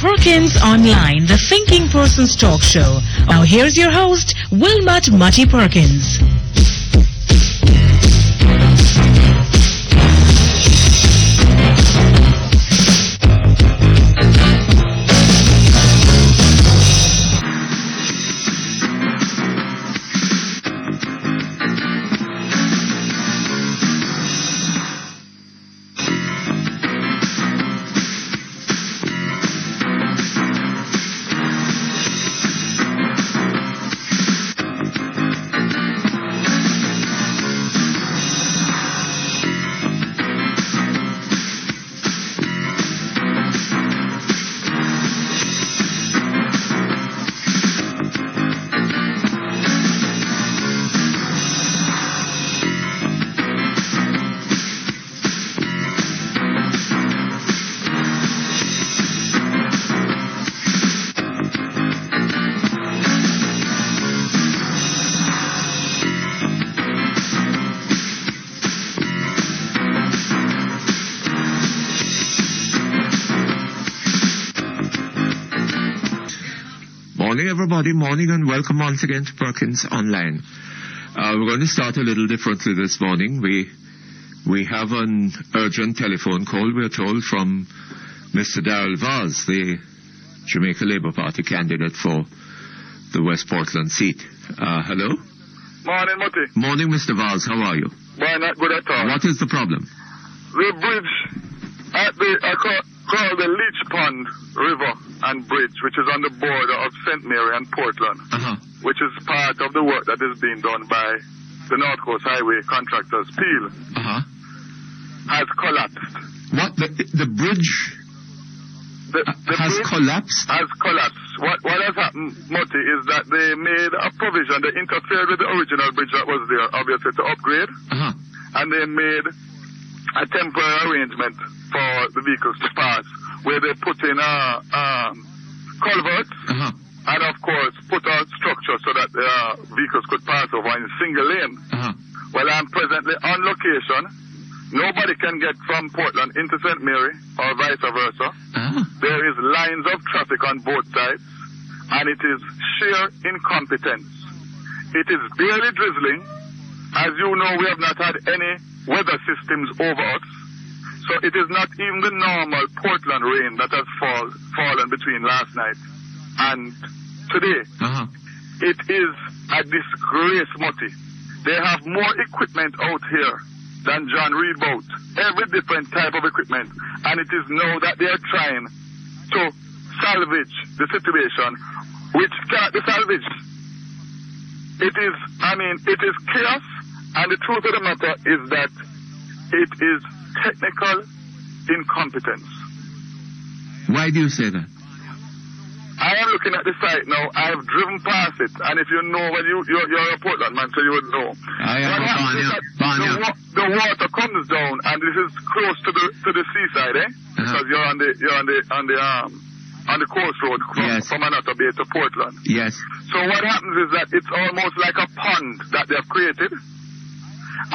Perkins Online, the thinking person's talk show. Now here's your host, Wilmot Mutty Perkins. Morning, everybody. Morning, and welcome once again to Perkins Online. We're going to start a little differently this morning. We have an urgent telephone call, we're told, from Mr. Darrell Vaz, the Jamaica Labour Party candidate for the West Portland seat. Hello? Morning, Mutty. Morning, Mr. Vaz. How are you? Why not good at all? What is the problem? The bridge at I call the Leech Pond River and Bridge, which is on the border of St. Mary and Portland, which is part of the work that is being done by the North Coast Highway contractors, Peel, has collapsed. What? The bridge the has bridge collapsed? Has collapsed. What has happened, Mutty, is that they made a provision. They interfered with the original bridge that was there, obviously, to upgrade. And they made a temporary arrangement for the vehicles to pass, where they put in culverts and, of course, put a structure so that the vehicles could pass over in single lane. Well, I'm presently on location. Nobody can get from Portland into St. Mary or vice versa. There is lines of traffic on both sides, and it is sheer incompetence. It is barely drizzling. As you know, we have not had any weather systems over us. So it is not even the normal Portland rain that has fallen between last night and today. It is a disgrace, Mutty. They have more equipment out here than John Reed boat. Every different type of equipment. And it is now that they are trying to salvage the situation, which cannot be salvaged. It is chaos. And the truth of the matter is that it is technical incompetence. Why do you say that? I am looking at the site now. I have driven past it, and if you know, well, you're a Portland man, so you would know. The water comes down, and this is close to the seaside, because you're on the coast road from Anata Bay to Portland. Yes. So what happens is that it's almost like a pond that they have created,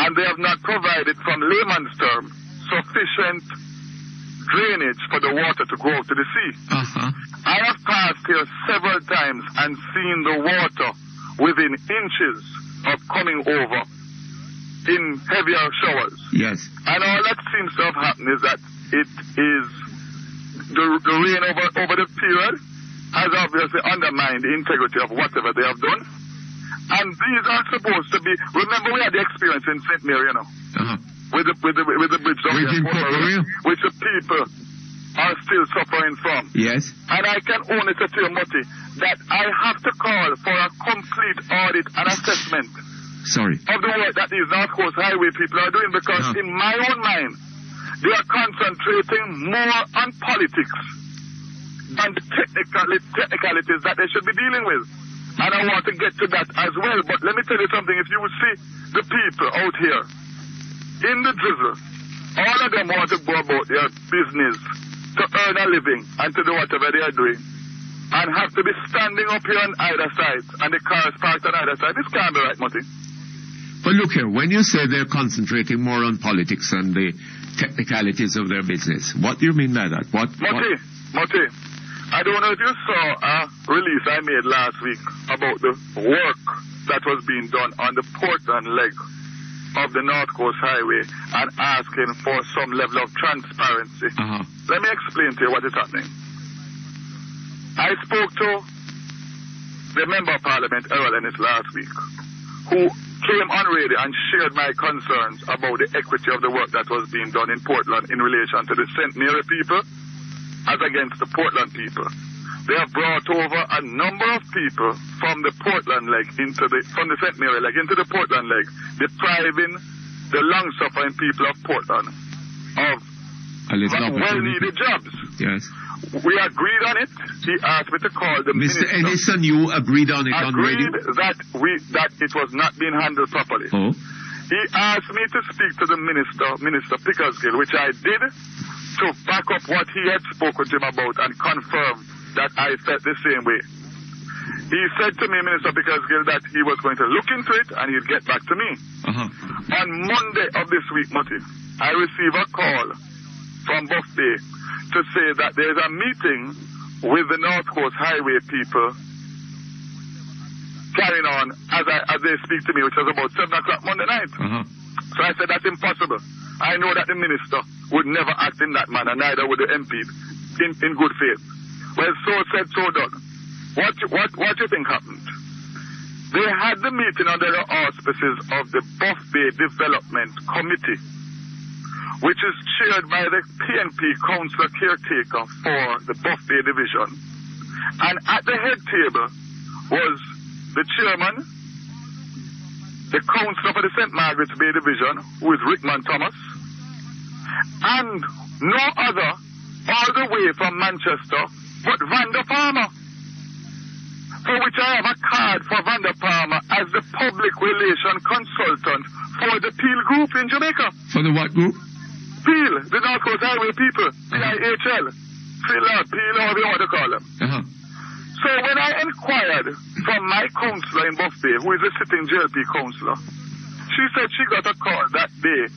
and they have not provided, from layman's term, sufficient drainage for the water to go out to the sea. I have passed here several times and seen the water within inches of coming over in heavier showers. Yes. And all that seems to have happened is that it is the rain over the period has obviously undermined the integrity of whatever they have done. And these are supposed to be, remember we had the experience in St. Mary, you know, with the bridge down here, which the people are still suffering from. Yes. And I can only say to you, Mutty, that I have to call for a complete audit and assessment of the work that these North Coast Highway people are doing, because in my own mind, they are concentrating more on politics than the technicalities that they should be dealing with. And I want to get to that as well. But let me tell you something. If you would see the people out here in the drizzle, all of them want to go about their business to earn a living and to do whatever they are doing, and have to be standing up here on either side, and the cars parked on either side. This can't be right, Mutty. But look here, when you say they're concentrating more on politics and the technicalities of their business, what do you mean by that? Mutty, I don't know if you saw a release I made last week about the work that was being done on the Portland leg of the North Coast Highway and asking for some level of transparency. Let me explain to you what is happening. I spoke to the Member of Parliament, Errol Ennis, last week, who came on radio and shared my concerns about the equity of the work that was being done in Portland in relation to the St. Mary people as against the Portland people. They have brought over a number of people from the Portland leg from the St. Mary leg into the Portland leg, depriving the long-suffering people of Portland of well-needed jobs. Yes. We agreed on it. He asked me to call the Mr. minister. Ennis and you agreed on it on radio? Agreed that it was not being handled properly. Oh. He asked me to speak to the Minister Pickersgill, which I did, to back up what he had spoken to him about and confirm that I felt the same way. He said to me, Minister Pickersgill, that he was going to look into it and he'd get back to me. On Monday of this week, Mutty, I received a call from Buff Bay to say that there's a meeting with the North Coast Highway people carrying on as they speak to me, which was about 7 o'clock Monday night. So I said, that's impossible. I know that the minister would never act in that manner, neither would the MP in good faith. Well, so said, so done. What do you think happened? They had the meeting under the auspices of the Buff Bay Development Committee, which is chaired by the PNP councillor caretaker for the Buff Bay Division. And at the head table was the chairman, the councillor for the St. Margaret's Bay Division, who is Rickman Thomas, and no other, all the way from Manchester, but Vander Palmer, for which I have a card for Vander Palmer as the public relation consultant for the Peel Group in Jamaica. For the what group? Peel, the North Coast Highway people, PIHL. Peel, however you want to call them. So when I inquired from my councillor in Buff Bay, who is a sitting JLP councillor, she said she got a call that day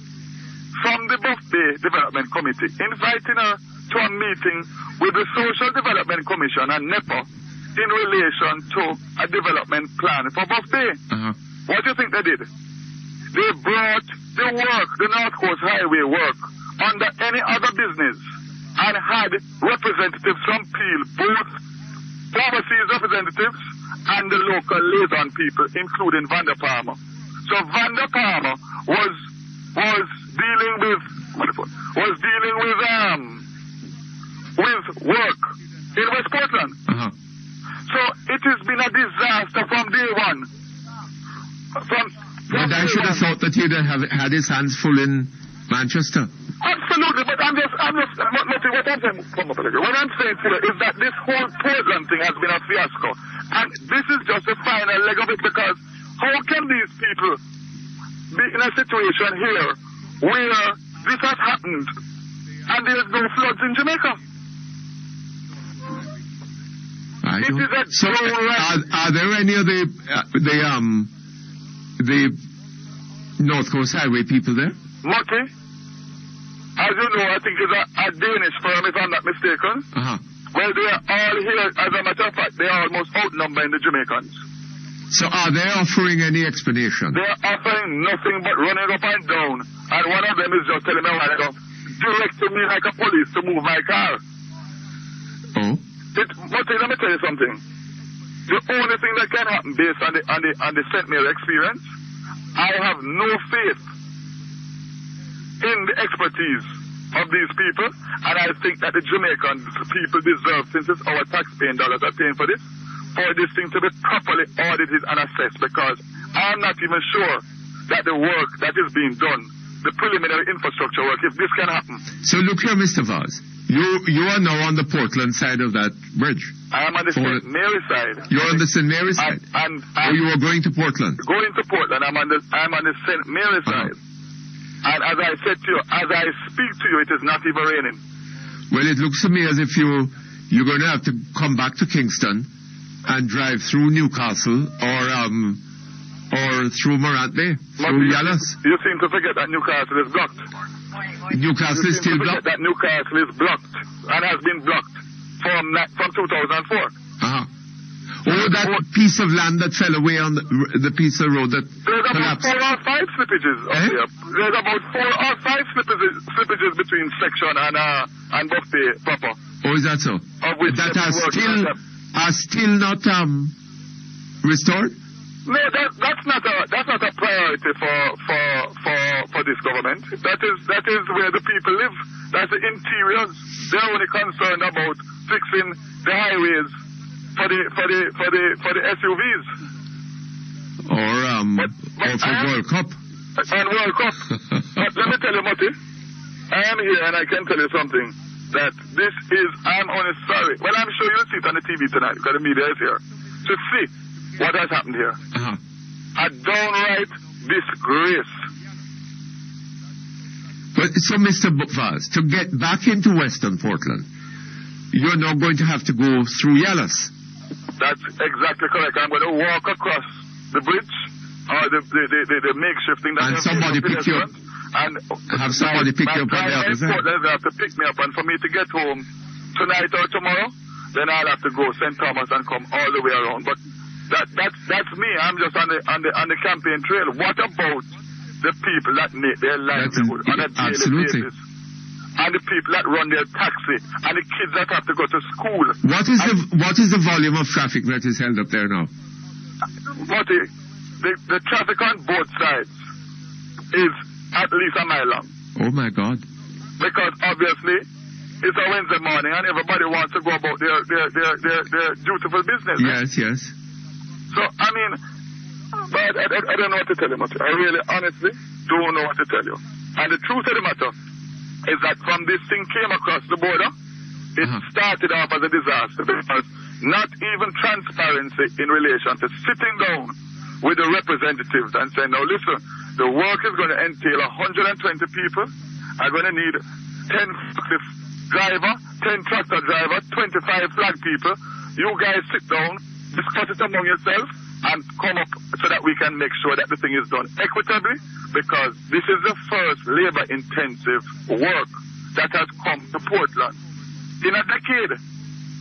from the Buff Bay Development Committee inviting her to a meeting with the Social Development Commission and NEPA in relation to a development plan for Buff Bay. What do you think they did? They brought the work, the North Coast Highway work, under any other business and had representatives from Peel, both overseas representatives and the local liaison people, including Vander Palmer. So Vander Palmer was dealing with work in West Portland. So it has been a disaster from day one. But I should have thought that he'd have had his hands full in Manchester. Absolutely, but what I'm saying to you is that this whole Portland thing has been a fiasco. And this is just the final leg of it, because how can these people be in a situation here where this has happened and there's no floods in Jamaica? Are there any of the North Coast Highway people there? Mutty, as you know, I think it's a Danish firm, if I'm not mistaken. Well, they are all here. As a matter of fact, they are almost outnumbering the Jamaicans. So are they offering any explanation? They are offering nothing but running up and down. And one of them is just telling me, directing me like a police to move my car. Mutty, let me tell you something. The only thing that can happen based on the St. Mary experience, I have no faith in the expertise of these people, and I think that the Jamaican people deserve, since it's our taxpaying dollars are paying for this thing to be properly audited and assessed, because I'm not even sure that the work that is being done, the preliminary infrastructure work, if this can happen. So look here, Mr. Vaz. You are now on the Portland side of that bridge. I am on the St. Mary side. You're on the St. Mary side? Or you are going to Portland? Going to Portland. I'm on the St. Mary side. And as I said to you, as I speak to you, it is not even raining. Well, it looks to me as if you're going to have to come back to Kingston and drive through Newcastle or through Morant Bay, through Yallas. You seem to forget that Newcastle is blocked. Newcastle is still blocked? That Newcastle is blocked and has been blocked. from 2004. Uh-huh. Oh, that piece of land that fell away on the piece of road that collapsed. There's about 4 or 5 slippages up there. There's about 4 or 5 slippages between section and Buffet proper. Oh, is that so? That are still not restored? No, that's not a priority for this government. That is where the people live. That's the interiors. They're only concerned about fixing the highways for the SUVs. Or for World Cup. And World Cup. But let me tell you, Mutty, I am here and I can tell you something. That this is, I'm only sorry. Well, I'm sure you'll see it on the TV tonight because the media is here to see what has happened here. Uh-huh. A downright disgrace. But so, Mr. Vaz, to get back into Western Portland, you're now going to have to go through Yellis. That's exactly correct. I'm going to walk across the bridge or the makeshift thing. And somebody pick you up. And have somebody pick you up on the other side. They have to pick me up, and for me to get home tonight or tomorrow, then I'll have to go St. Thomas and come all the way around. But that's me. I'm just on the campaign trail. What about the people that make their livelihood on a daily basis? And the people that run their taxi, and the kids that have to go to school. What is the volume of traffic that is held up there now? The traffic on both sides is at least a mile long. Oh my God. Because obviously it's a Wednesday morning and everybody wants to go about their dutiful business. Yes. So I mean, but I don't know what to tell you, Mutty. I really honestly don't know what to tell you. And the truth of the matter is that from this thing came across the border, it started off as a disaster because not even transparency in relation to sitting down with the representatives and saying, now listen, the work is going to entail 120 people. I'm going to need 10 driver, 10 tractor driver, 25 flag people. You guys sit down, discuss it among yourselves, and come up so that we can make sure that the thing is done equitably, because this is the first labor-intensive work that has come to Portland in a decade.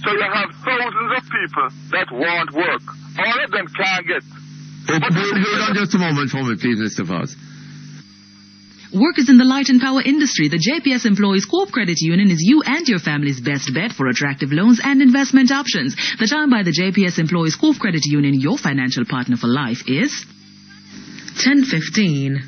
So you have thousands of people that want work. All of them can't get. Hold on just a moment for me, please, Mr. Vaz. Workers in the light and power industry, the JPS Employees Co-op Credit Union is you and your family's best bet for attractive loans and investment options. The time by the JPS Employees Co-op Credit Union, your financial partner for life, is 10:15.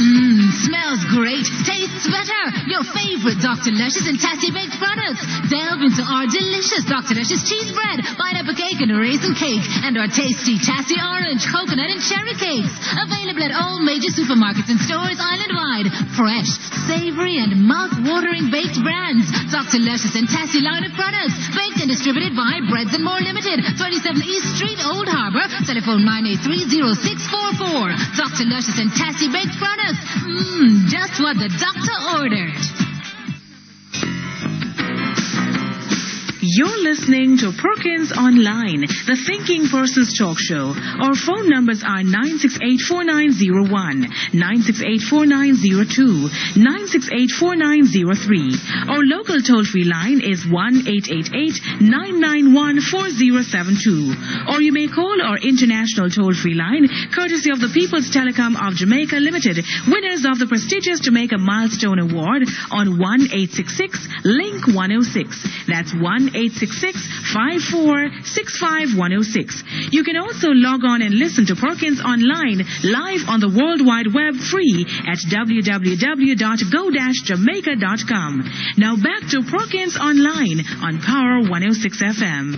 Smells great, tastes better. Your favorite Dr. Luscious and Tasty Baked products. Delve into our delicious Dr. Luscious cheese bread, pineapple cake and raisin cake, and our tasty Tasty orange, coconut and cherry cakes. Available at all major supermarkets and stores island-wide. Fresh, savory and mouth-watering baked brands. Dr. Luscious and Tasty line of products. Baked and distributed by Breads and More Limited. 27 East Street, Old Harbour. Telephone 983-0644. Dr. Luscious and Tasty Baked products. Just what the doctor ordered. You're listening to Perkins Online, the Thinking Person's Talk Show. Our phone numbers are 968-4901, 968-4902, 968-4903. Our local toll-free line is 1-888-991-4072. Or you may call our international toll-free line, courtesy of the People's Telecom of Jamaica Limited, winners of the prestigious Jamaica Milestone Award on 1-866-LINK-106. That's 1-866-5465-106. You can also log on and listen to Perkins Online live on the World Wide Web free at www.go-jamaica.com. Now back to Perkins Online on Power 106 FM.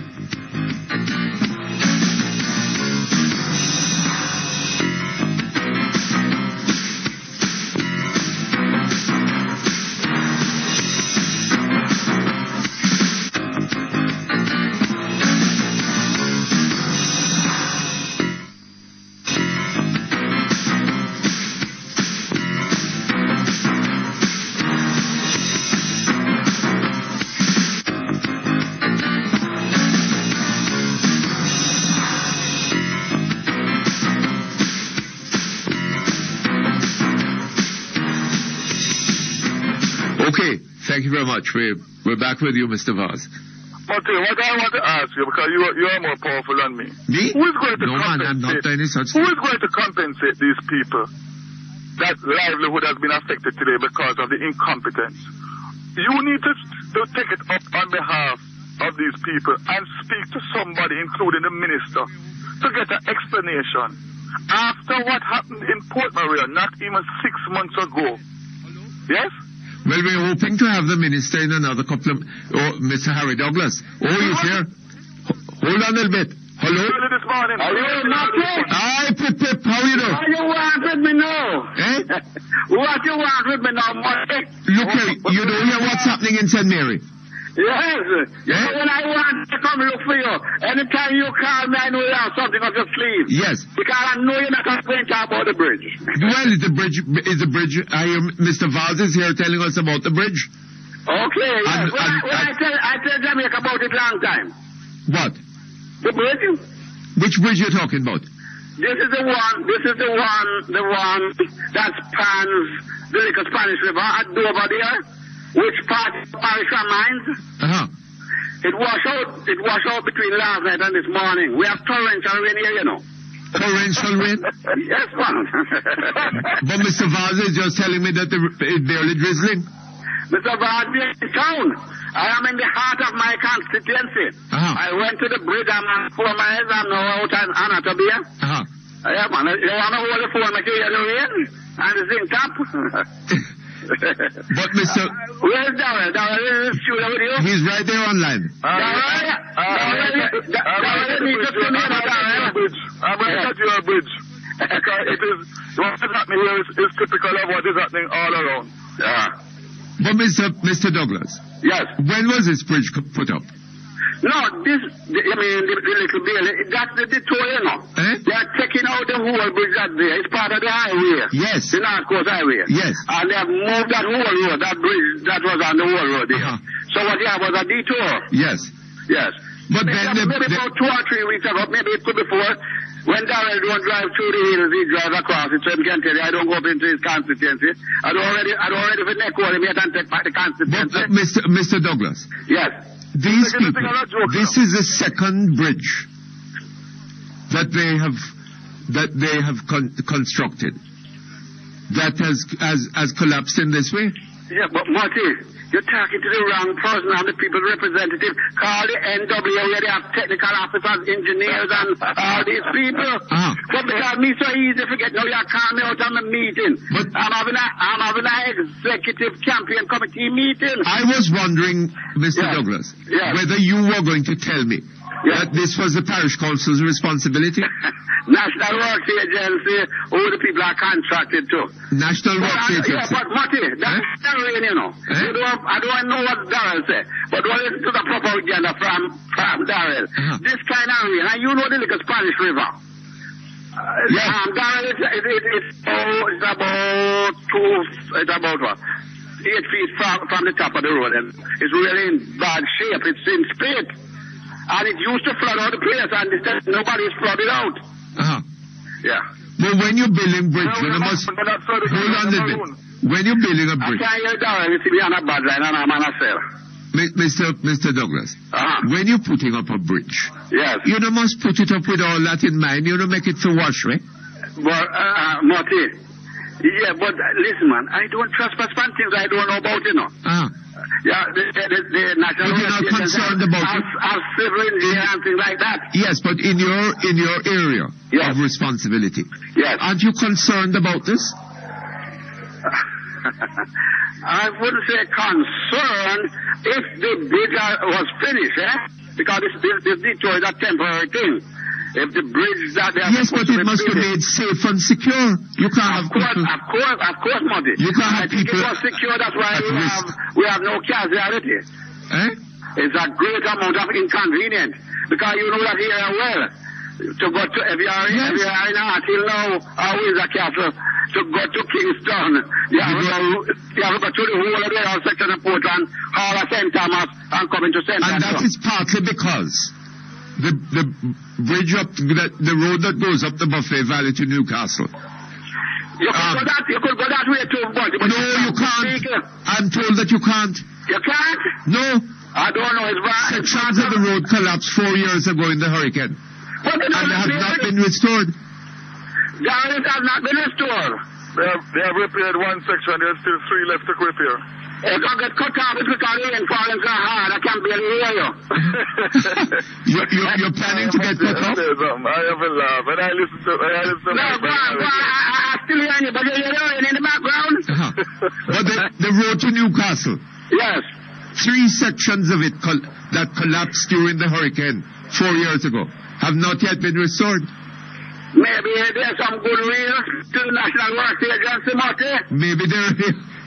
Okay, thank you very much. We're back with you, Mr. Vaz. Mutty, what I want to ask you, because you are more powerful than me. Me? Who is going to No, man, I'm not any such Who thing. is going to compensate these people that livelihood has been affected today because of the incompetence? You need to take it up on behalf of these people and speak to somebody, including the minister, to get an explanation. After what happened in Port Maria, not even 6 months ago. Yes? Well, we're hoping to have the minister in another couple of... Oh, Mr. Harry Douglas. Oh, he's here. Hold on a little bit. Hello? Early this morning. Hello, Mutty. Hi, Pip. How are you doing? What you want with me now? Eh? What you want with me now, Mutty? Look here, you don't hear what's happening in St. Mary? Yes. Yeah? When I want to come look for you, anytime you call me, I know you have something up your sleeve. Yes. Because I know you're not going to talk about the bridge. Well, is the bridge, I hear Mr. Vaz is here telling us about the bridge. Okay, yes. I tell Jamaica about it long time. What? The bridge? Which bridge are you talking about? This is the one that spans the little Spanish River at Dover there, which part of the parish of mines. Uh-huh. It washed out between last night and this morning. We have torrential rain here, you know. Torrential rain? Yes, man. But Mr. Vaz is just telling me that it's barely drizzling. Mr. Vaz, we are in town. I am in the heart of my constituency. Uh-huh. I went to the bridge. I'm on 4 miles. I'm now out on Anatabia. Uh-huh. Yeah, man. You want to hold the phone, make you hear the rain? And the zinc tap. But Mr. Where's Darrell? Darrell is in the studio with you? He's right there online. Darrell needs to come in, Darrell. I'm right at your bridge. Because it is, what is happening here is typical of what is happening all around. Yeah. But Mr. Douglas, Yes. when was this bridge put up? No, the little bill, that's the detour, you know. Eh? They are taking out the whole bridge that's there. It's part of the highway. Yes. The North Coast Highway. Yes. And they have moved that whole road, that bridge that was on the whole road there. Uh-huh. So what you have was a detour. Yes. Yes. But maybe then about 2 or 3 weeks ago, maybe it could be 4. When Darrell don't drive through the hills, he drive across it, so he can tell you I don't go up into his constituency. I'd already for neck call him yet and take back the constituency. But Mr. Douglas, Yes. these people, this is the second bridge that they have constructed that has collapsed in this way. Yeah, but Mutty, you're talking to the wrong person. I'm the people's representative. Call the NWA where they have technical officers, engineers, and all these people. Uh-huh. But because me so easy to forget, now you're calling me out on the meeting. But I'm having an executive campaign committee meeting. I was wondering, Mr. Yes. Douglas, Yes. whether you were going to tell me Yes. that this was the parish council's responsibility. National Works Agency, who the people are contracted to. National Works Agency. Yeah, but Mutty, that's Darrell, you know. I don't know what Darrell said, but listen to the propaganda from Darrell. Uh-huh. This kind of rain, and you know the little Spanish River. Yes. Darrell, it's about what? 8 feet from the top of the road, and it's really in bad shape. It's in split. And it used to flood out the place, and nobody's flooded out. Uh-huh. Yeah. Well, when you're building bridge, you must hold on a bit. When you're building a bridge, I can't hear Darrell. You see me on a bad line, and I'm on a cell. Mr. Douglas, Uh-huh. when you're putting up a bridge, Yes. you know must put it up with all that in mind. You know make it for wash, right? But, Mutty, yeah, but listen, man, I don't trespass on things I don't know about, you know. Ah. Yeah, the National But you're not concerned about it? As civil engineer and things like that. Yes, but in your area Yes. of responsibility, Yes. aren't you concerned about this? I wouldn't say concerned if the bridge was finished, because this detour is a temporary thing. If the bridge that they are Yes, but it must be made safe and secure. You can't have people. Of course, Mutty. You can't have I think people it was secure. That's why at risk. we have no casualty. Eh? It's a great amount of inconvenience because you know that here well. To go to if you are in until now, Windsor Castle, to go to Kingston, you have to go to the whole of the other section of Portland, all of St. Thomas, and come into St. And that is partly because the bridge up, the road that goes up the Buffet Valley to Newcastle. You could go that way too, but no, you can't. I'm told that you can't. You can't? No. I don't know. Sections of the road collapsed 4 years ago in the hurricane. But And have not been restored. It has not been restored. They have repaired one section. There's still 3 left to repair. If I get cut off, it's because the rain falling so hard, I can't barely hear you. You're planning to get cut off? I have a laugh. And I listen to No, go on. I still hear you, but you're hearing in the background? But the road to Newcastle, Yes. 3 sections of it that collapsed during the hurricane 4 years ago have not yet been restored. Maybe there's some good reason to the National Works Agency, Mutty. Maybe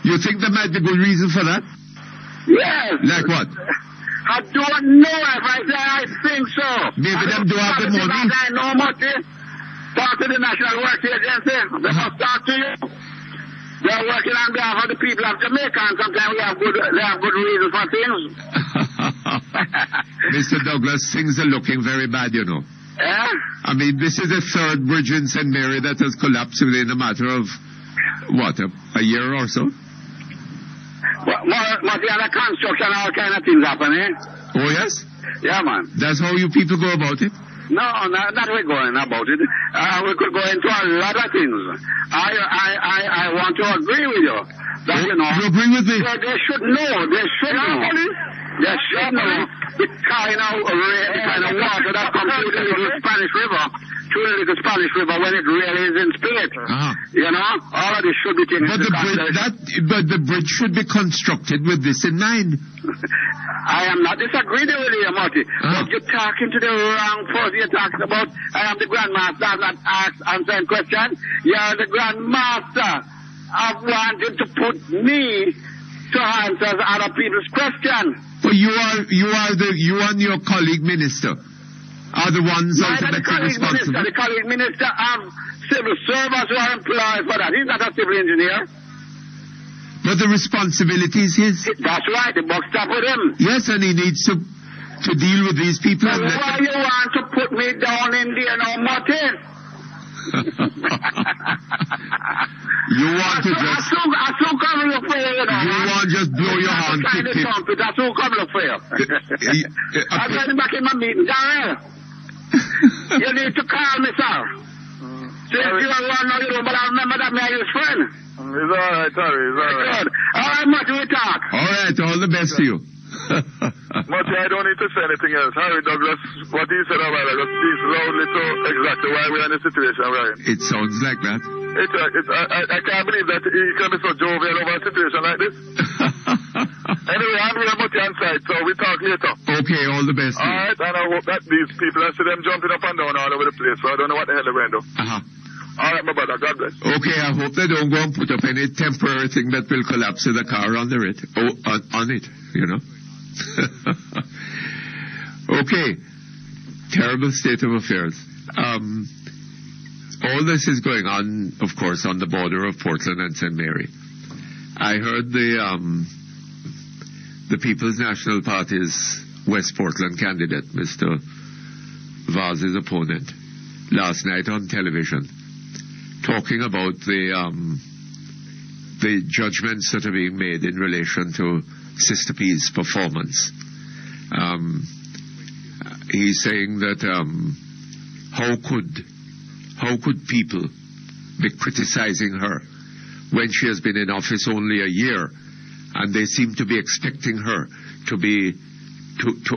you think there might be good reason for that? Yes. Like what? I don't know if I say I think so. Maybe them do have the money. I know, Mutty. Talk to the National Works Agency. They must talk to you. They're working on behalf of the people of Jamaica, and sometimes they have good reasons for things. Mr. Douglas, things are looking very bad, you know. Eh? I mean, this is the 3rd bridge in St. Mary that has collapsed within a matter of, what, a year or so? Well, Mutty, under construction, all kind of things happen, eh? Oh, yes? Yeah, man. That's how you people go about it? No, not we're going about it. We could go into a lot of things. I want to agree with you. That, you know, you agree with me? They should know. They should know. They should know the kind of water that comes through the little Spanish River, when it really is in spirit. You know, all of this should be taken into consideration. But the bridge should be constructed with this in mind. I am not disagreeing with you, Mutty. But you're talking to the wrong person. You're talking about, I am the Grandmaster. I'm not answering question. You're the Grandmaster. I've wanted to put me to answer other people's questions. But you and your colleague minister are the ones ultimately responsible. The colleague minister of civil service who are employed for that. He's not a civil engineer. But the responsibility is his. That's right. The buck stops with him. Yes, and he needs to deal with these people. So why you want to put me down in there now, Mutty? You want to just... I still come to for you, know. You want to just blow your hand, kick it. I still come to for you. I'm getting back in my meeting. Darrell, you need to call me, sir. Since you are one now, you know, but I remember that man is friend. It's all right, Harry. It's all right. Good. All right, Mutty, we talk. All right, all the best to you. Mutty, I don't need to say anything else. Harry Douglas, what he said a while ago speaks loudly to exactly why we're in the situation we're in. It sounds like that. I can't believe that he can be so jovial over a situation like this. Anyway, I'm here, Mutty, on site, so we talk later. Okay, all the best. All right, and I hope that these people, I see them jumping up and down all over the place, so I don't know what the hell they're going to do. All right, my brother, God bless. Okay, I hope they don't go and put up any temporary thing that will collapse the car under it. On it, you know. Okay, terrible state of affairs. All this is going on, of course, on the border of Portland and St. Mary. I heard the People's National Party's West Portland candidate, Mr. Vaz's opponent, last night on television, talking about the judgments that are being made in relation to Sister P's performance. He's saying that how could people be criticizing her when she has been in office only a year, and they seem to be expecting her to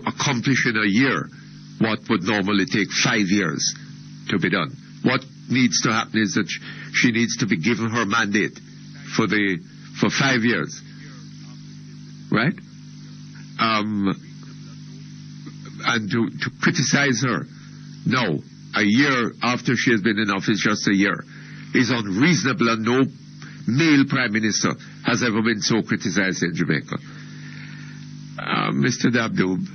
accomplish in a year what would normally take 5 years to be done. What needs to happen is that she needs to be given her mandate for 5 years, right? And to criticize her now, a year after she has been in office, just a year, is unreasonable, and no male prime minister has ever been so criticized in Jamaica. Mr. Dabdoob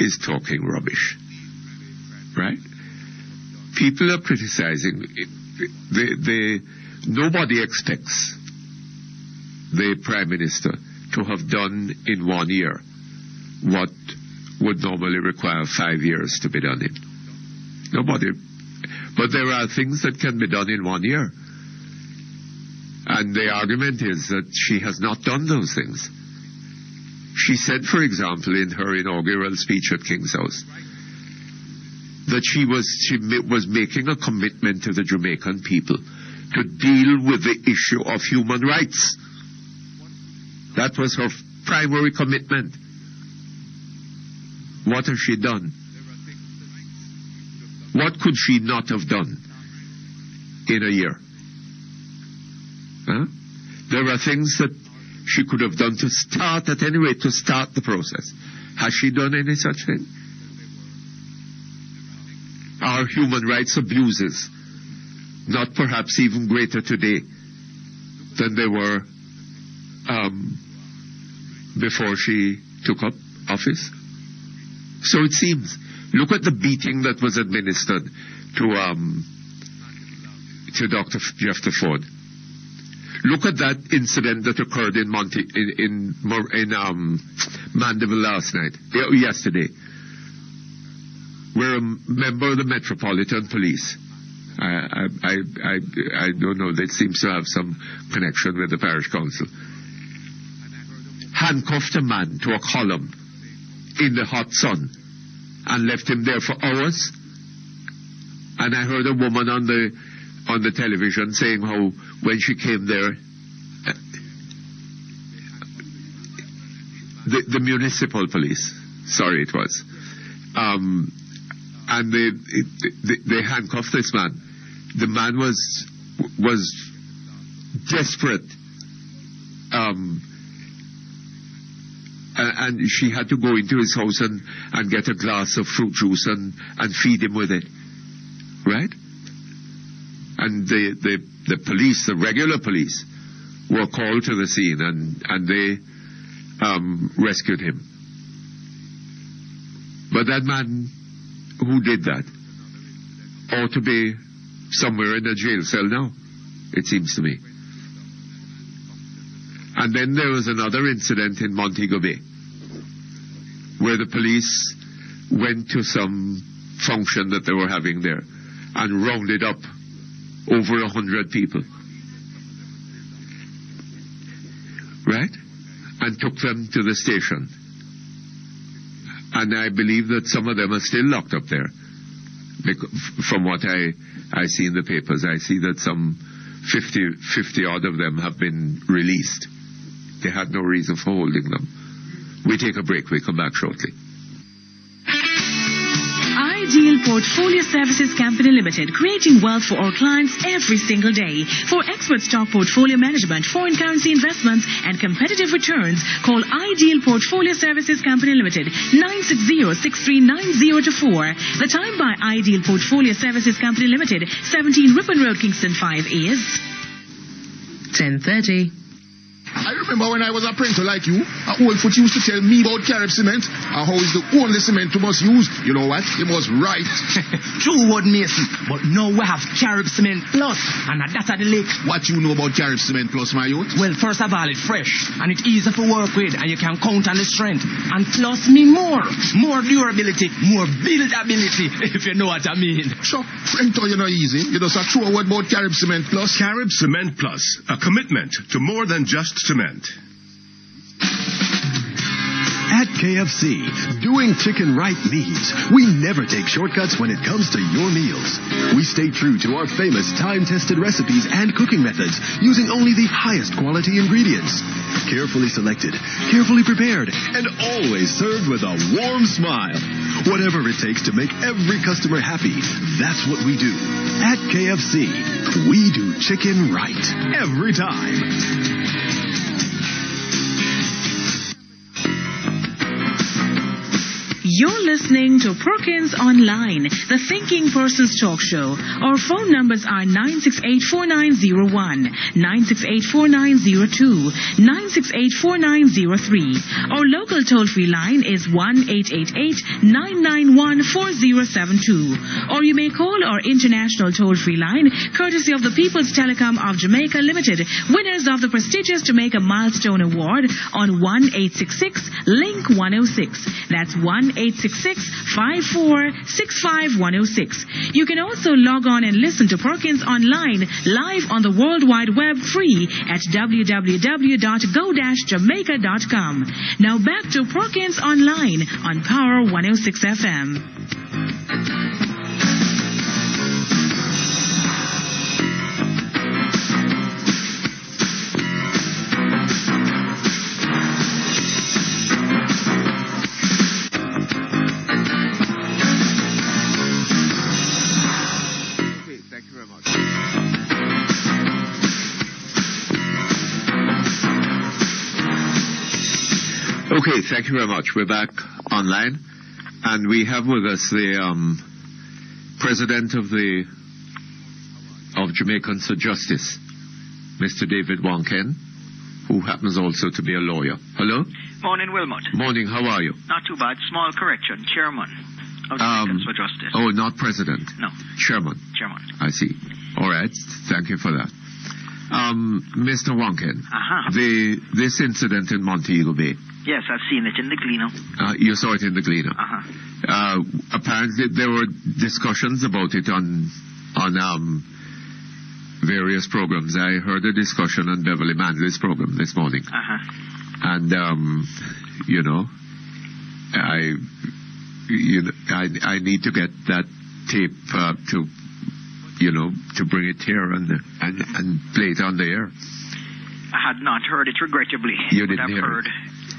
is talking rubbish, right? People are criticizing. Nobody expects the prime minister to have done in 1 year what would normally require 5 years to be done in. Nobody. But there are things that can be done in 1 year. And the argument is that she has not done those things. She said, for example, in her inaugural speech at King's House, that she was making a commitment to the Jamaican people to deal with the issue of human rights. That was her primary commitment. What has she done? What could she not have done in a year? Huh? There are things that she could have done to start, at any rate, to start the process. Has she done any such thing? Are human rights abuses not perhaps even greater today than they were before she took up office? So it seems. Look at the beating that was administered to Dr. Jeff Ford. Look at that incident that occurred in Mandeville yesterday, where a member of the Metropolitan Police, I don't know, that seems to have some connection with the parish council, handcuffed a man to a column in the hot sun and left him there for hours. And I heard a woman on the television saying how when she came there, the municipal police, sorry it was, and they handcuffed this man. The man was desperate, and she had to go into his house and get a glass of fruit juice and feed him with it, right? And the police, the regular police, were called to the scene and they rescued him. But that man who did that ought to be somewhere in a jail cell now, it seems to me. And then there was another incident in Montego Bay where the police went to some function that they were having there and rounded up over 100 people, right? And took them to the station. And I believe that some of them are still locked up there. From what I see in the papers, I see that some 50 odd of them have been released. They had no reason for holding them. We take a break. We come back shortly. Ideal Portfolio Services Company Limited, creating wealth for our clients every single day. For expert stock portfolio management, foreign currency investments, and competitive returns, call Ideal Portfolio Services Company Limited, 960-639-024. The time by Ideal Portfolio Services Company Limited, 17 Ripon Road, Kingston 5 is 10:30. I remember when I was a printer like you, a old foot used to tell me about Carib cement and how it's the only cement you must use. You know what? You must write. True word, Mason. But now we have Carib Cement Plus, and that's at the lake. What you know about Carib Cement Plus, my youth? Well, first of all, it's fresh, and it's easy to work with, and you can count on the strength. And plus me more durability, more buildability, if you know what I mean. Sure, printer, you know easy. You just a true word about Carib Cement Plus. Carib Cement Plus, a commitment to more than just cement. At KFC, doing chicken right means we never take shortcuts when it comes to your meals. We stay true to our famous time-tested recipes and cooking methods using only the highest quality ingredients. Carefully selected, carefully prepared, and always served with a warm smile. Whatever it takes to make every customer happy, that's what we do. At KFC, we do chicken right every time. You're listening to Perkins Online, the Thinking Person's Talk Show. Our phone numbers are 968-4901, 968-4902, 968-4903. Our local toll-free line is 1-888-991-4072. Or you may call our international toll-free line, courtesy of the People's Telecom of Jamaica Limited, winners of the prestigious Jamaica Milestone Award on 1-866-LINK-106. That's 1-866-5465-106. You can also log on and listen to Perkins Online live on the World Wide Web free at www.go-jamaica.com. Now back to Perkins Online on Power 106 FM. Okay, thank you very much. We're back online, and we have with us the President of Jamaican Sir Justice, Mr. David Wonken, who happens also to be a lawyer. Hello? Morning, Wilmot. Morning, how are you? Not too bad. Small correction. Chairman of Jamaican Sir Justice. Oh, not President? No. Chairman? Chairman. I see. All right, thank you for that. Mr. Wonken, this incident in Montego Bay. Yes, I've seen it in the Gleaner. You saw it in the Gleaner. Apparently, there were discussions about it on various programs. I heard a discussion on Beverly Manley's program this morning, and I need to get that tape to bring it here and play it on the air. I had not heard it, regrettably. You didn't I've hear heard. it.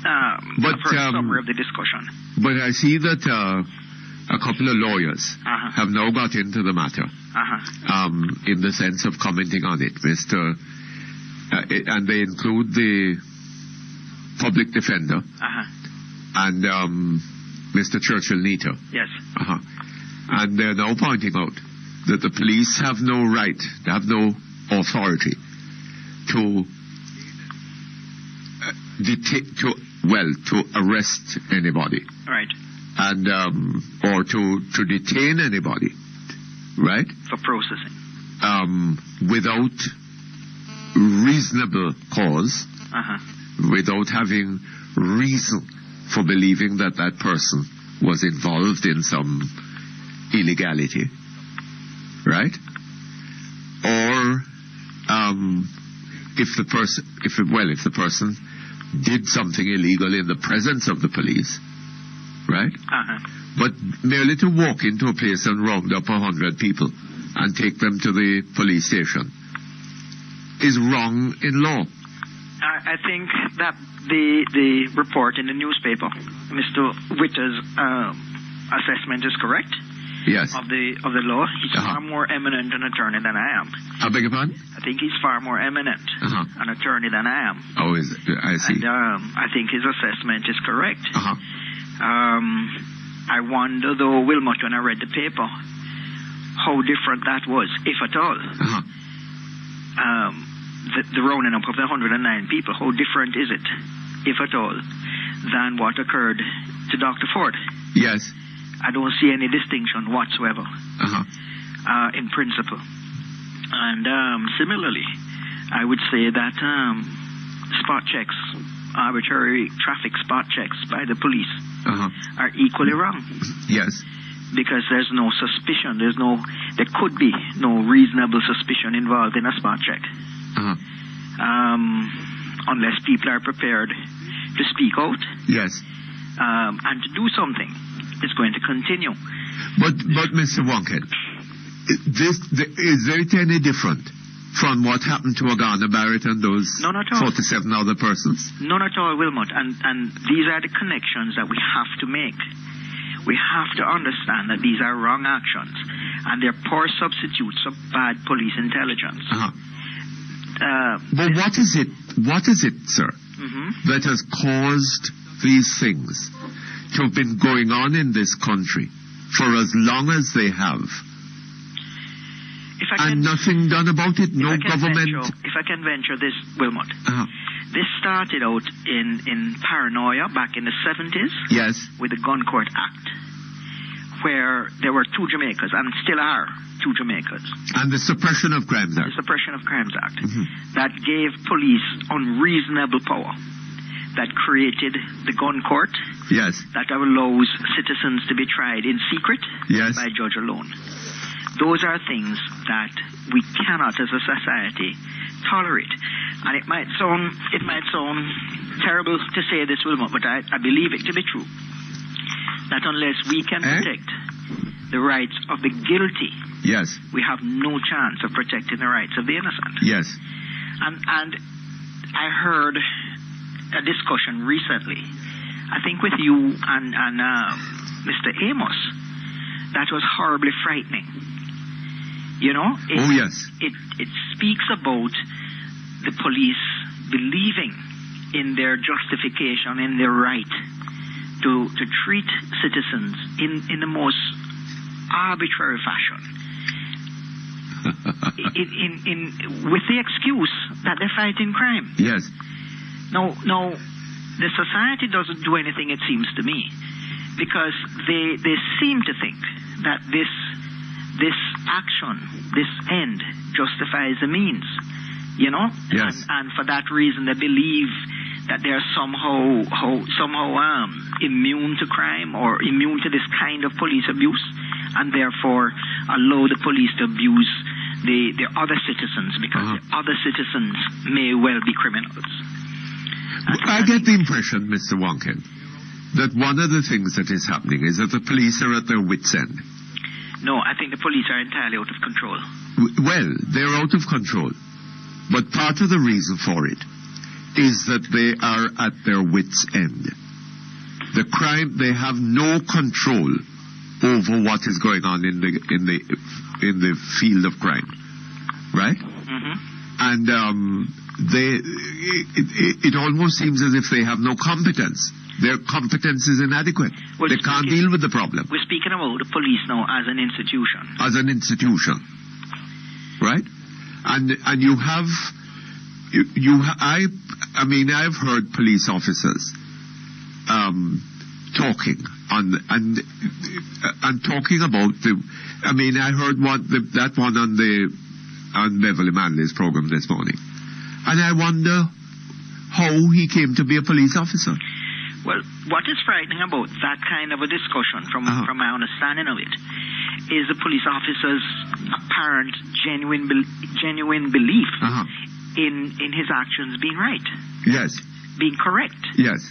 I've heard a summary of the discussion. But I see that a couple of lawyers have now got into the matter, in the sense of commenting on it, and they include the public defender and Mr. Churchill Neater. Yes. And they're now pointing out that the police have no right, they have no authority to arrest anybody. Right. And or to detain anybody, right? For processing. Without reasonable cause, without having reason for believing that that person was involved in some illegality, right? Or if the person did something illegal in the presence of the police, right? But merely to walk into a place and round up 100 people and take them to the police station is wrong in law. I think that the report in the newspaper, Mr. Witter's assessment is correct. Yes. Of the law. He's far more eminent an attorney than I am. I beg your pardon? I think he's far more eminent an attorney than I am. Oh, is it? I see. And I think his assessment is correct. I wonder, though, Wilmot, when I read the paper, how different that was, if at all. The rounding up of the 109 people, how different is it, if at all, than what occurred to Dr. Ford? Yes. I don't see any distinction whatsoever in principle. And similarly, I would say that spot checks, arbitrary traffic spot checks by the police are equally wrong. Yes. Because there's no suspicion, there could be no reasonable suspicion involved in a spot check. Unless people are prepared to speak out. Yes. And to do something. It's going to continue. But Mr. Wonken, is it any different from what happened to Agana Barrett and those 47 other persons? None at all, Wilmot. And these are the connections that we have to make. We have to understand that these are wrong actions, and they're poor substitutes of bad police intelligence. But what is it, sir, that has caused these things to have been going on in this country for as long as they have, and nothing done about it? No government. If I can venture this, Wilmot, this started out in paranoia back in the 70s. Yes. With the Gun Court Act, where there were two Jamaicas, and still are two Jamaicas. And the Suppression of Crimes Act. The Suppression of Crimes Act that gave police unreasonable power. that created the gun court. Yes. That allows citizens to be tried in secret Yes. by a judge alone. Those are things that we cannot, as a society, tolerate. And it might sound terrible to say this, Wilmot, but I believe it to be true. That unless we can protect the rights of the guilty, yes, we have no chance of protecting the rights of the innocent. Yes. And I heard a discussion recently, I think with you and Mr. Amos, that was horribly frightening. You know? It speaks about the police believing in their justification, in their right to treat citizens in the most arbitrary fashion. With the excuse that they're fighting crime. Yes. No, the society doesn't do anything, it seems to me, because they seem to think that this action, this end, justifies the means. You know? Yes. And for that reason, they believe that they're somehow immune to crime or immune to this kind of police abuse, and therefore allow the police to abuse the other citizens, because the other citizens may well be criminals. I get the impression, Mr. Wonken, that one of the things that is happening is that the police are at their wits' end. No, I think the police are entirely out of control. Well, they're out of control. But part of the reason for it is that they are at their wits' end. The crime, they have no control over what is going on in the field of crime, right? Mm-hmm. And it almost seems as if they have no competence. Their competence is inadequate. Well, they can't deal with the problem. We're speaking about the police now as an institution. As an institution, right? And you have, I mean, I've heard police officers talking and talking about I mean, I heard that one on Beverly Manley's program this morning, and I wonder how he came to be a police officer. Well, what is frightening about that kind of a discussion, from my understanding of it, is the police officer's apparent genuine belief in his actions being right. Yes. Being correct. Yes.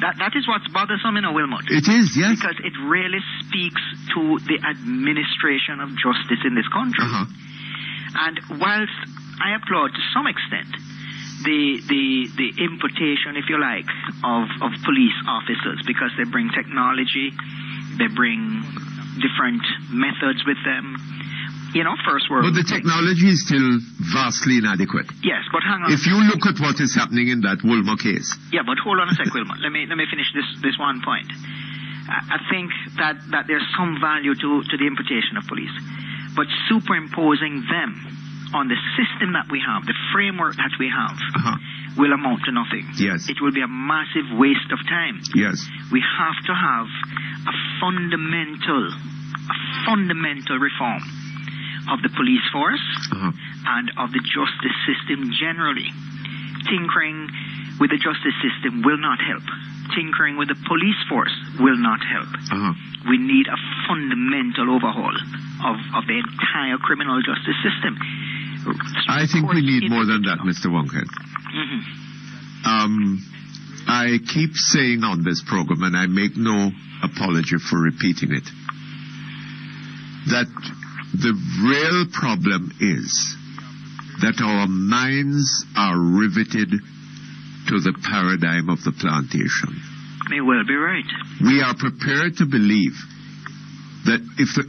That is what's bothersome in Wilmot. It is, yes. Because it really speaks to the administration of justice in this country. And whilst I applaud to some extent the imputation, if you like, of police officers, because they bring technology, they bring different methods with them. You know, first world. But the technology is still vastly inadequate. Yes, but hang on. If you look at what is happening in that Wilmot case. Yeah, but hold on a sec, Wilmot. Let me finish this one point. I think that there's some value to the imputation of police, but superimposing them on the system that we have, the framework that we have, will amount to nothing. Yes. It will be a massive waste of time. Yes. We have to have a fundamental reform of the police force and of the justice system generally. Tinkering with the justice system will not help. Tinkering with the police force will not help. We need a fundamental overhaul of the entire criminal justice system. I think we need more than that, Mr. Wonken. I keep saying on this program, and I make no apology for repeating it, that the real problem is that our minds are riveted to the paradigm of the plantation. May well be right. We are prepared to believe that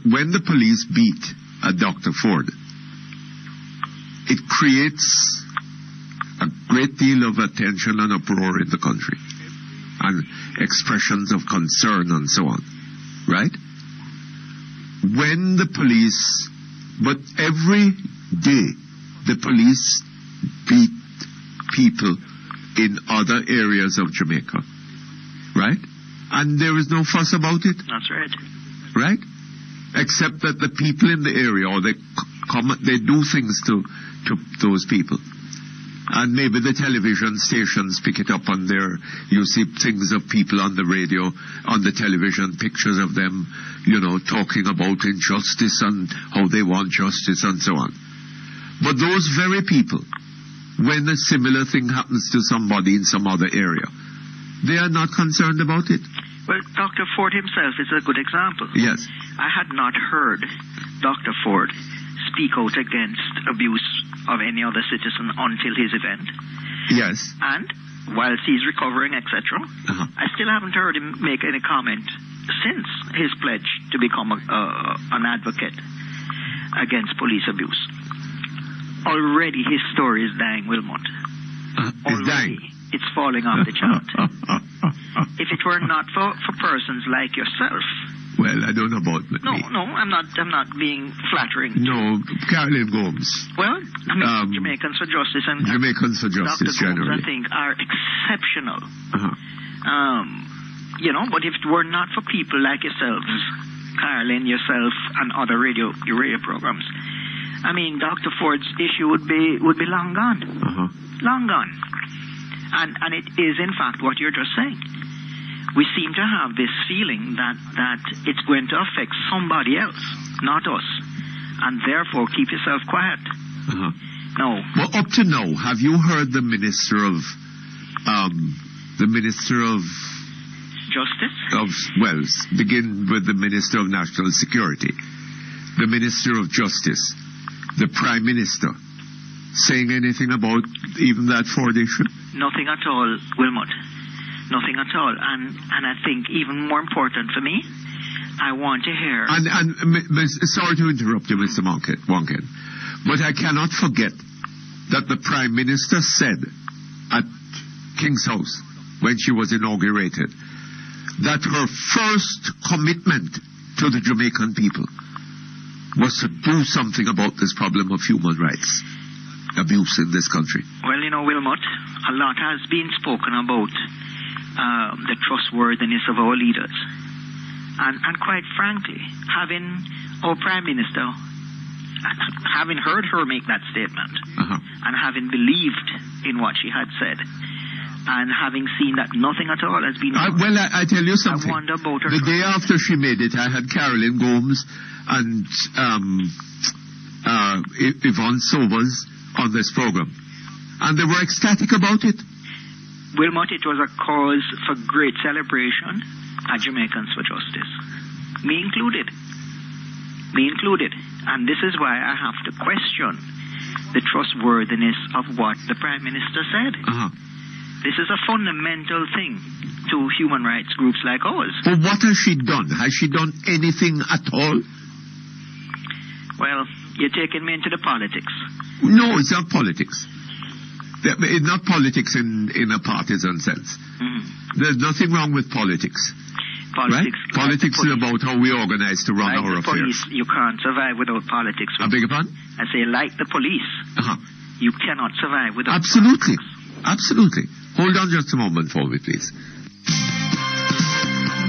when the police beat a Dr. Ford, it creates a great deal of attention and uproar in the country, and expressions of concern and so on, right? When the police, but every day the police beat people in other areas of Jamaica, right? And there is no fuss about it. That's right. Right? Except that the people in the area, or they do things to those people. And maybe the television stations pick it up on there. You see things of people on the radio, on the television, pictures of them, talking about injustice and how they want justice and so on. But those very people, when a similar thing happens to somebody in some other area, they are not concerned about it. Well, Dr. Ford himself is a good example. Yes. I had not heard Dr. Ford speak out against abuse of any other citizen until his event. Yes. And whilst he's recovering, etc., I still haven't heard him make any comment since his pledge to become an advocate against police abuse. Already his story is dying, Wilmot. It's dying. It's falling off the chart. If it were not for persons like yourself. Well, I don't know about me. No, I'm not being flattering. No, Carolyn Gomes. Well, I mean, Jamaicans for Justice and Jamaicans for Justice Dr. generally, Gomes, I think, are exceptional. But if it were not for people like yourselves, Carolyn, yourself, and other radio programs, I mean, Dr. Ford's issue would be long gone. Long gone. And it is, in fact, what you're just saying. We seem to have this feeling that it's going to affect somebody else, not us. And therefore, keep yourself quiet. No. Well, up to now, have you heard the Minister of Justice? Begin with the Minister of National Security, the Minister of Justice, the Prime Minister, saying anything about even that Ford issue? Nothing at all, Wilmot. Nothing at all. And I think even more important for me, I want to hear... sorry to interrupt you, Mr. Wonken, but I cannot forget that the Prime Minister said at King's House, when she was inaugurated, that her first commitment to the Jamaican people was to do something about this problem of human rights abuse in this country. Well, Wilmot, a lot has been spoken about the trustworthiness of our leaders. And quite frankly, having our Prime Minister, having heard her make that statement, and having believed in what she had said, and having seen that nothing at all has been done. Well, I tell you something. I wonder about her. The day after she made it, I had Carolyn Gomes and Yvonne Sobers on this program. And they were ecstatic about it. Wilmot, it was a cause for great celebration at Jamaicans for Justice. Me included. And this is why I have to question the trustworthiness of what the Prime Minister said. This is a fundamental thing to human rights groups like ours. But what has she done? Has she done anything at all? Well, you're taking me into the politics. No, it's not politics. It's not politics in a partisan sense. There's nothing wrong with politics. Right? Politics is about how we organize to run our affairs. Police, you can't survive without politics. I beg your pardon? I say, like the police, you cannot survive without Absolutely. politics. Absolutely. Hold on just a moment for me, please.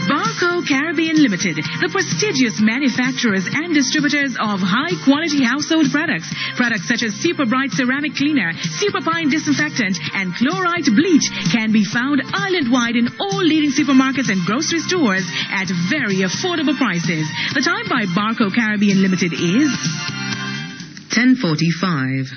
Barco Caribbean Limited, the prestigious manufacturers and distributors of high-quality household products. Products such as Super Bright Ceramic Cleaner, Super Pine Disinfectant, and Chlorite Bleach can be found island-wide in all leading supermarkets and grocery stores at very affordable prices. The time by Barco Caribbean Limited is 10:45.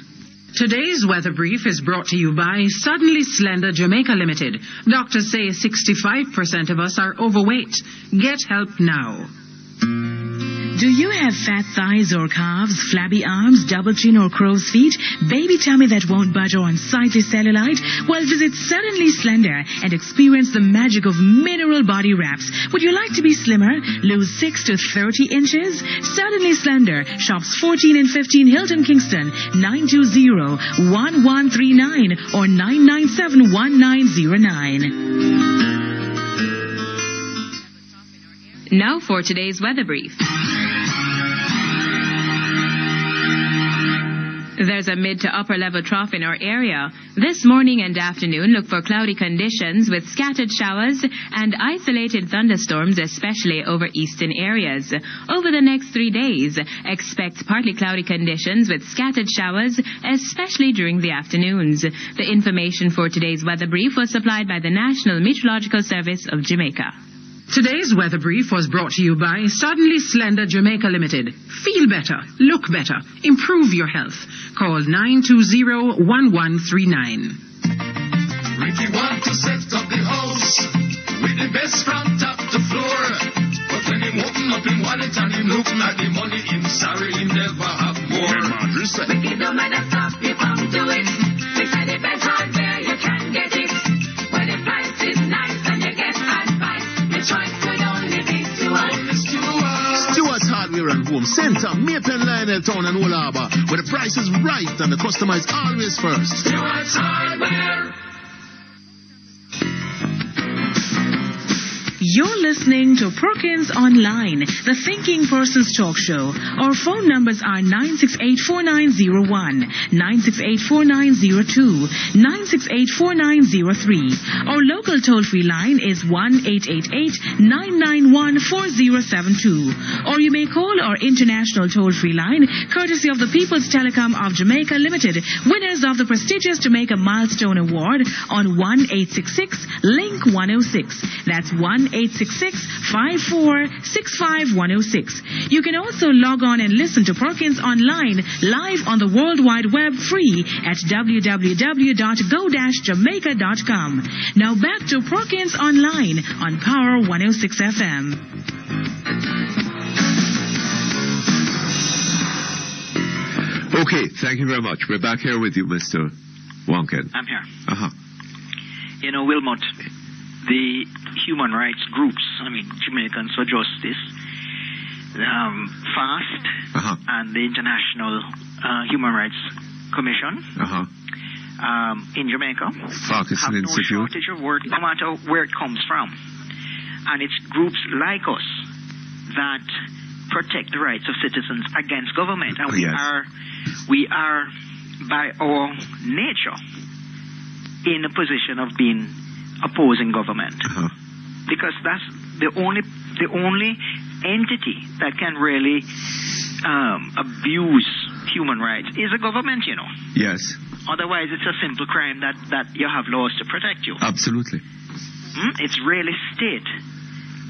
Today's weather brief is brought to you by Suddenly Slender Jamaica Limited. Doctors say 65% of us are overweight. Get help now. Do you have fat thighs or calves, flabby arms, double chin or crow's feet, baby tummy that won't budge or unsightly cellulite? Well, visit Suddenly Slender and experience the magic of mineral body wraps. Would you like to be slimmer? Lose 6 to 30 inches? Suddenly Slender. Shops 14 and 15 Hilton Kingston, 920-1139 or 997-1909. Now for today's weather brief. There's a mid to upper level trough in our area. This morning and afternoon, look for cloudy conditions with scattered showers and isolated thunderstorms, especially over eastern areas. Over the next 3 days, expect partly cloudy conditions with scattered showers, especially during the afternoons. The information for today's weather brief was supplied by the National Meteorological Service of Jamaica. Today's weather brief was brought to you by Suddenly Slender Jamaica Limited. Feel better, look better, improve your health. Call 920-1139. Ricky want to set up the house with the best from top to floor. But when him open up him wallet and him looking at the money, him sorry him never have more. Ricky no matter stop you come to it. We said the best hardware you can get it. When the price is nice and you get advice, the choice could only be Stewart's Hardware and Home Center, Maypen, Lionel Town and Old Harbour, where the price is right and the customer is always first. Stewart's Hardware. You're listening to Perkins Online, the Thinking Person's Talk Show. Our phone numbers are 968-4901, 968-4902, 968-4903. Our local toll-free line is 1-888-991-4072. Or you may call our international toll-free line, courtesy of the People's Telecom of Jamaica Limited, winners of the prestigious Jamaica Milestone Award on 1-866-LINK-106. That's 1-866-5465-106. You can also log on and listen to Perkins Online live on the World Wide Web free at www.go-jamaica.com. Now back to Perkins Online on Power 106 FM. Okay, thank you very much. We're back here with you, Mr. Wonken. I'm here. Uh-huh. You know, Wilmot, the human rights groups, Jamaicans for Justice, FAST, and the International Human Rights Commission in Jamaica have no shortage of work, no matter where it comes from. And it's groups like us that protect the rights of citizens against government. And we are, by our nature, in a position of being opposing government, because that's the only entity that can really abuse human rights is a government, you know. Yes. Otherwise, it's a simple crime that you have laws to protect you. Absolutely. It's really state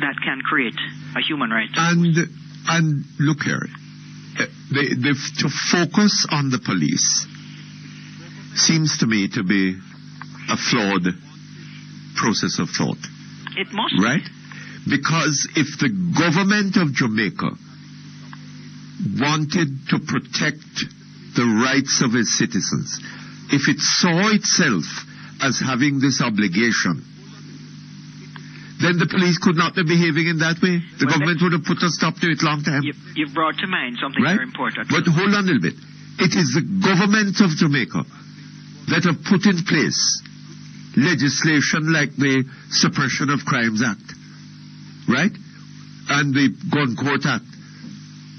that can create a human right. And look here, to focus on the police seems to me to be a flawed process of thought. It must. Right? Because if the government of Jamaica wanted to protect the rights of its citizens, if it saw itself as having this obligation, then the police could not be behaving in that way. The government would have put a stop to it long time. You've brought to mind something very important. But hold on a little bit. It is the government of Jamaica that have put in place legislation like the Suppression of Crimes Act, right? And the Gun Court Act,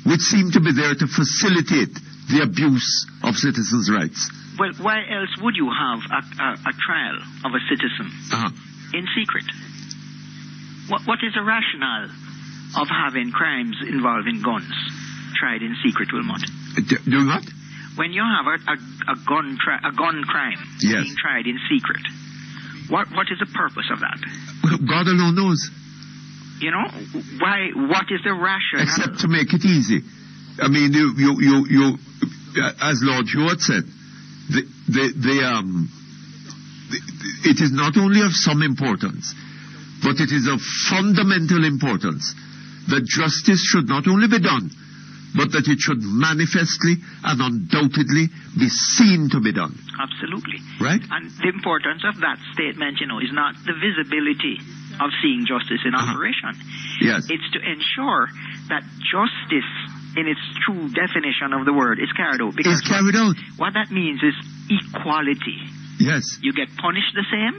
which seem to be there to facilitate the abuse of citizens' rights. Well, why else would you have a trial of a citizen in secret? What is the rationale of having crimes involving guns tried in secret, Wilmot? Do what? When you have a gun crime being tried in secret, what is the purpose of that? Well, God alone knows. You know, why? What is the rationale? Except to make it easy. I mean, you as Lord Hewitt said, it is not only of some importance, but it is of fundamental importance that justice should not only be done, but that it should manifestly and undoubtedly be seen to be done. Absolutely. Right? And the importance of that statement, you know, is not the visibility of seeing justice in operation. Yes. It's to ensure that justice, in its true definition of the word, is carried out. Because what that means is equality. Yes. You get punished the same,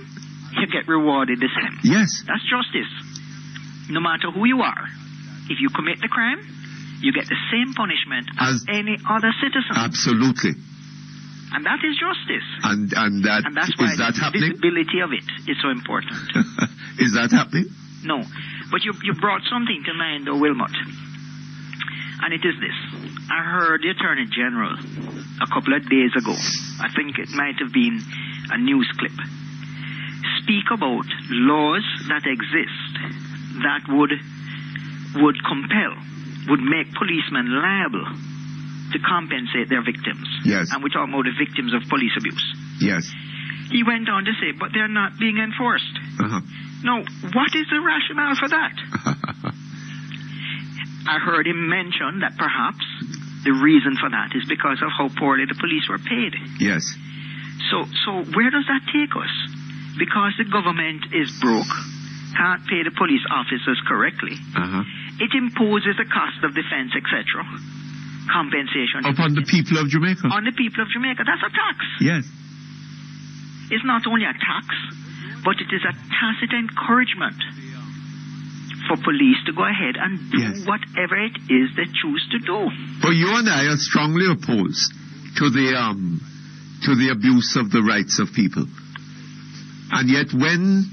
you get rewarded the same. Yes. That's justice. No matter who you are, if you commit the crime, you get the same punishment as any other citizen. Absolutely. And that is justice. And that's why is that the happening? visibility of it is so important. Is that happening? No. But you brought something to mind, though, Wilmot. And it is this. I heard the Attorney General a couple of days ago, I think it might have been a news clip, speak about laws that exist that would make policemen liable to compensate their victims. Yes. And we're talking about the victims of police abuse. Yes. He went on to say, but they're not being enforced. Uh-huh. Now, what is the rationale for that? I heard him mention that perhaps the reason for that is because of how poorly the police were paid. Yes. So where does that take us? Because the government is broke, can't pay the police officers correctly. Uh-huh. It imposes a cost of defense, etc. Compensation. Upon the people of Jamaica. On the people of Jamaica. That's a tax. Yes. It's not only a tax, but it is a tacit encouragement for police to go ahead and do whatever it is they choose to do. But you and I are strongly opposed to the abuse of the rights of people. And yet when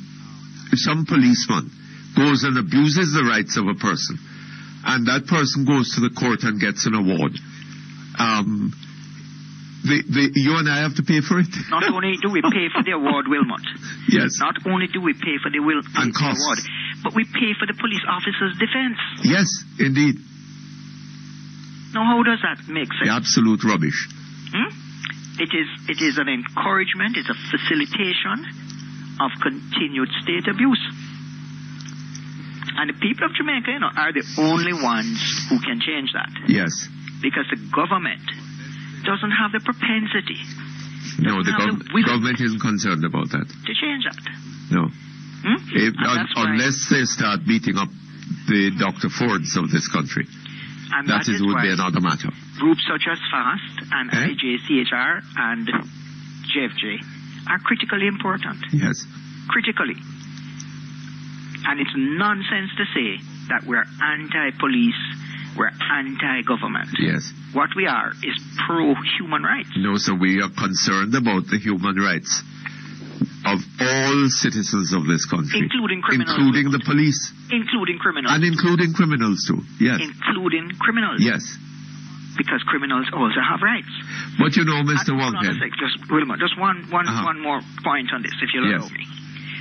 some policeman goes and abuses the rights of a person, and that person goes to the court and gets an award, you and I have to pay for it. Not only do we pay for the award, Wilmot. Yes. Not only do we pay for the award, but we pay for the police officer's defense. Yes, indeed. Now, how does that make sense? The absolute rubbish. It is an encouragement, it's a facilitation of continued state abuse. And the people of Jamaica, are the only ones who can change that. Yes. Because the government doesn't have the propensity. No, the government isn't concerned about that. To change that. No. Unless they start beating up the Dr. Fords of this country. And that would be another matter. Groups such as FAST and IJCHR and JFJ are critically important. Yes. Critically. And it's nonsense to say that we're anti-police, we're anti-government. Yes. What we are is pro-human rights. No, so we are concerned about the human rights of all citizens of this country. Including criminals. Including the police. Including criminals. And including criminals too. Yes. Including criminals. Yes. Because criminals also have rights. But you know, Mr. Wonghead. Just one more point on this, if you'll allow me.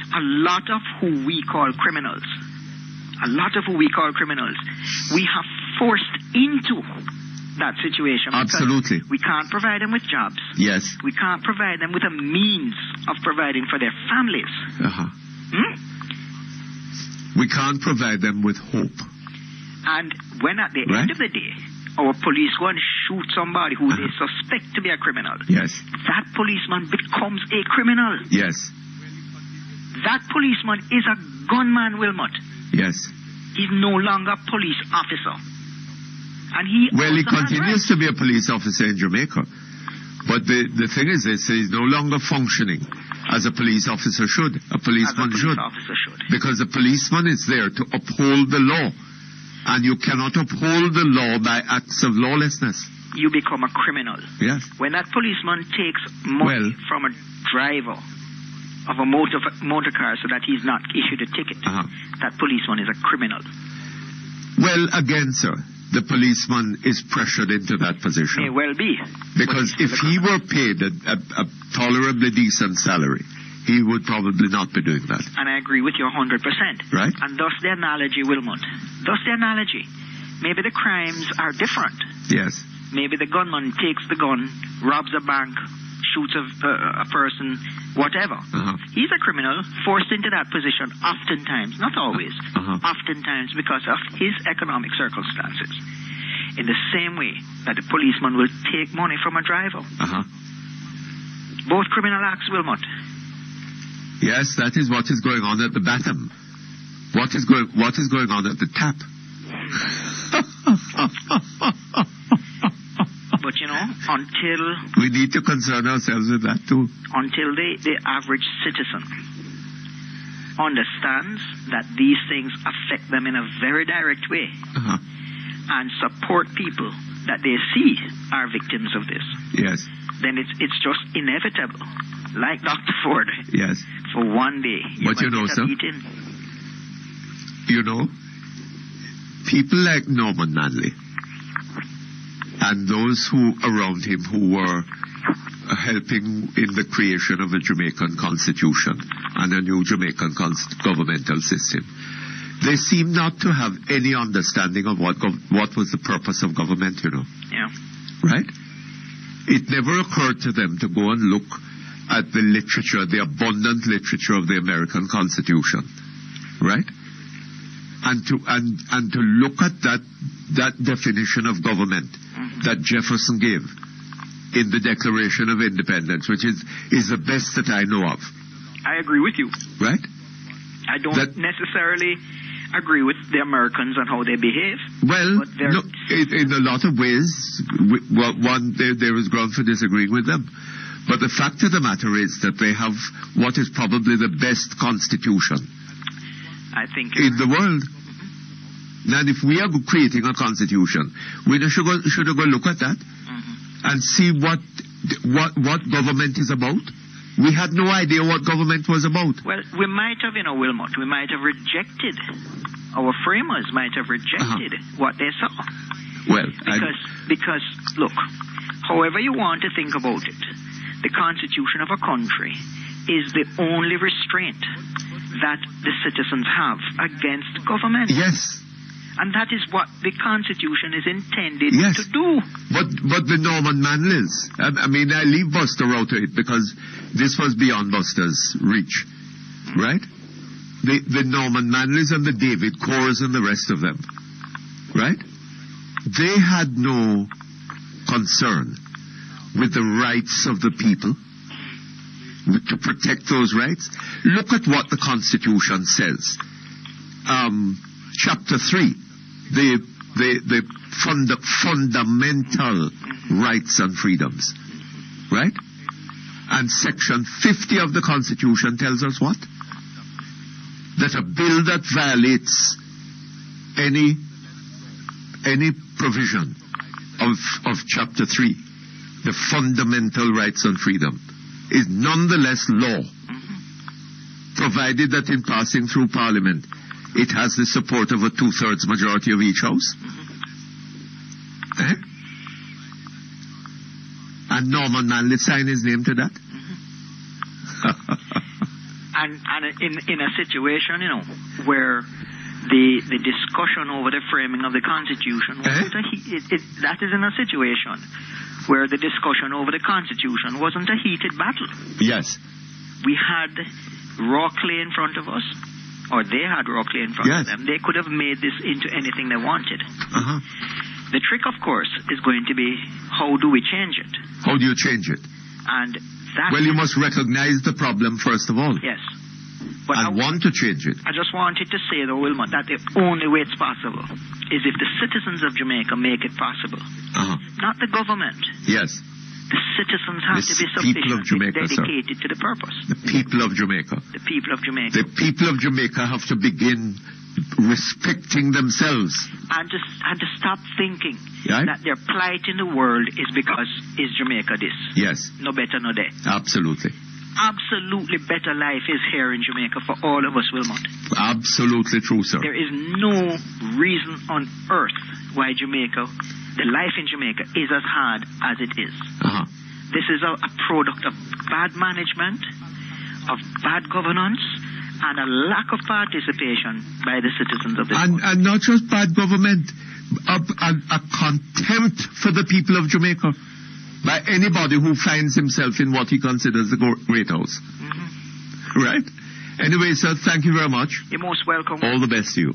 A lot of who we call criminals, we have forced into that situation. Absolutely. We can't provide them with jobs. Yes. We can't provide them with a means of providing for their families. Uh-huh. We can't provide them with hope. And when at the end of the day, our police go and shoot somebody who they suspect to be a criminal. Yes. That policeman becomes a criminal. Yes. That policeman is a gunman, Wilmot. Yes. He's no longer a police officer. And he continues to be a police officer in Jamaica. But the thing is this, he's no longer functioning as a police officer should. A policeman should. Because a policeman is there to uphold the law. And you cannot uphold the law by acts of lawlessness. You become a criminal. Yes. When that policeman takes money from a driver of a motor car so that he's not issued a ticket, that policeman is a criminal. Well, again, sir, the policeman is pressured into that position. May well be. Because if he were paid a tolerably decent salary, he would probably not be doing that. And I agree with you 100%. Right. And thus the analogy, Wilmot. Maybe the crimes are different. Yes. Maybe the gunman takes the gun, robs a bank, shoots a person, whatever. He's a criminal forced into that position oftentimes, not always, oftentimes because of his economic circumstances. In the same way that the policeman will take money from a driver. Both criminal acts, Wilmot. Yes, that is what is going on at the bottom. What is going on at the top? But until we need to concern ourselves with that too. Until the average citizen understands that these things affect them in a very direct way, and support people that they see are victims of this. Yes. then it's just inevitable. Like Dr. Ford. Yes. For one day. But you know, sir, eating. you know, people like Norman Manley and those who around him who were helping in the creation of a Jamaican constitution and a new Jamaican governmental system, they seem not to have any understanding of what was the purpose of government, you know. Yeah. Right? It never occurred to them to go and look at the literature, the abundant literature of the American Constitution. Right? And to look at that definition of government that Jefferson gave in the Declaration of Independence, which is the best that I know of. I agree with you. Right? I don't necessarily agree with the Americans on how they behave. Well, no, in a lot of ways, there is ground for disagreeing with them. But the fact of the matter is that they have what is probably the best constitution in the world. Now, if we are creating a constitution, we should go look at that and see what government is about. We had no idea what government was about. Well, we might have, Wilmot, we might have rejected, our framers might have rejected what they saw. Well, because, look, however you want to think about it, the constitution of a country is the only restraint that the citizens have against government. Yes. And that is what the Constitution is intended to do. But the Norman Manleys, I mean, I leave Buster out of it because this was beyond Buster's reach, right? The Norman Manleys and the David Cores and the rest of them, right? They had no concern with the rights of the people, to protect those rights. Look at what the Constitution says. Chapter 3. The fundamental rights and freedoms, right? And Section 50 of the Constitution tells us what? That a bill that violates any provision of Chapter 3, the fundamental rights and freedom, is nonetheless law, provided that in passing through Parliament, it has the support of a 2/3 majority of each house. And Norman Manley signed his name to that. and in a situation, where the discussion over the framing of the Constitution wasn't that is in a situation where the discussion over the Constitution wasn't a heated battle. Yes. We had Rockley in front of us. Or they had Rockley in front of them. They could have made this into anything they wanted. The trick, of course, is going to be, how do we change it? How do you change it? And that... Well, you must recognize the problem first of all. Yes. But I want to change it. I just wanted to say, though, Wilmot, that the only way it's possible is if the citizens of Jamaica make it possible. Not the government. Yes. The citizens have to be sufficiently dedicated to the purpose. The people of Jamaica. The people of Jamaica. The people of Jamaica have to begin respecting themselves. And to stop thinking that their plight in the world is because is Jamaica this. Yes. No better, no that. Absolutely. Absolutely better life is here in Jamaica for all of us, Wilmot. Absolutely true, sir. There is no reason on earth why Jamaica... the life in Jamaica is as hard as it is. This is a product of bad management, of bad governance, and a lack of participation by the citizens of this country. And not just bad government, a contempt for the people of Jamaica by anybody who finds himself in what he considers the Great House. Right? Anyway, sir, thank you very much. You're most welcome. All the best to you.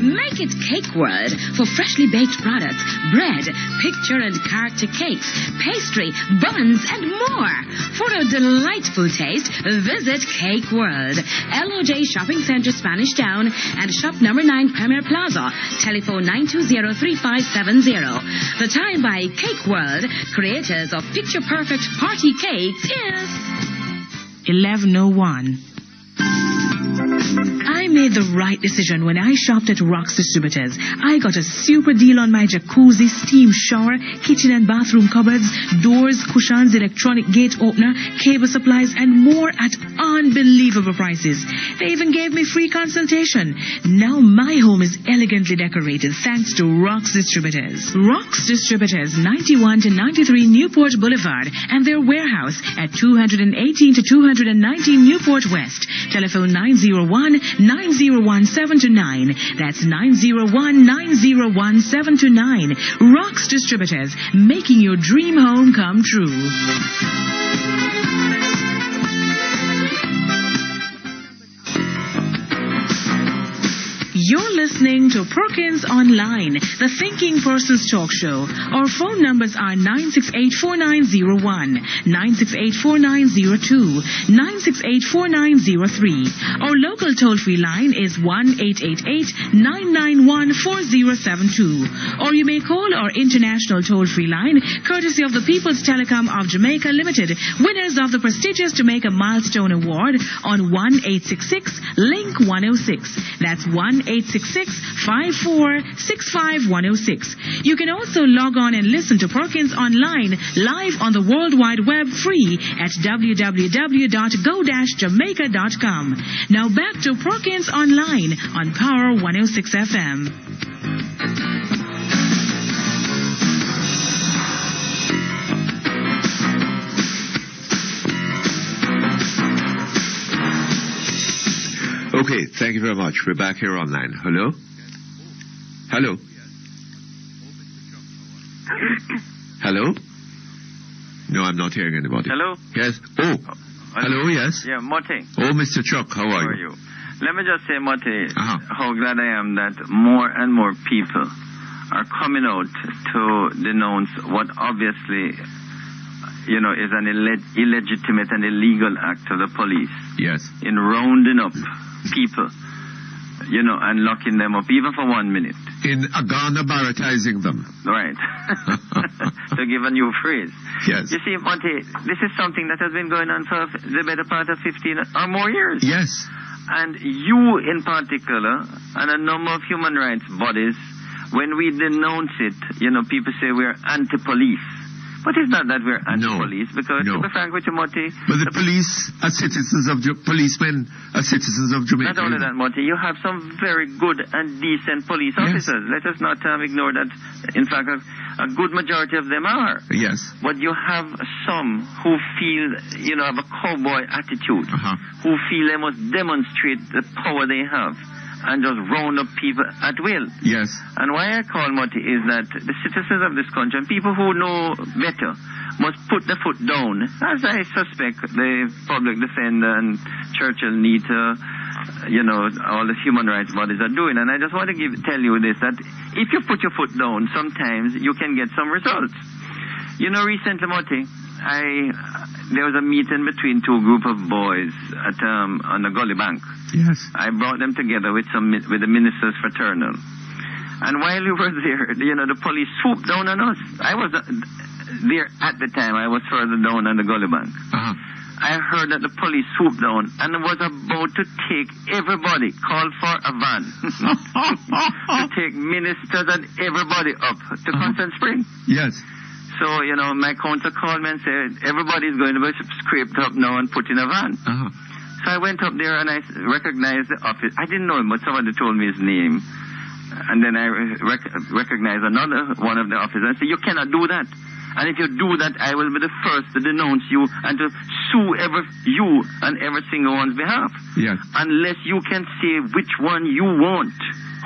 Make it Cake World for freshly baked products, bread, picture and character cakes, pastry, buns, and more. For a delightful taste, visit Cake World, LOJ Shopping Center, Spanish Town, and shop number 9, Premier Plaza. Telephone 920-3570. The time by Cake World, creators of picture-perfect party cakes, is 11:01. I'm made the right decision when I shopped at Rock's Distributors. I got a super deal on my jacuzzi, steam shower, kitchen and bathroom cupboards, doors, cushions, electronic gate opener, cable supplies, and more at unbelievable prices. They even gave me free consultation. Now my home is elegantly decorated thanks to Rock's Distributors. Rock's Distributors, 91 to 93 Newport Boulevard, and their warehouse at 218 to 219 Newport West. Telephone 901-901729. That's 901-901729. Rock's Distributors, making your dream home come true. You're listening to Perkins Online, the Thinking Person's Talk Show. Our phone numbers are 968-4901, 968-4902, 968-4903. Our local toll-free line is 1-888-991-4072. Or you may call our international toll-free line, courtesy of the People's Telecom of Jamaica Limited, winners of the prestigious Jamaica Milestone Award on 1-866-LINK-106. That's 1-866-5465-106. You can also log on and listen to Perkins Online live on the World Wide Web free at www.go-jamaica.com. Now back to Perkins Online on Power 106 FM. Okay, thank you very much. We're back here online. Hello? Hello? Hello? No, I'm not hearing anybody. Hello? Yes. Oh. Hello, yes? Yeah, Mutty. Oh, Mr. Chuck, how are you? Let me just say, Mutty, how glad I am that more and more people are coming out to denounce what obviously, is an illegitimate and illegal act of the police. Yes. In rounding up people, and locking them up, even for 1 minute. In Ghana-baratizing them. Right. To give a new phrase. Yes. You see, Monty, this is something that has been going on for the better part of 15 or more years. Yes. And you in particular, and a number of human rights bodies, when we denounce it, people say we're anti-police. But it's not that we're anti-police, because to be frank with you, Monty... But the police are citizens of... Policemen are citizens of Jamaica. Not only that, Monty, you have some very good and decent police officers. Let us not ignore that. In fact, a good majority of them are. Yes. But you have some who feel, have a cowboy attitude, who feel they must demonstrate the power they have and just round up people at will. Yes. And why I call Mutty is that the citizens of this country and people who know better must put the foot down, as I suspect the public defender and Churchill need to, all the human rights bodies are doing. And I just want to tell you this, that if you put your foot down, sometimes you can get some results. Recently, Mutty, there was a meeting between two group of boys at on the Gully Bank. Yes. I brought them together with the ministers fraternal. And while we were there, the police swooped down on us. I was there at the time. I was further down on the Gully Bank. I heard that the police swooped down and was about to take everybody, call for a van, to take ministers and everybody up to Constant Spring. Yes. So, my counsel called me and said, everybody's going to be scraped up now and put in a van. So I went up there and I recognized the office. I didn't know him, but somebody told me his name. And then I recognized another one of the officers. I said, you cannot do that. And if you do that, I will be the first to denounce you and to sue you on every single one's behalf. Yes. Unless you can say which one you want,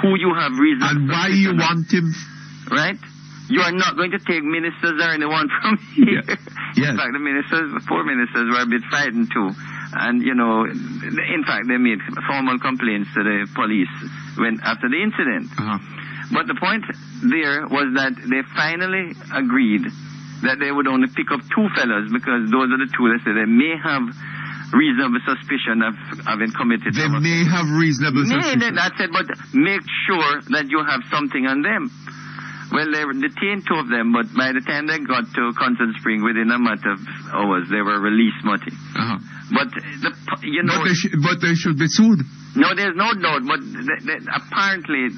who you have reason. And why you want him. Right? You are not going to take ministers or anyone from here. Yes. In fact, the poor ministers were a bit frightened too. And, in fact, they made formal complaints to the police after the incident. But the point there was that they finally agreed that they would only pick up two fellas because those are the two that they may have reasonable suspicion of having committed. They may have reasonable suspicion. That's it, but make sure that you have something on them. Well, they detained two of them, but by the time they got to Constant Spring, within a matter of hours, they were released, Mutty. But, But they should be sued. No, there's no doubt, but apparently,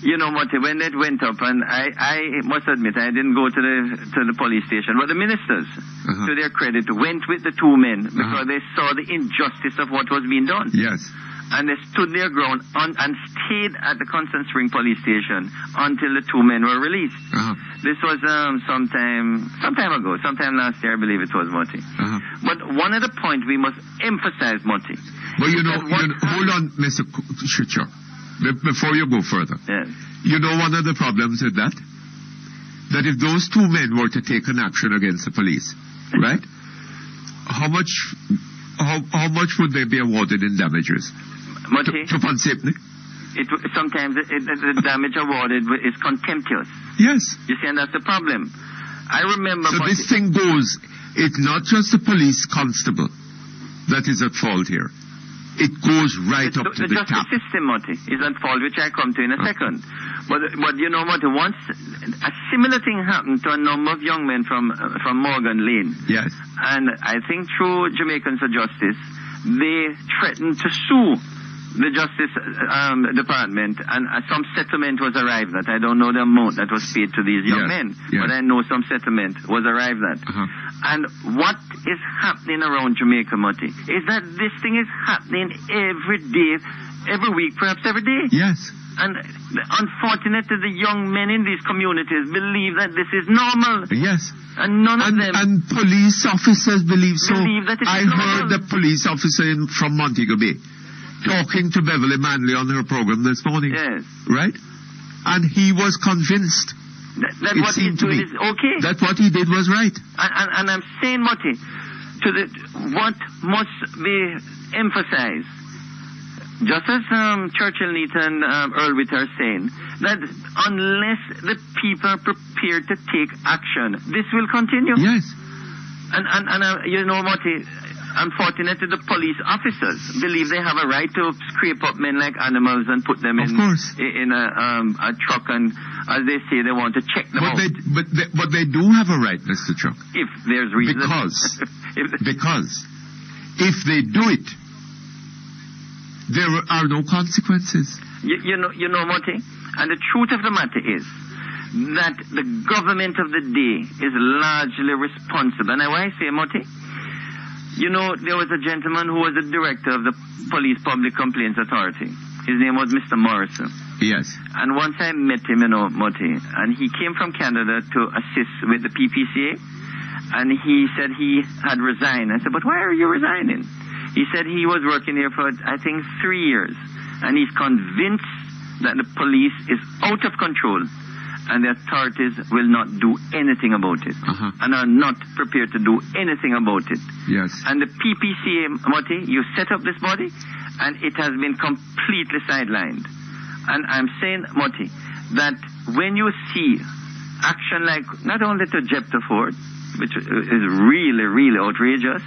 you know, Mutty, when it went up, and I must admit, I didn't go to the police station, but the ministers, to their credit, went with the two men because they saw the injustice of what was being done. Yes. And they stood their ground and stayed at the Constant Spring police station until the two men were released. This was sometime ago, sometime last year, I believe it was, Mutty. But one of the points we must emphasize, Mutty. Well, hold on, Mr. Schucher. Before you go further. Yes. You know one of the problems with that? That if those two men were to take an action against the police, right? How much would they be awarded in damages? Mutty? To Ponsipney? Sometimes the damage awarded is contemptuous. Yes. You see, and that's the problem. I remember... So this thing goes, it's not just the police constable that is at fault here. It goes right up to the top. The justice system, Mutty, is at fault, which I come to in a second. But you know, Mutty, once a similar thing happened to a number of young men from Morgan Lane. Yes. And I think through Jamaicans for Justice, they threatened to sue the Justice Department, and some settlement was arrived at. I don't know the amount that was paid to these young men, but I know some settlement was arrived at. And what is happening around Jamaica, Mutty, is that this thing is happening every day, every week, perhaps every day. Yes. And unfortunately, the young men in these communities believe that this is normal. Yes. And none of them... And police officers believe so. That it I is heard normal. the police officer from Montego Bay talking to Beverly Manley on her program this morning. Yes. Right? And he was convinced. That what he's doing is okay. That what he did was right. And I'm saying, Mutty, what must be emphasized, just as Churchill, Neat, and Earl Witt are saying, that unless the people are prepared to take action, this will continue. Yes. And you know, Mutty, unfortunately, the police officers believe they have a right to scrape up men like animals and put them in a truck, and as they say, they want to check them out. But they do have a right, Mr. Chuck. If there's reason. Because if they do it, there are no consequences. You know, Mutty, and the truth of the matter is that the government of the day is largely responsible. And why I say, Mutty, you know, there was a gentleman who was the director of the Police Public Complaints Authority. His name was Mr. Morrison. Yes. And once I met him, you know, Mutty, and he came from Canada to assist with the PPCA, and he said he had resigned. I said, but why are you resigning? He said he was working here for, I think, 3 years, and he's convinced that the police is out of control, and the authorities will not do anything about it, and are not prepared to do anything about it. Yes. And the PPCA, Mutty, you set up this body, and it has been completely sidelined. And I'm saying, Mutty, that when you see action like, not only to Jepta Ford, which is really, really outrageous,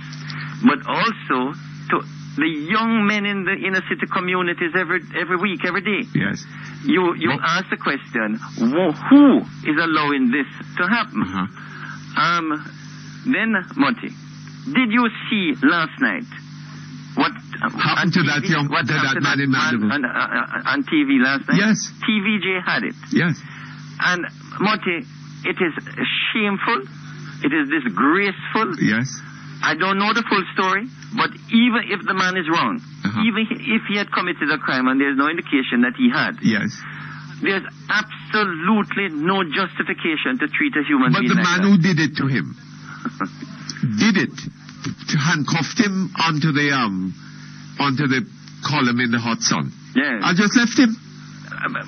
but also to the young men in the inner city communities every week, every day. Yes. You ask the question, who is allowing this to happen? Then, Mutty, did you see last night what happened to that man in Mandeville? On TV last night? Yes. TVJ had it. Yes. And, Mutty, it is shameful. It is disgraceful. Yes. I don't know the full story, but even if the man is wrong, even if he had committed a crime and there's no indication that he had, yes, there's absolutely no justification to treat a human being like that. But the man who did it to him, handcuffed him onto the column in the hot sun. Yes. I just left him.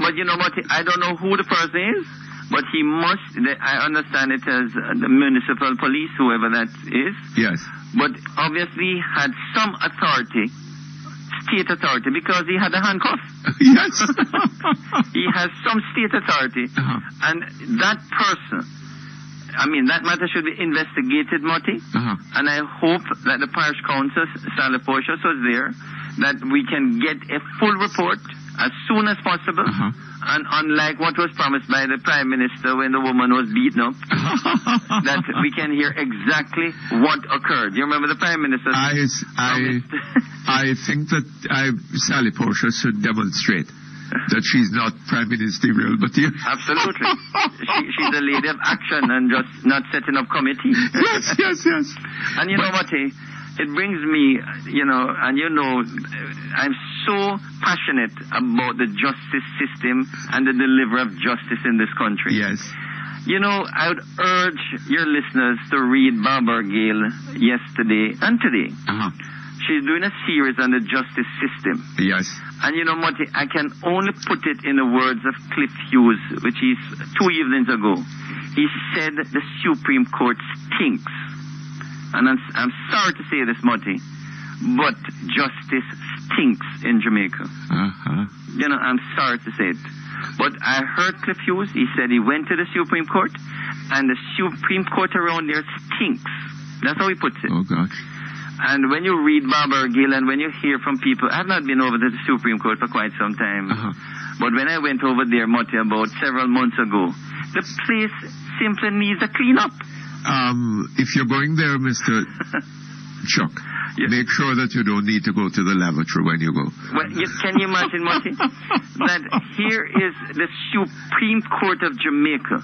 But you know what? I don't know who the person is, but he must, I understand it as the municipal police, whoever that is. Yes. But obviously had some authority, state authority, because he had a handcuff. Yes. He has some state authority. And that person, I mean, that matter should be investigated, Mutty. And I hope that the parish council, Sally Portius, was there, that we can get a full report as soon as possible. And unlike what was promised by the Prime Minister when the woman was beaten up, that we can hear exactly what occurred. You remember the Prime Minister? I think that Sally Portia should demonstrate that she's not prime ministerial, but absolutely. She's a lady of action and just not setting up committees. Yes. And you know what? It brings me, I'm so passionate about the justice system and the delivery of justice in this country. Yes. I would urge your listeners to read Barbara Gale yesterday and today. She's doing a series on the justice system. Yes. And Mutty, I can only put it in the words of Cliff Hughes, which is 2 evenings ago. He said the Supreme Court stinks. And I'm sorry to say this, Mutty, but justice stinks in Jamaica. I'm sorry to say it. But I heard Cliff Hughes, he said he went to the Supreme Court, and the Supreme Court around there stinks. That's how he puts it. Oh, God. And when you read Barbara Gill and when you hear from people, I've not been over to the Supreme Court for quite some time. But when I went over there, Mutty, about several months ago, the place simply needs a clean-up. If you're going there, Mr. Chuck, make sure that you don't need to go to the lavatory when you go. Well, can you imagine, Mutty, that here is the Supreme Court of Jamaica.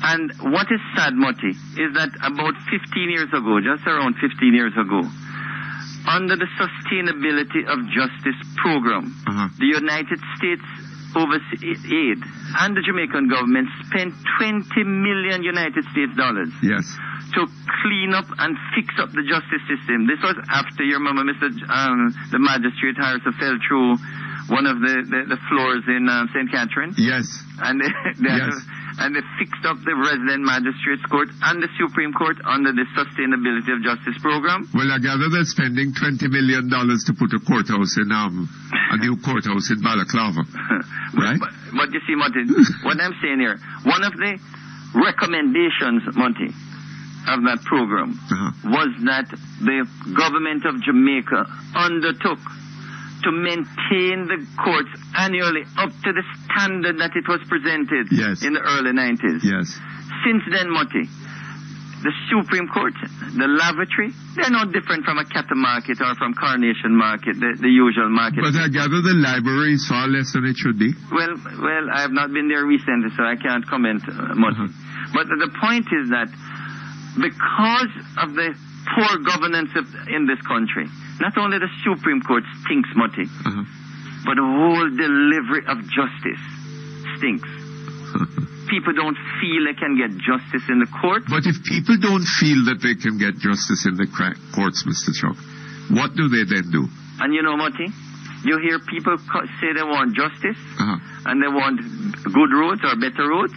And what is sad, Mutty, is that about 15 years ago, just around 15 years ago, under the Sustainability of Justice program, the United States Aid and the Jamaican government spent $20 million United States dollars to clean up and fix up the justice system. This was after, you remember, the magistrate Harrison fell through one of the floors in St. Catherine? Yes. And they fixed up the resident magistrates court and the Supreme Court under the Sustainability of Justice program. Well, I gather they're spending $20 million to put a courthouse in a new courthouse in Balaclava, right? But you see, Monty, what I'm saying here, one of the recommendations, Monty, of that program was that the government of Jamaica undertook to maintain the courts annually up to the standard that it was presented in the early 90s. Yes. Since then, Mutty, the Supreme Court, the lavatory, they're no different from a cattle market or from Carnation Market, the usual market. But I gather the library is far less than it should be. Well, I have not been there recently, so I can't comment, Mutty. But the point is that because of the poor governance in this country, not only the Supreme Court stinks, Mutty, but the whole delivery of justice stinks. People don't feel they can get justice in the court. But if people don't feel that they can get justice in the courts, Mr. Chuck, what do they then do? And you know, Mutty, you hear people say they want justice and they want good roads or better roads.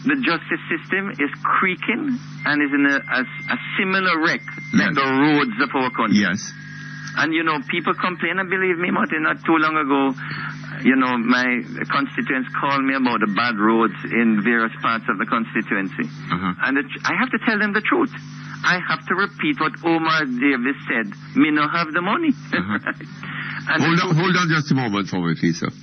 The justice system is creaking and is in a similar wreck like the roads of our country. Yes. And, people complain, and believe me, Martin, not too long ago, my constituents called me about the bad roads in various parts of the constituency. And I have to tell them the truth. I have to repeat what Omar Davis said. Me no have the money. Hold on just a moment for me, please, sir.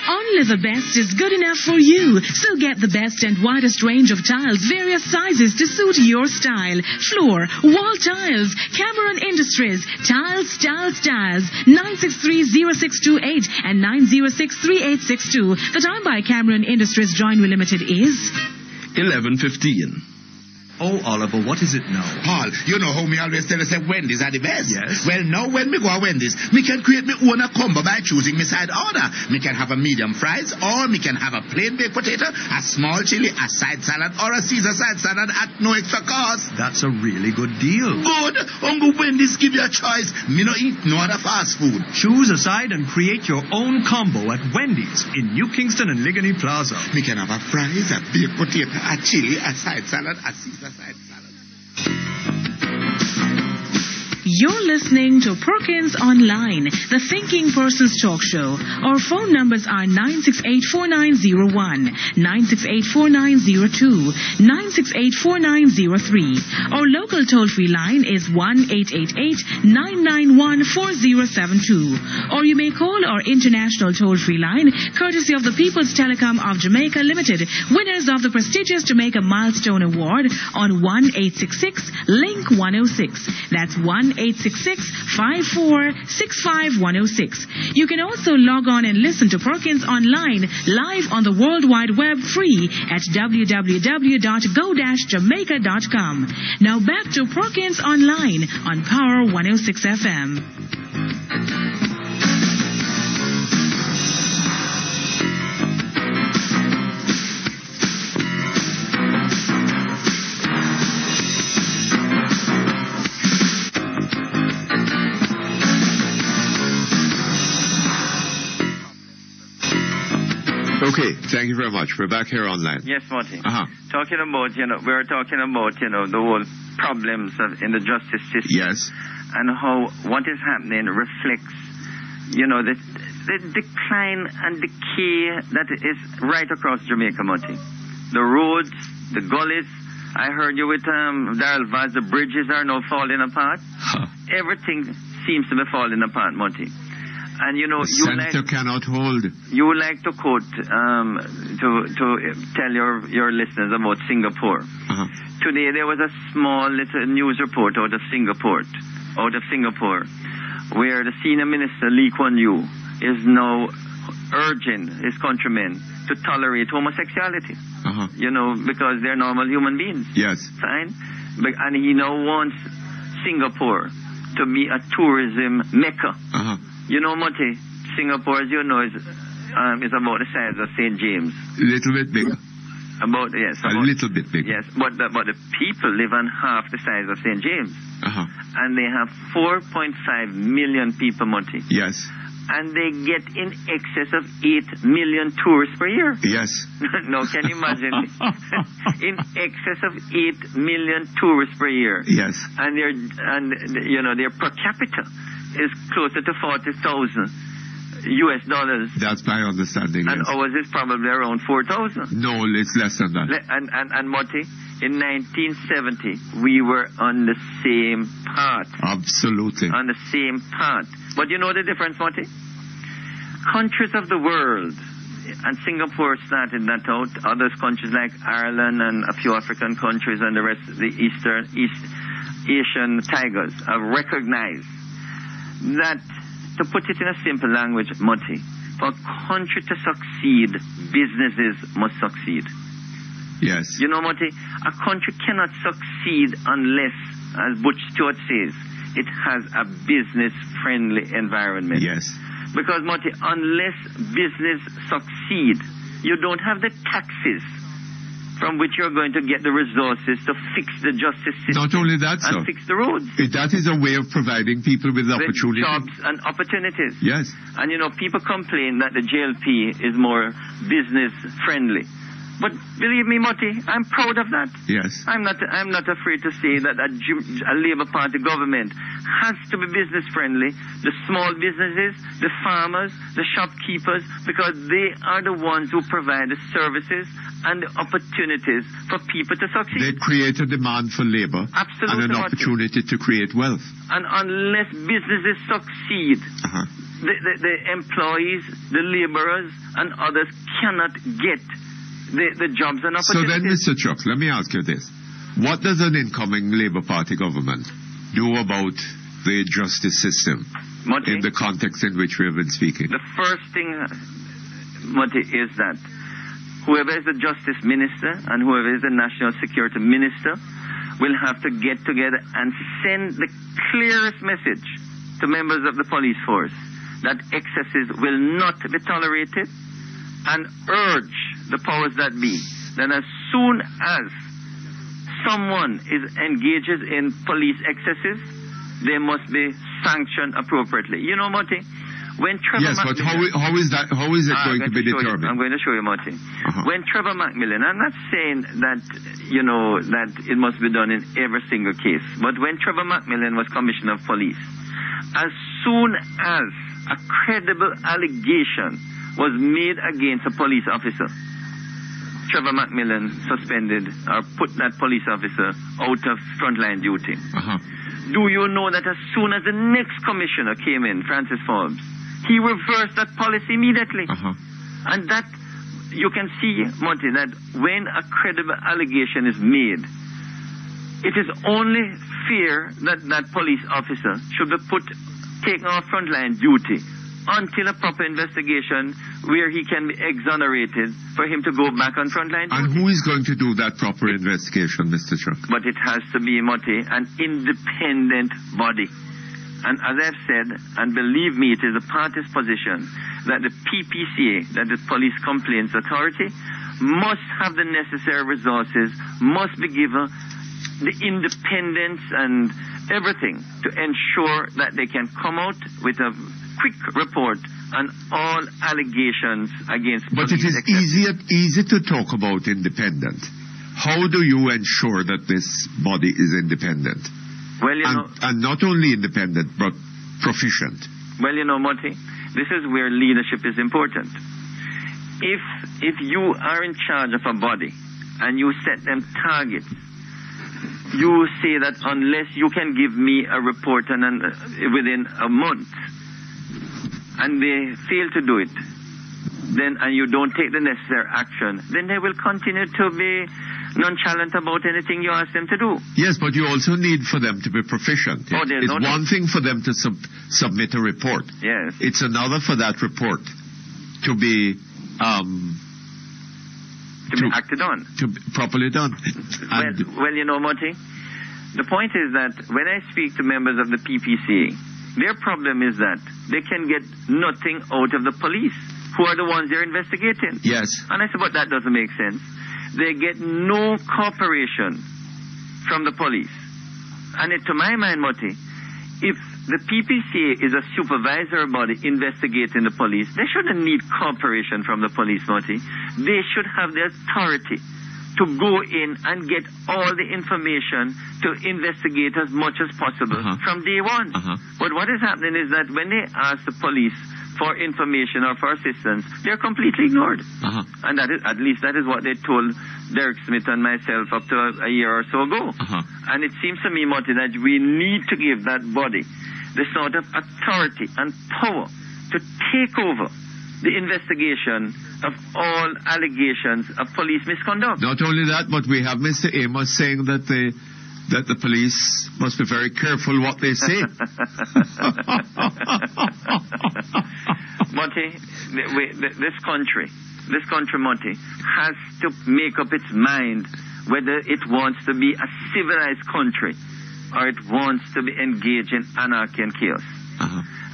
Only the best is good enough for you. So get the best and widest range of tiles, various sizes to suit your style. Floor, wall tiles, Cameron Industries, Tiles, 963-0628 and 906-3862. The time by Cameron Industries Joinery Limited is 11:15. Oh, Oliver, what is it now? Paul, you know how me always tell you say Wendy's are the best. Yes. Well, now when me go to Wendy's, me can create me own a combo by choosing me side order. Me can have a medium fries, or me can have a plain baked potato, a small chili, a side salad, or a Caesar side salad at no extra cost. That's a really good deal. Good. Uncle Wendy's give you a choice. Me no eat no other fast food. Choose a side and create your own combo at Wendy's in New Kingston and Ligony Plaza. Me can have a fries, a baked potato, a chili, a side salad, a Caesar side salad. You're listening to Perkins Online, the Thinking Person's Talk Show. Our phone numbers are 968-4901, 968-4902, 968-4903. Our local toll-free line is 1-888-991-4072. Or you may call our international toll-free line, courtesy of the People's Telecom of Jamaica Limited, winners of the prestigious Jamaica Milestone Award on 1-866-LINK-106. That's 1-866-5465-106. You can also log on and listen to Perkins Online live on the World Wide Web free at www.go-jamaica.com. Now back to Perkins Online on Power 106 FM. Okay, thank you very much. We're back here online. Yes, Marty. Uh-huh. Talking about, we're talking about, the whole problems in the justice system. Yes. And how what is happening reflects, the decline and decay that is right across Jamaica, Marty. The roads, the gullies. I heard you with Daryl Vaz, the bridges are now falling apart. Huh. Everything seems to be falling apart, Marty. And the center cannot hold. You like to quote to tell your listeners about Singapore. Uh-huh. Today there was a small little news report out of Singapore, where the senior minister Lee Kuan Yew is now urging his countrymen to tolerate homosexuality. Uh-huh. Because they're normal human beings. Yes. Fine. And he now wants Singapore to be a tourism mecca. Uh-huh. Mutty, Singapore, as you know, is about the size of St. James. A little bit bigger. A little bit bigger. Yes, but the people live on half the size of St. James. Uh-huh. And they have 4.5 million people, Mutty. Yes. And they get in excess of 8 million tourists per year. Yes. Now, can you imagine? In excess of 8 million tourists per year. Yes. And their per capita is closer to $40,000 US dollars. That's my understanding. And yes. ours is probably around 4,000. No, it's less than that. And Mutty, in 1970, we were on the same path. Absolutely. On the same path. But you know the difference, Mutty? Countries of the world, and Singapore started that out, other countries like Ireland and a few African countries and the rest of the East Asian tigers have recognized that, to put it in a simple language, Mutty, for a country to succeed, businesses must succeed. Yes. Mutty, a country cannot succeed unless, as Butch Stewart says, it has a business-friendly environment. Yes. Because, Mutty, unless business succeed, you don't have the taxes from which you're going to get the resources to fix the justice system. Not only that, sir. And fix the roads. That is a way of providing people with opportunities. Jobs and opportunities. Yes. And, people complain that the JLP is more business-friendly. But believe me, Mutty, I'm proud of that. Yes. I'm not afraid to say that a Labour Party government has to be business friendly. The small businesses, the farmers, the shopkeepers, because they are the ones who provide the services and the opportunities for people to succeed. They create a demand for labour. Absolutely, and an opportunity to create wealth. And unless businesses succeed, the employees, the labourers, and others cannot get the jobs and opportunities. So then, Mr. Chuck, let me ask you this. What does an incoming Labour Party government do about the justice system in the context in which we have been speaking? The first thing, Mutty, is that whoever is the justice minister and whoever is the national security minister will have to get together and send the clearest message to members of the police force that excesses will not be tolerated, and urge the powers that be that as soon as someone engages in police excesses, they must be sanctioned appropriately. Mutty, When Trevor yes, but Macmillan, how is it going to be determined? I'm going to show you, Mutty. When Trevor Macmillan, I'm not saying that, that it must be done in every single case, but when Trevor Macmillan was Commissioner of Police, as soon as a credible allegation was made against a police officer, Trevor Macmillan suspended or put that police officer out of frontline duty. Do you know that as soon as the next commissioner came in, Francis Forbes, he reversed that policy immediately? And that, you can see, Monty, that when a credible allegation is made, it is only fair that that police officer should be taken off frontline duty until a proper investigation where he can be exonerated for him to go back on frontline duty. And who is going to do that proper investigation, Mr. Chuck? But it has to be, Mutty, an independent body. And as I've said, and believe me, it is the party's position that the PPCA, that the Police Complaints Authority, must have the necessary resources, must be given the independence and everything to ensure that they can come out with a quick report on all allegations against police. But it is easy to talk about independent. How do you ensure that this body is independent? Well, and not only independent, but proficient. Well, Mutty, this is where leadership is important. If you are in charge of a body and you set them targets, you say that unless you can give me a report within a month, and they fail to do it, then and you don't take the necessary action, then they will continue to be nonchalant about anything you ask them to do. Yes, but you also need for them to be proficient. It's one thing for them to submit a report. Yes. It's another for that report to be acted on. To be properly done. Well, Monty, the point is that when I speak to members of the PPCA, their problem is that they can get nothing out of the police, who are the ones they're investigating. Yes. And I said, but that doesn't make sense. They get no cooperation from the police. And to my mind, Mutty, if the PPCA is a supervisory body investigating the police, they shouldn't need cooperation from the police, Mutty. They should have the authority to go in and get all the information to investigate as much as possible from day one. But what is happening is that when they ask the police for information or for assistance, they're completely ignored. And that is, at least that is what they told Derek Smith and myself up to a year or so ago. And it seems to me, Mutty, that we need to give that body the sort of authority and power to take over the investigation of all allegations of police misconduct. Not only that, but we have Mr. Amos saying that the police must be very careful what they say. Monty, this country, Monty, has to make up its mind whether it wants to be a civilized country or it wants to be engaged in anarchy and chaos.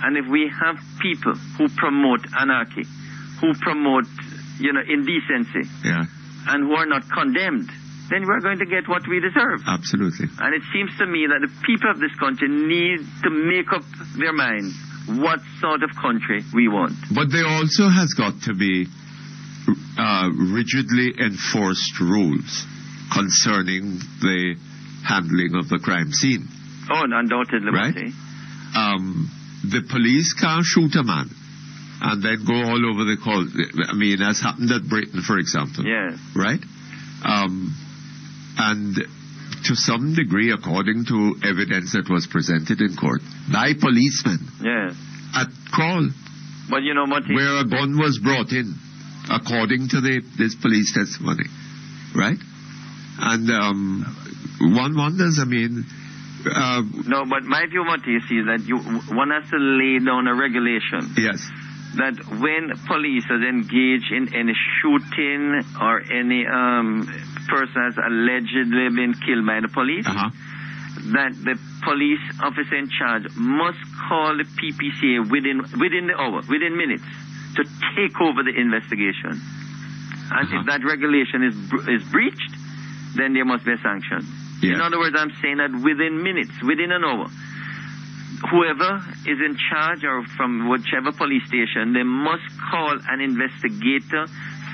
And if we have people who promote anarchy, who promote, indecency, and who are not condemned, then we're going to get what we deserve. Absolutely. And it seems to me that the people of this country need to make up their minds what sort of country we want. But there also has got to be rigidly enforced rules concerning the handling of the crime scene. Oh, undoubtedly, right? The police can't shoot a man and then go all over the court. I mean, as happened at Britain, for example. Yes. Right? And to some degree, according to evidence that was presented in court by policemen. Yes. At Crawl. But Monty, where a gun was brought in, according to this police testimony. Right? And one wonders, no, but my view, Monty, you see, that one has to lay down a regulation. Yes. That when police is engaged in any shooting or any person has allegedly been killed by the police, that the police officer in charge must call the PPCA within the hour, within minutes, to take over the investigation. And if that regulation is breached, then there must be a sanction. Yes. In other words, I'm saying that within minutes, within an hour, whoever is in charge or from whichever police station, they must call an investigator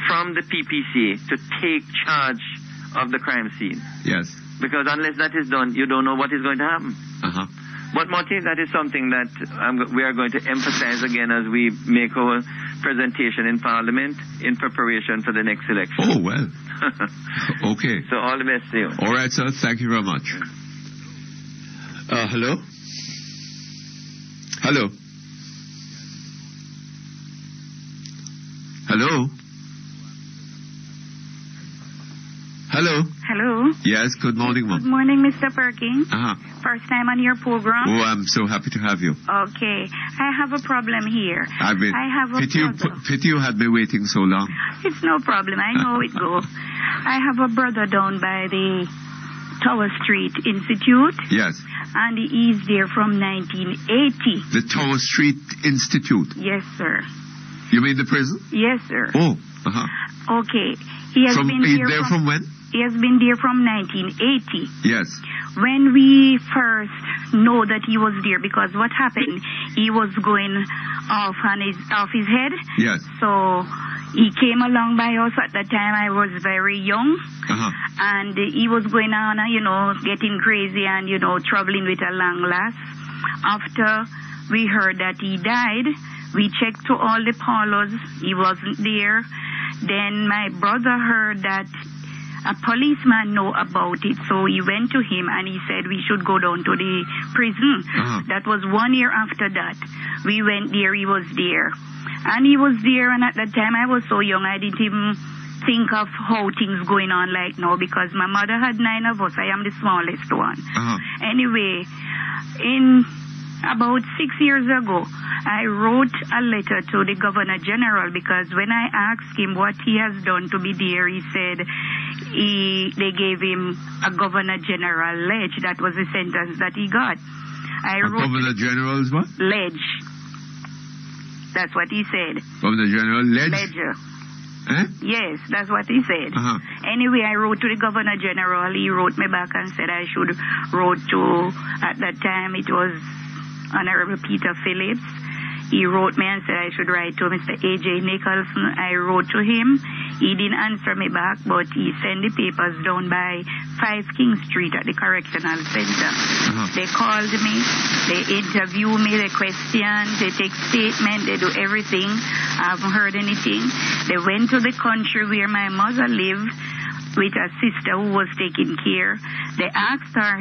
from the PPCA to take charge of the crime scene. Yes. Because unless that is done, you don't know what is going to happen. Uh-huh. But Mutty, that is something that we are going to emphasize again as we make our presentation in Parliament in preparation for the next election. Oh, well. Okay. So all the best to you. All right, sir. Thank you very much. Hello? Hello? Hello? Hello? Hello. Yes, good morning, ma'am. Good morning, Mr. Perkins. Uh-huh. First time on your program. Oh, I'm so happy to have you. Okay. I have a problem here. I have a brother. Pity you had me waiting so long. It's no problem. I know it goes. I have a brother down by the Tower Street Institute. Yes. And he's there from 1980. The Tower Street Institute? Yes, sir. You mean the prison? Yes, sir. Oh, uh-huh. Okay. He has been there from when? He has been there from 1980. Yes. When we first know that he was there, because what happened, he was going off his head. Yes. So he came along by us at the time. I was very young. Uh-huh. And he was going on, getting crazy and, troubling with a long lass. After we heard that he died, we checked to all the parlors. He wasn't there. Then my brother heard that a policeman know about it, so he went to him and he said we should go down to the prison. Uh-huh. That was 1 year after that. We went there, he was there. And he was there, and at that time I was so young, I didn't even think of how things going on like now, because my mother had 9 of us. I am the smallest one. Uh-huh. Anyway, in about 6 years ago, I wrote a letter to the Governor General, because when I asked him what he has done to be there, he said they gave him a Governor General ledge. That was the sentence that he got. Governor General's what? Ledge. That's what he said. Governor General ledge? Ledger. Eh? Yes, that's what he said. Uh-huh. Anyway, I wrote to the Governor General. He wrote me back and said I should wrote to, at that time it was Honorable Peter Phillips. He wrote me and said I should write to Mr. A.J. Nicholson. I wrote to him. He didn't answer me back, but he sent the papers down by 5 King Street at the Correctional Center. Uh-huh. They called me. They interview me. They question. They take statement. They do everything. I haven't heard anything. They went to the country where my mother lived with a sister who was taking care. They asked her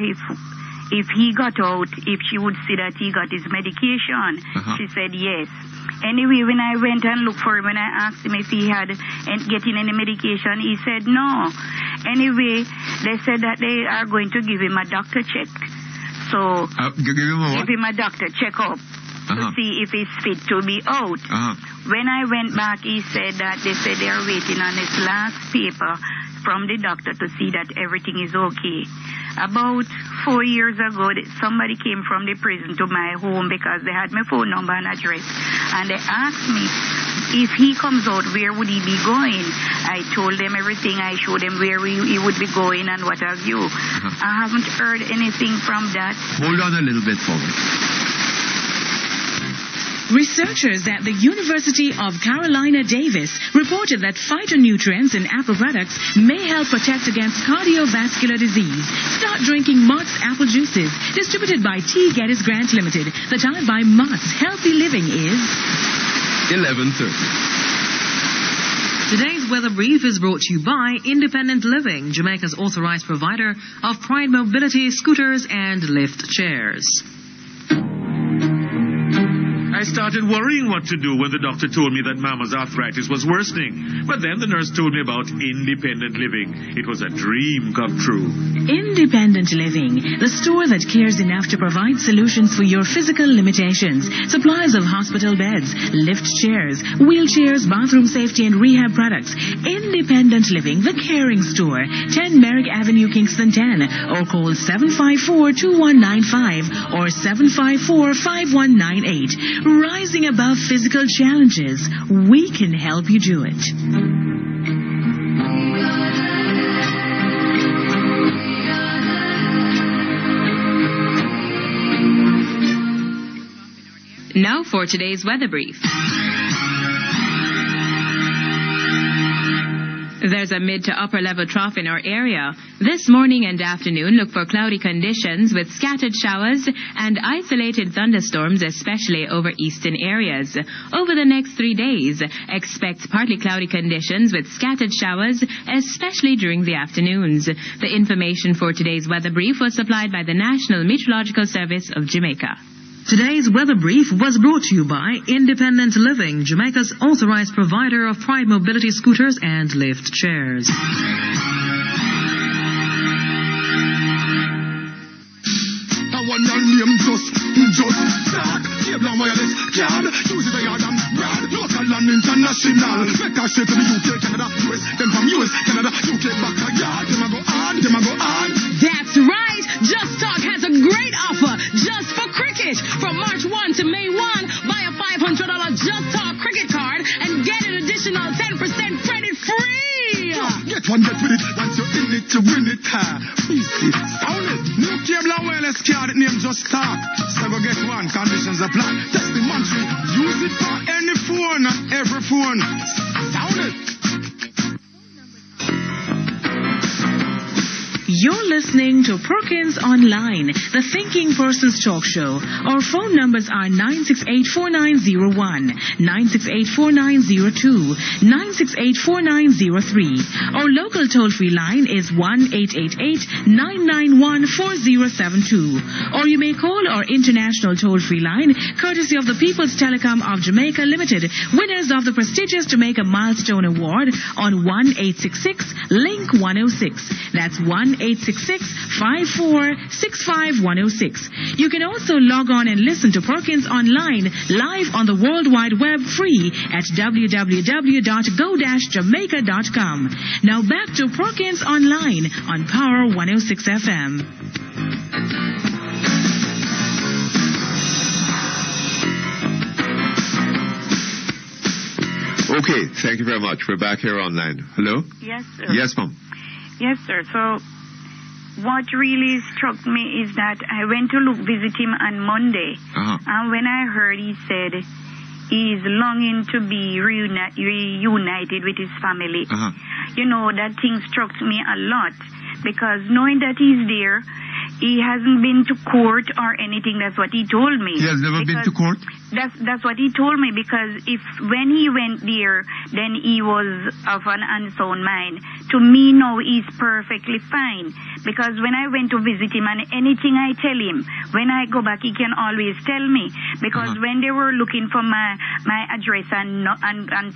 if he got out, if she would see that he got his medication. Uh-huh. She said yes. Anyway, when I went and looked for him, when I asked him if he had getting any medication, he said no. Anyway, they said that they are going to give him a doctor check. So, give him a doctor check-up to see if he's fit to be out. Uh-huh. When I went back, he said that they said they are waiting on his last paper from the doctor to see that everything is okay. About 4 years ago, somebody came from the prison to my home because they had my phone number and address. And they asked me if he comes out, where would he be going? I told them everything. I showed them where he would be going and what have you. I haven't heard anything from that. Hold on a little bit for me. Researchers at the University of Carolina Davis reported that phytonutrients in apple products may help protect against cardiovascular disease. Start drinking Mott's apple juices, distributed by T. Geddes Grant Limited. The time by Mott's Healthy Living is 11:30. Today's weather brief is brought to you by Independent Living, Jamaica's authorized provider of Pride Mobility scooters and lift chairs. I started worrying what to do when the doctor told me that Mama's arthritis was worsening. But then the nurse told me about independent living. It was a dream come true. Independent Living, the store that cares enough to provide solutions for your physical limitations. Supplies of hospital beds, lift chairs, wheelchairs, bathroom safety and rehab products. Independent Living, the caring store. 10 Merrick Avenue, Kingston 10. Or call 754-2195 or 754-5198. Rising above physical challenges, we can help you do it. Now for today's weather brief. There's a mid to upper level trough in our area. This morning and afternoon, look for cloudy conditions with scattered showers and isolated thunderstorms, especially over eastern areas. Over the next 3 days, expect partly cloudy conditions with scattered showers, especially during the afternoons. The information for today's weather brief was supplied by the National Meteorological Service of Jamaica. Today's weather brief was brought to you by Independent Living, Jamaica's authorized provider of Pride Mobility scooters and lift chairs. One your name just start. Cable and wireless card. Use it a yard and broad. Local and international. Make a shit to the UK, Canada, US. Then from US, Canada, UK, back a yard. Them a go on. That's right. Just Talk has a great offer just for cricket. From March 1 to May 1, buy a $500 Just Talk cricket card and get an additional 10% credit free. Get one, get with it. Once you're in it, you win it. Beastly, sound it. New cable and wireless card, it name Just Talk. So go get one, conditions apply. Test the monthly. Use it for any phone and every phone. Sound it. You're listening to Perkins Online, the Thinking Person's Talk Show. Our phone numbers are 968-4901, 968-4902, 968-4903. Our local toll-free line is 1-888-991-4072. Or you may call our international toll-free line, courtesy of the People's Telecom of Jamaica Limited, winners of the prestigious Jamaica Milestone Award on 1-866-LINK-106. That's 1-866-5465-106. You can also log on and listen to Perkins Online live on the World Wide Web free at www.go-jamaica.com. Now back to Perkins Online on Power 106 FM. Okay, thank you very much. We're back here online. Hello? Yes, sir. Yes, Mom. Yes, sir. So what really struck me is that I went to visit him on Monday. And when I heard he said he's longing to be reunited with his family, you know, that thing struck me a lot. Because knowing that he's there, he hasn't been to court or anything. That's what he told me. He has never been to court? That's what he told me, because when he went there, then he was of an unsound mind. To me now, he's perfectly fine. Because when I went to visit him, and anything I tell him, when I go back, he can always tell me. Because when they were looking for my address and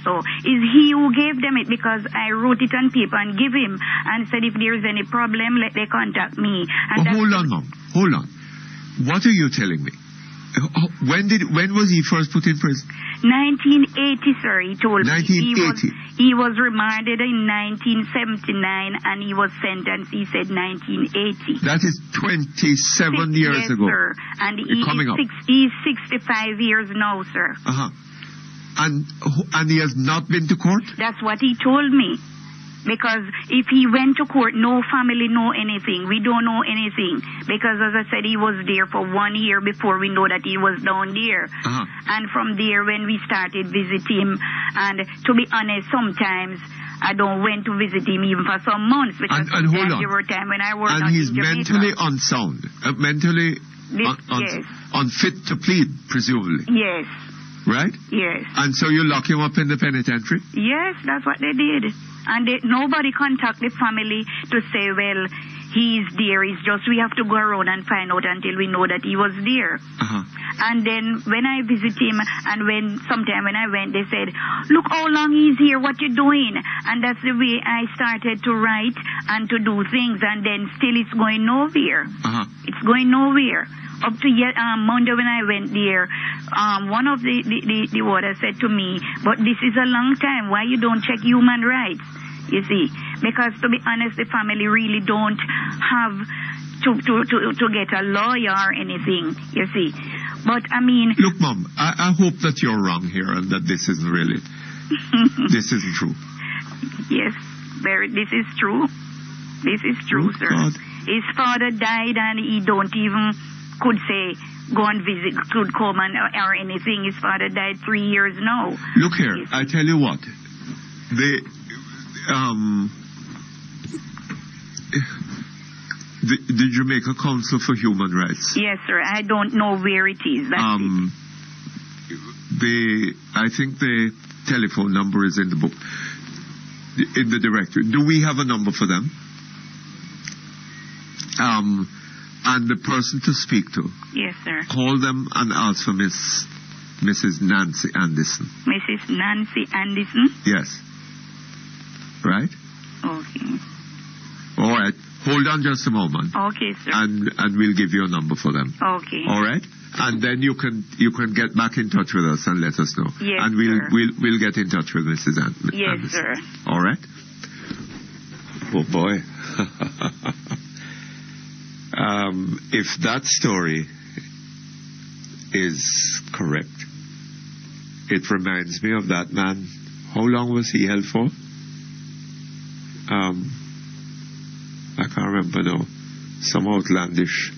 so, is he who gave them it, because I wrote it on paper and give him and said if there's any problem, let they contact me. And hold on, Mom. Hold on. What are you telling me? When was he first put in prison? 1980, sir, he told 1980. me. He was remanded in 1979 and he was sentenced, he said, 1980. That is 27 years ago. Yes, sir. And he's 65 years now, sir. And he has not been to court? That's what he told me. Because if he went to court, no family know anything. We don't know anything. Because, as I said, he was there for 1 year before we know that he was down there. And from there, when we started visiting him, and to be honest, sometimes I don't went to visit him even for some months. Because and hold on. there were times when I worked and he's mentally unsound. Mentally yes. unfit to plead, presumably. Yes. Right? Yes. And so you lock him up in the penitentiary? Yes, that's what they did. And nobody contacted the family to say, well, he's there. It's just we have to go around and find out until we know that he was there. And then when I visit him, and sometime when I went, they said, look how long he's here, what you doing? And that's the way I started to write and to do things, and then still it's going nowhere. It's going nowhere. Up to Monday when I went there, one of the warders said to me, but this is a long time, why you don't check human rights? You see, because to be honest, the family really don't have to get a lawyer or anything, you see. But I mean... Look, Mom, I hope that you're wrong here and that this isn't really... this isn't true. Yes, this is true. This is true, sir. God. His father died and he don't even could say go and visit Good Coleman or anything. His father died 3 years now. Look here, I tell you what. The Jamaica Council for Human Rights. Yes, sir. I don't know where it is. That's it. I think the telephone number is in the book, in the directory. Do we have a number for them? And the person to speak to. Yes, sir. Call them and ask for Mrs. Nancy Anderson. Mrs. Nancy Anderson? Yes. Right? Okay. All right. Hold on just a moment. Okay, sir. And we'll give you a number for them. Okay. All right? And then you can get back in touch with us and let us know. Yes, and we'll get in touch with Mrs. Anderson. Yes, sir. All right? Oh boy. If that story is correct, it reminds me of that man. How long was he held for? I can't remember now. Some outlandish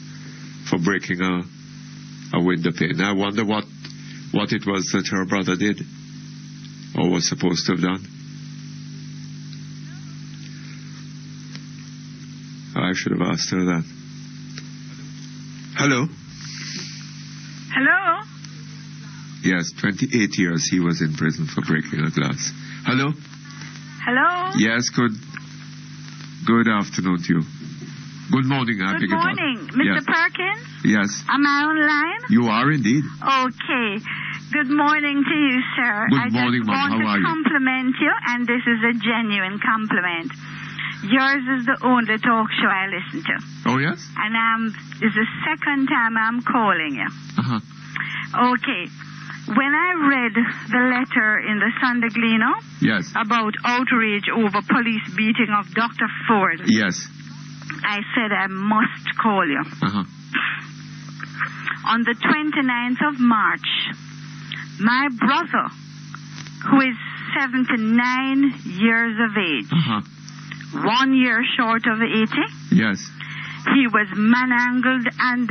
for breaking a window pane. I wonder what it was that her brother did or was supposed to have done. I should have asked her that. Hello? Hello? Yes, 28 years he was in prison for breaking a glass. Hello? Hello? Yes, good afternoon to you. Good morning, I beg your pardon. Good morning, Mr. Yes. Perkins? Yes. Am I online? You are indeed. Okay. Good morning to you, sir. Good morning, Mom. How are I you? just want to compliment you, and this is a genuine compliment. Yours is the only talk show I listen to. Oh, yes? And it's the second time I'm calling you. Uh-huh. Okay. When I read the letter in the Sunday Gleaner Yes. about outrage over police beating of Dr. Ford, Yes. I said I must call you. Uh-huh. On the 29th of March, my brother, who is 79 years of age, 1 year short of 80, Yes. he was manangled and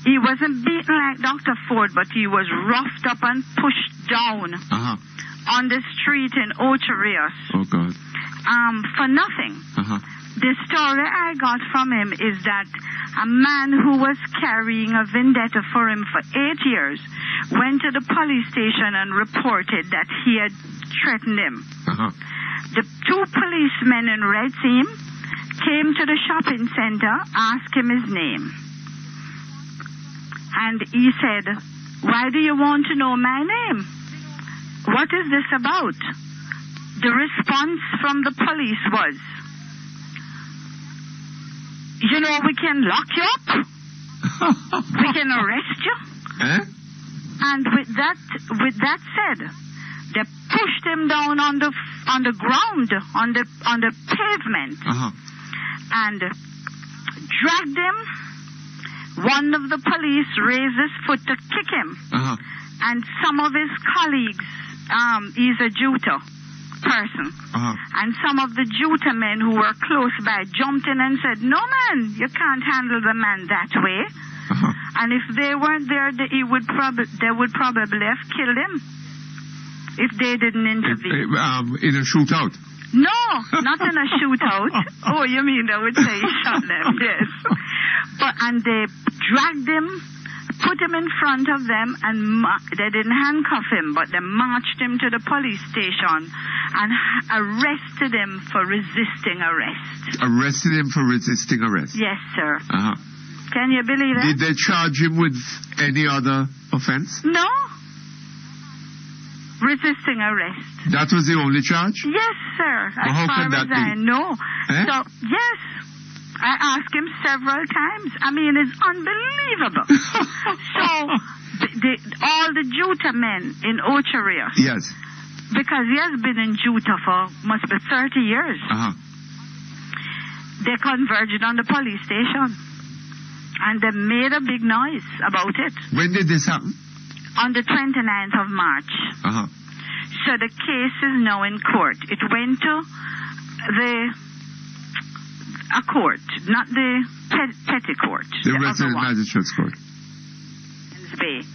he wasn't beaten like Dr. Ford, but he was roughed up and pushed down on the street in Ocho Rios. Oh, God. For nothing. Uh-huh. The story I got from him is that a man who was carrying a vendetta for him for 8 years went to the police station and reported that he had threatened him. Uh-huh. The two policemen in red team came to the shopping center, asked him his name. And he said, "Why do you want to know my name? What is this about?" The response from the police was, "You know, we can lock you up. We can arrest you." And with that said, they pushed him down on the ground, on the pavement, and dragged him. One of the police raised his foot to kick him, and some of his colleagues, he's a Juta person, and some of the Juta men who were close by jumped in and said, "No, man, you can't handle the man that way." And if they weren't there, they would probably have killed him if they didn't intervene. In a shootout? No, not in a shootout. Oh, you mean they would say he shot them? Yes. And they dragged him, put him in front of them, and they didn't handcuff him, but they marched him to the police station and arrested him for resisting arrest. Arrested him for resisting arrest? Yes, sir. Uh-huh. Can you believe it? Did they charge him with any other offense? No. Resisting arrest. That was the only charge? Yes, sir. Well, how can that be? I know. Eh? So, yes. I asked him several times. I mean, it's unbelievable. So, all the Juta men in Ocho Rios. Yes. Because he has been in Juta for must be 30 years. They converged on the police station. And they made a big noise about it. When did this happen? On the 29th of March. So the case is now in court. It went to a court, not the petty court. The resident magistrate's court. Bay.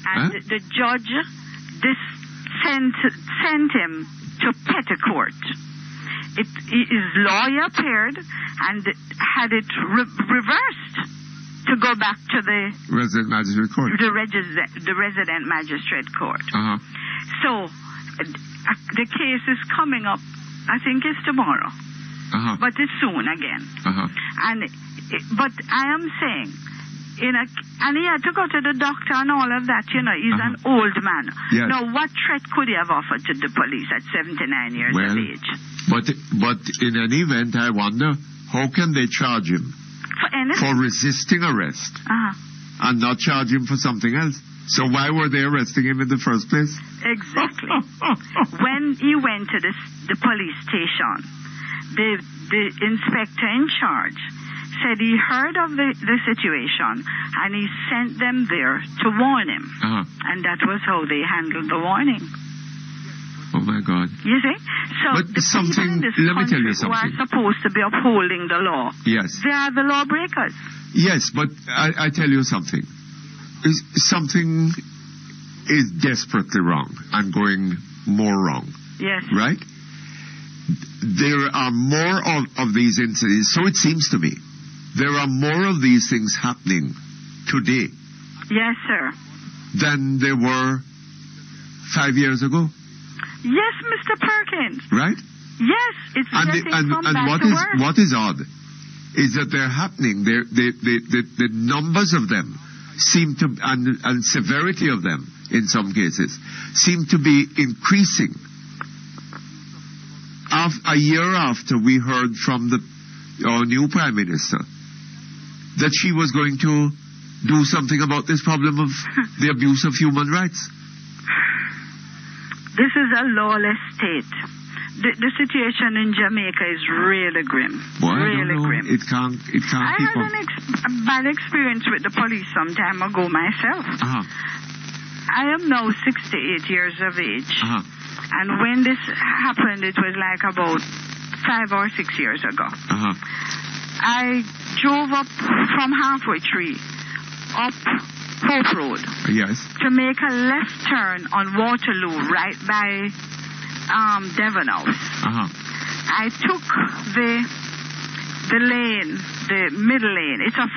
And the judge sent him to Petticourt. His lawyer appeared and had it reversed to go back to the resident magistrate court. The resident magistrate court. Uh-huh. So the case is coming up. I think it's tomorrow, but it's soon again. But I am saying, and he had to go to the doctor and all of that. You know, he's an old man. Yes. Now, what threat could he have offered to the police at 79 years of age? But in any event, I wonder, how can they charge him for resisting arrest and not charge him for something else? So why were they arresting him in the first place? Exactly. When he went to the police station, the inspector in charge said he heard of the situation and he sent them there to warn him. And that was how they handled the warning. Oh my God. You see? So but the people in this country who are supposed to be upholding the law, they are the lawbreakers. Yes, but I tell you something. Something is desperately wrong and going more wrong. Yes. Right? There are more of these incidents, so it seems to me. There are more of these things happening today. Yes, sir. Than there were 5 years ago. Yes, Mr. Perkins. Right? Yes, it's getting from bad to worse. What is odd is that they're happening. The numbers of them seem to, and severity of them in some cases, seem to be increasing. A year after we heard from our new Prime Minister that she was going to do something about this problem of the abuse of human rights. This is a lawless state. The situation in Jamaica is really grim. Well, really grim. It can't keep on. I had a bad experience with the police some time ago myself. I am now 68 years of age. And when this happened, it was like about 5 or 6 years ago. I drove up from Halfway Tree, up Hope Road. Yes. To make a left turn on Waterloo, right by Devon House. I took the lane, the middle lane. It's a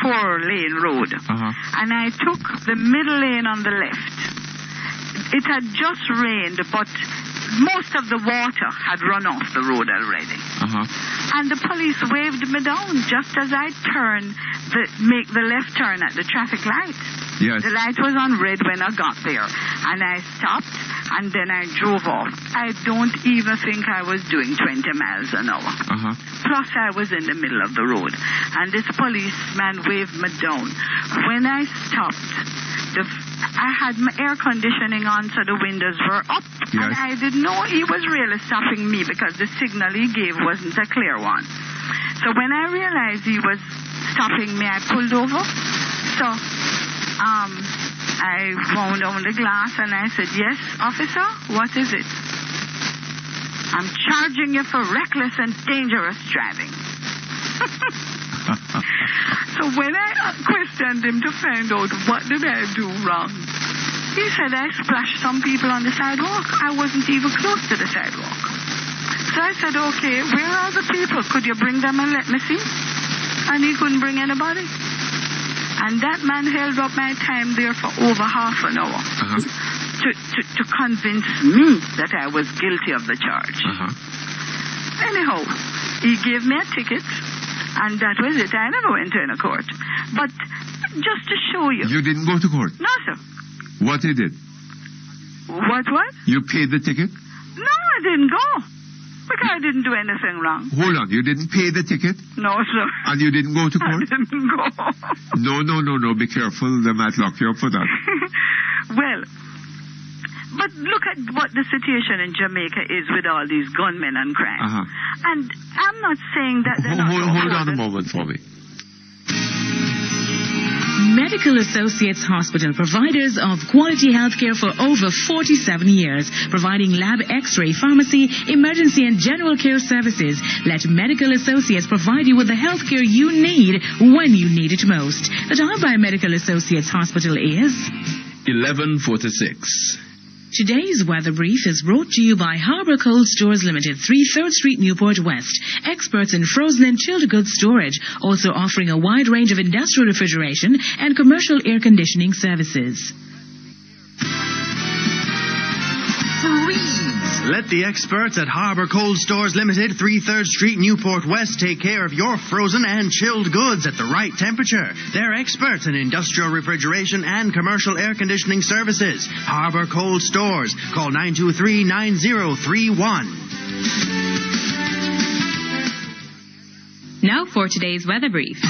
four-lane road. And I took the middle lane on the left. It had just rained, but most of the water had run off the road already. And the police waved me down just as I make the left turn at the traffic light. Yes. The light was on red when I got there. And I stopped, and then I drove off. I don't even think I was doing 20 miles an hour. Plus, I was in the middle of the road. And this policeman waved me down. When I stopped, I had my air conditioning on, so the windows were up. Yes. And I didn't know he was really stopping me because the signal he gave wasn't a clear one. So when I realized he was stopping me, I pulled over. So I wound on the glass and I said, "Yes, officer, what is it?" "I'm charging you for reckless and dangerous driving." So when I questioned him to find out what did I do wrong, he said I splashed some people on the sidewalk. I wasn't even close to the sidewalk. So I said, "Okay, where are the people? Could you bring them and let me see?" And he couldn't bring anybody. And that man held up my time there for over half an hour to convince me that I was guilty of the charge. Anyhow, he gave me a ticket. And that was it. I never went to any court. But just to show you. You didn't go to court? No, sir. What you did? What? You paid the ticket? No, I didn't go. Because I didn't do anything wrong. Hold on. You didn't pay the ticket? No, sir. And you didn't go to court? I didn't go. No. Be careful. They might lock you up for that. Well, but look at what the situation in Jamaica is with all these gunmen and crime. And I'm not saying that they're not... Hold on a moment for me. Medical Associates Hospital, providers of quality healthcare for over 47 years, providing lab, x-ray, pharmacy, emergency and general care services. Let Medical Associates provide you with the healthcare you need when you need it most. The time by Medical Associates Hospital is 11:46. Today's weather brief is brought to you by Harbour Cold Stores Limited, 3 3rd Street, Newport West. Experts in frozen and chilled goods storage, also offering a wide range of industrial refrigeration and commercial air conditioning services. Let the experts at Harbour Cold Stores Limited, 3 3rd Street, Newport West, take care of your frozen and chilled goods at the right temperature. They're experts in industrial refrigeration and commercial air conditioning services. Harbour Cold Stores. Call 923-9031. Now for today's weather brief.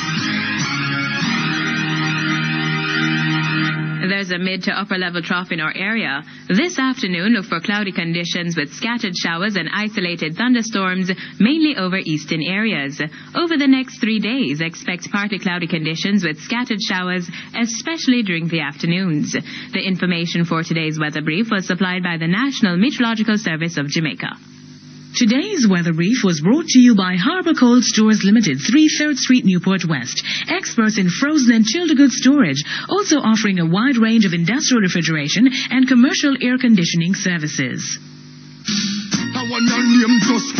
There's a mid to upper level trough in our area. This afternoon, look for cloudy conditions with scattered showers and isolated thunderstorms, mainly over eastern areas. Over the next 3 days, expect partly cloudy conditions with scattered showers, especially during the afternoons. The information for today's weather brief was supplied by the National Meteorological Service of Jamaica. Today's weather brief was brought to you by Harbour Cold Stores Limited, 3 3rd Street, Newport West. Experts in frozen and chilled goods storage, also offering a wide range of industrial refrigeration and commercial air conditioning services. I want your name just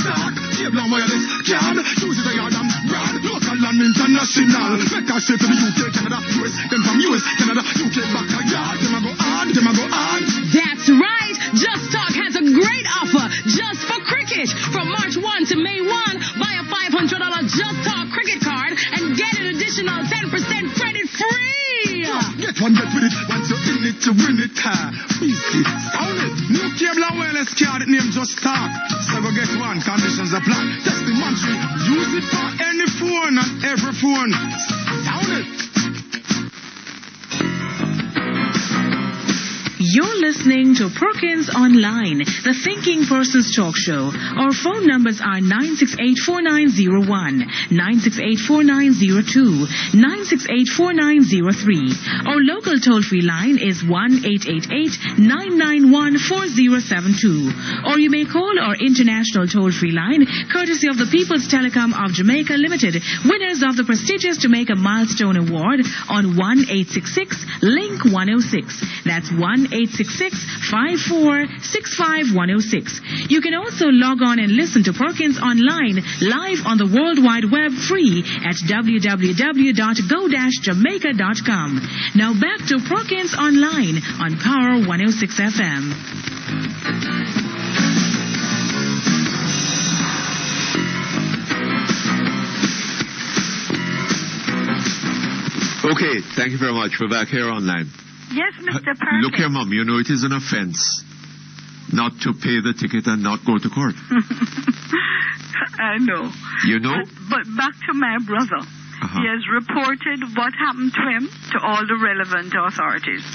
talk. Cable and wireless card. Use it a yard and broad. Local and international. Make a say to the UK, Canada, US. Then from US, Canada, UK back a yard. Them a go on. That's right. Just Talk has a great offer just for cricket. From March 1 to May 1, buy a $500 Just Talk cricket card and get an additional 10% credit free. Get one, get with it. Once you're in it, you win it. Easy. Sound it. New cable and wireless card, it named Just Talk. So go get one. Conditions apply. Just the monthly. Use it for any phone and every phone. Sound it. You're listening to Perkins Online, the Thinking Person's Talk Show. Our phone numbers are 968-4901, 968-4902, 968-4903. Our local toll-free line is 1-888-991-4072. Or you may call our international toll-free line, courtesy of the People's Telecom of Jamaica Limited, winners of the prestigious Jamaica Milestone Award on 1-866-LINK-106. That's 1-866-5465-106. You can also log on and listen to Perkins Online live on the World Wide Web free at www.go-jamaica.com. Now back to Perkins Online on Power 106 FM. Okay, thank you very much. We're back here online. Yes, Mr. Perkins. Look here, Mum, you know it is an offense not to pay the ticket and not go to court. I know. You know? But back to my brother. He has reported what happened to him to all the relevant authorities.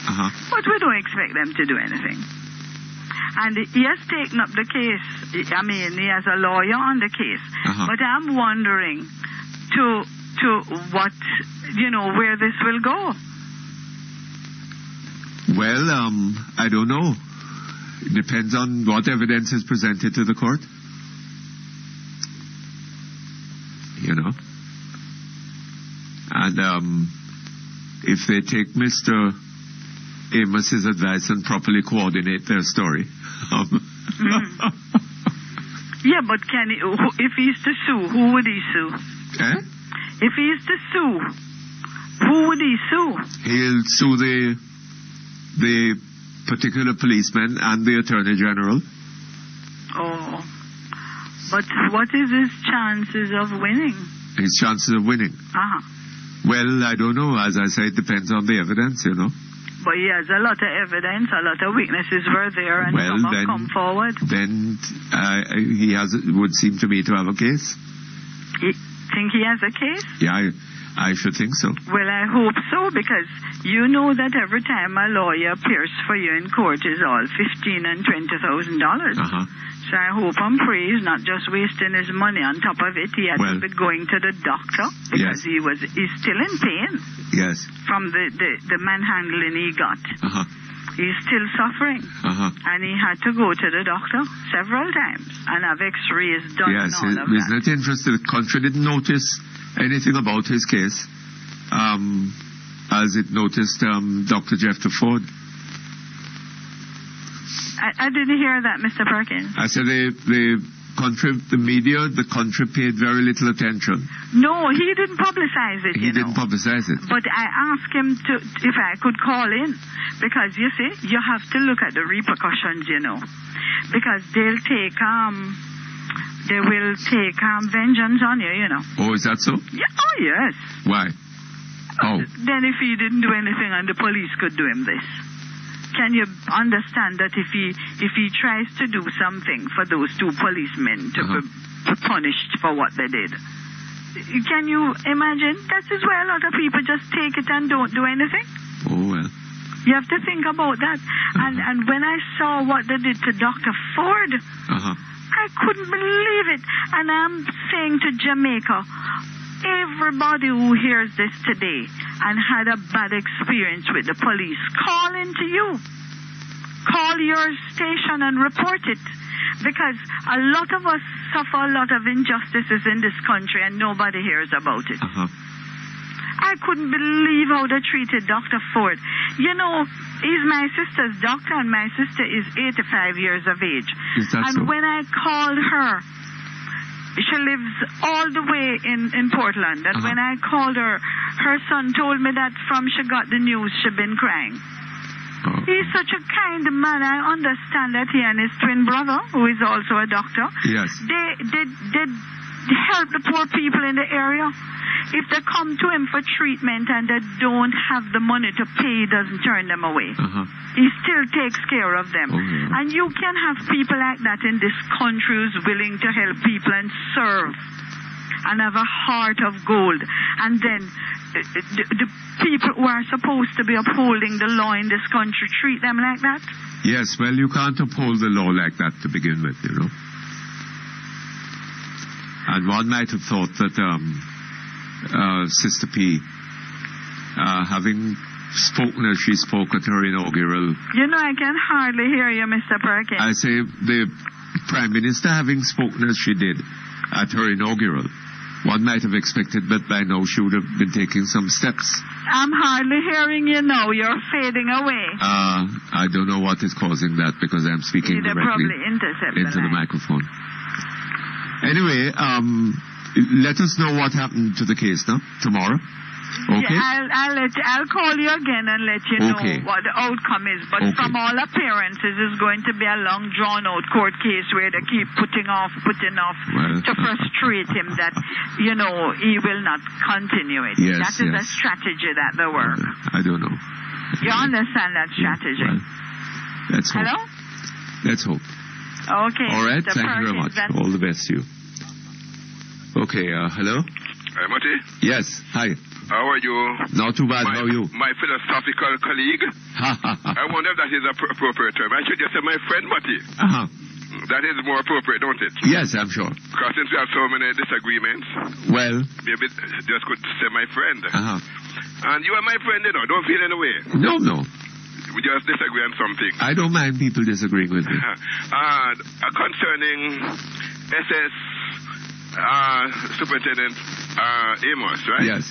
But we don't expect them to do anything. And he has taken up the case. I mean, he has a lawyer on the case. But I'm wondering to what, where this will go. Well, I don't know. It depends on what evidence is presented to the court. And if they take Mr. Amos's advice and properly coordinate their story. Yeah, but if he's to sue, who would he sue? If he's to sue, who would he sue? He'll sue the particular policeman and the Attorney General. Oh. But what is his chances of winning? His chances of winning? Well, I don't know. As I say, it depends on the evidence, But he has a lot of evidence, a lot of witnesses were there, and some have come forward. Then he would seem to me to have a case. You think he has a case? Yeah, I should think so. Well, I hope so, because you know that every time a lawyer appears for you in court is all $15,000 and $20,000. So I hope and pray he's not just wasting his money. On top of it, he had to be going to the doctor because he's still in pain. Yes. From the manhandling he got. He's still suffering. And he had to go to the doctor several times and have x-rays done and all of that. Isn't it interesting? The country didn't notice anything about his case as it noticed Dr. Jeffrey Ford. I didn't hear that, Mr. Perkins. I said the media, the country paid very little attention. No, he didn't publicize it, He didn't publicize it. But I asked him if I could call in, because you see, you have to look at the repercussions, because they will take vengeance on you, Oh, is that so? Yeah, oh, yes. Why? Oh. Then if he didn't do anything and the police could do him this. Can you understand that if he tries to do something for those two policemen to be punished for what they did? Can you imagine? That is why a lot of people just take it and don't do anything. Oh, well. You have to think about that. And when I saw what they did to Dr. Ford, I couldn't believe it. And I'm saying to Jamaica, everybody who hears this today and had a bad experience with the police, call into you. Call your station and report it. Because a lot of us suffer a lot of injustices in this country and nobody hears about it. I couldn't believe how they treated Dr. Ford. He's my sister's doctor, and my sister is 85 years of age. Is that so? When I called her, she lives all the way in Portland. And when I called her, her son told me that from she got the news, she'd been crying. He's such a kind man. I understand that he and his twin brother, who is also a doctor, they help the poor people in the area. If they come to him for treatment and they don't have the money to pay, he doesn't turn them away. He still takes care of them. And you can have people like that in this country who's willing to help people and serve and have a heart of gold. And then the people who are supposed to be upholding the law in this country treat them like that? Yes, well, you can't uphold the law like that to begin with, And one might have thought that Sister P, having spoken as she spoke at her inaugural... I can hardly hear you, Mr. Perkins. I say the Prime Minister having spoken as she did at her inaugural, one might have expected that by now she would have been taking some steps. I'm hardly hearing you now. You're fading away. I don't know what is causing that, because I'm speaking directly into the microphone. Anyway, let us know what happened to the case now, tomorrow. Okay? Yeah, I'll call you again and let you know what the outcome is. But from all appearances, it's going to be a long, drawn-out court case where they keep putting off to frustrate him that, he will not continue it. That is a strategy that they work. I don't know. You understand that strategy? Let's hope. Hello? Let's hope. Okay. All right. Thank you very much. All the best to you. Okay. Hello? Hi, Mutty. Yes. Hi. How are you? Not too bad. How are you? My philosophical colleague. I wonder if that is an appropriate term. I should just say my friend, Mutty. That is more appropriate, don't it? Yes, I'm sure. Because since we have so many disagreements, well, maybe just could say my friend. And you are my friend, Don't feel any way. No. We just disagree on something. I don't mind people disagreeing with me. Concerning SS Superintendent Amos, right? Yes.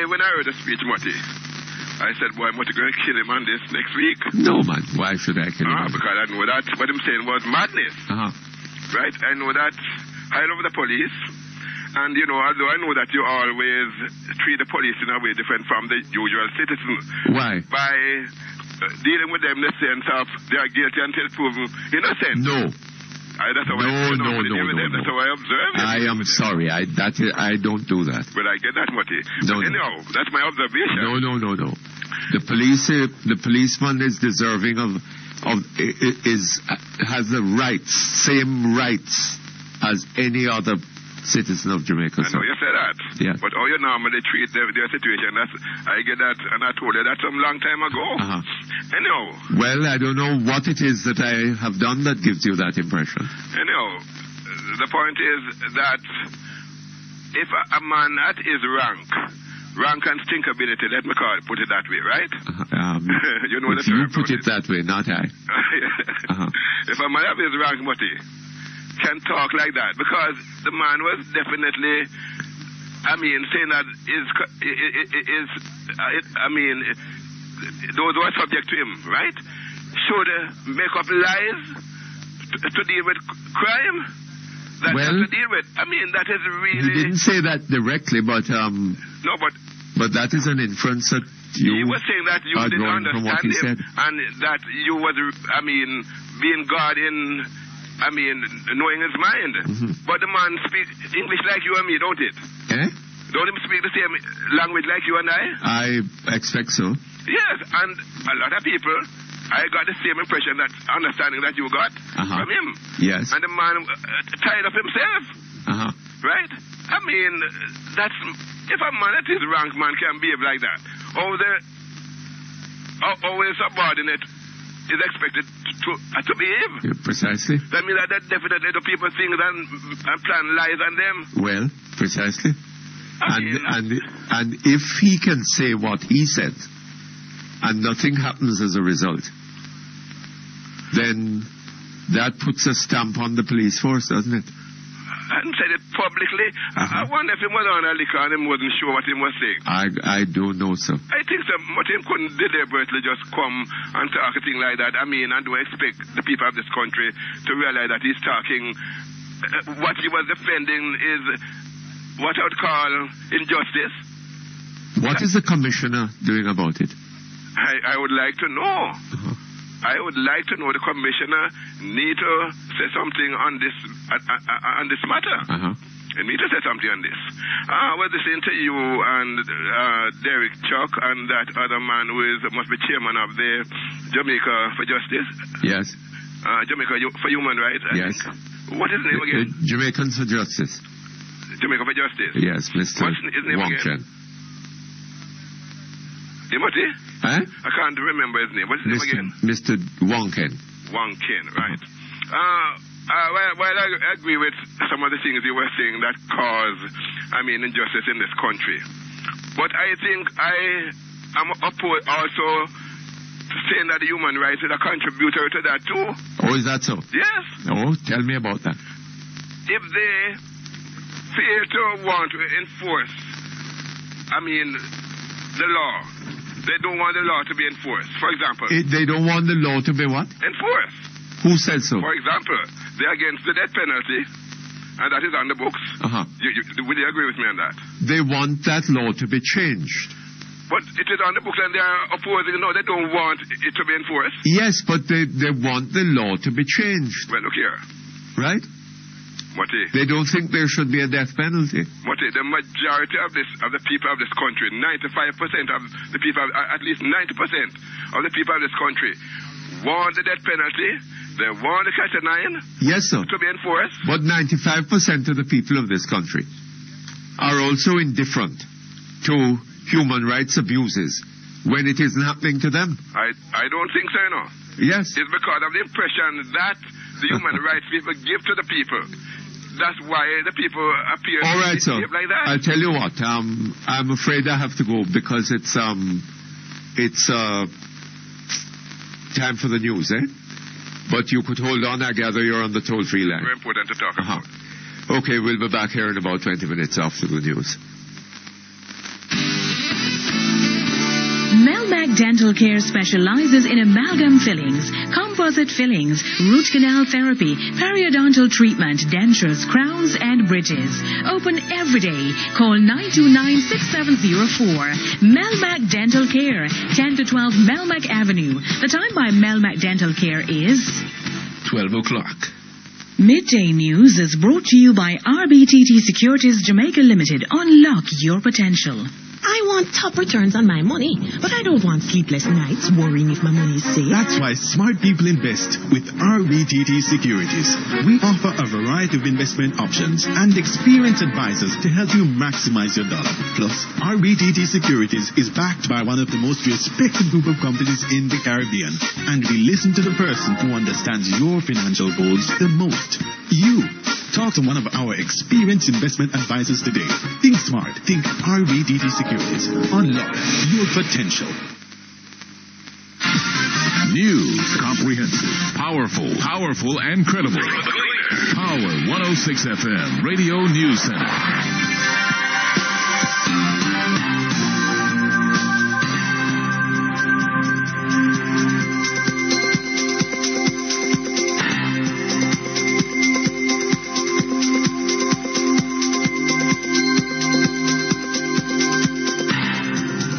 When I heard the speech, Mutty, I said, boy, Mutty going to kill him on this next week. No, man. Why should I kill him? Because I know that what I'm saying was madness. Right? I know that I love the police. And, although I know that you always treat the police in a way different from the usual citizen. Why? By dealing with them in the sense of they are guilty until proven innocent. No. That's how That's how I observe it. I am sorry. I don't do that. Well, I get that, Mutty. No, anyhow, that's my observation. No. The policeman is deserving has the rights, same rights as any other citizen of Jamaica. I know you say that. Yeah. But how you normally treat their situation, I get that, and I told you that some long time ago. Anyhow. Well, I don't know what it is that I have done that gives you that impression. Anyhow, the point is that if a man at his rank and stinkability, let me put it that way, right? You know the term. You put it that way, not I. If a man of his rank, Mutty, can talk like that, because the man was definitely, saying that those who are subject to him, right, should make up lies to deal with crime. That's to deal with. That is really... He didn't say that directly, but... No, but that is an inference that you... He was saying that you didn't understand him, and that you was, being God in... knowing his mind. But the man speaks English like you and me, don't it? Eh? Don't him speak the same language like you and I? I expect so. Yes, and a lot of people, I got the same impression, that understanding that you got from him. Yes. And the man tired of himself. Right? That's... If a man at his rank, man, can behave like that, how a subordinate is expected to behave. Yeah, precisely. That means that definitely the people think and plan lies on them. Well, precisely. And if he can say what he said, and nothing happens as a result, then that puts a stamp on the police force, doesn't it? And said it publicly. I wonder if he was on a liquor and he wasn't sure what he was saying. I don't know, sir. I think so. But he couldn't deliberately just come and talk a thing like that. And don't expect the people of this country to realize that he's talking. What he was defending is what I would call injustice. What is the commissioner doing about it? I would like to know. I would like to know the commissioner need to say something on this matter. They need to say something on this. I was listening to you and Derek Chuck and that other man who must be chairman of the Jamaica for Justice. Yes. Jamaica for Human Rights. Yes. What is his name again? Jamaicans for Justice. Jamaica for Justice. Yes, Mr. What's his name again? Timothy? I can't remember his name. What's his name again? Mr. Wonken. Wonken, right. Well, I agree with some of the things you were saying that cause, injustice in this country. But I think I am opposed also to saying that the human rights is a contributor to that too. Oh, is that so? Yes. Oh, tell me about that. If they fail to want to enforce, the law. They don't want the law to be enforced. For example... They don't want the law to be what? Enforced. Who said so? For example, they're against the death penalty, and that is on the books. Will you agree with me on that? They want that law to be changed. But it is on the books and they are opposing. No, they don't want it to be enforced. Yes, but they want the law to be changed. Well, look here. Right? Mutty. They don't think there should be a death penalty. Mutty, the majority of the people of this country, 95% of the people, at least 90% of the people of this country, want the death penalty. They want the Cat-9 yes, sir. to be enforced. But 95% of the people of this country are also indifferent to human rights abuses when it isn't happening to them. I don't think so, you know. Yes. It's because of the impression that the human rights people give to the people. That's why the people appear all right, to behave like that. I'll tell you what. I'm afraid I have to go because it's time for the news, eh? But you could hold on. I gather you're on the toll-free line. Very important to talk about. Okay, we'll be back here in about 20 minutes after the news. Melmac Dental Care specializes in amalgam fillings, composite fillings, root canal therapy, periodontal treatment, dentures, crowns, and bridges. Open every day. Call 929-6704. Melmac Dental Care, 10 to 12 Melmac Avenue. The time by Melmac Dental Care is 12 o'clock. Midday News is brought to you by RBTT Securities Jamaica Limited. Unlock your potential. I want top returns on my money, but I don't want sleepless nights worrying if my money is safe. That's why smart people invest with RBTT Securities. We offer a variety of investment options and experienced advisors to help you maximize your dollar. Plus, RBTT Securities is backed by one of the most respected group of companies in the Caribbean. And we listen to the person who understands your financial goals the most. You. Talk to one of our experienced investment advisors today. Think smart. Think RBTT Securities. Unlock your potential. News, comprehensive, powerful, and credible. Power 106 FM, Radio News Center.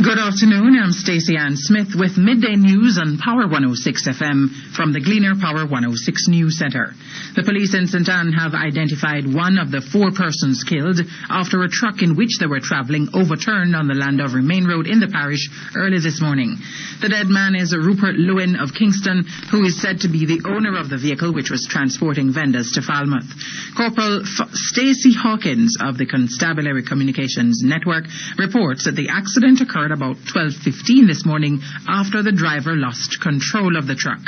Good afternoon, I'm Stacey Ann Smith with Midday News on Power 106 FM from the Gleaner Power 106 News Centre. The police in St. Ann have identified one of the 4 persons killed after a truck in which they were travelling overturned on the Landover Main Road in the parish early this morning. The dead man is Rupert Lewin of Kingston, who is said to be the owner of the vehicle which was transporting vendors to Falmouth. Corporal Stacey Hawkins of the Constabulary Communications Network reports that the accident occurred about 12:15 this morning after the driver lost control of the truck.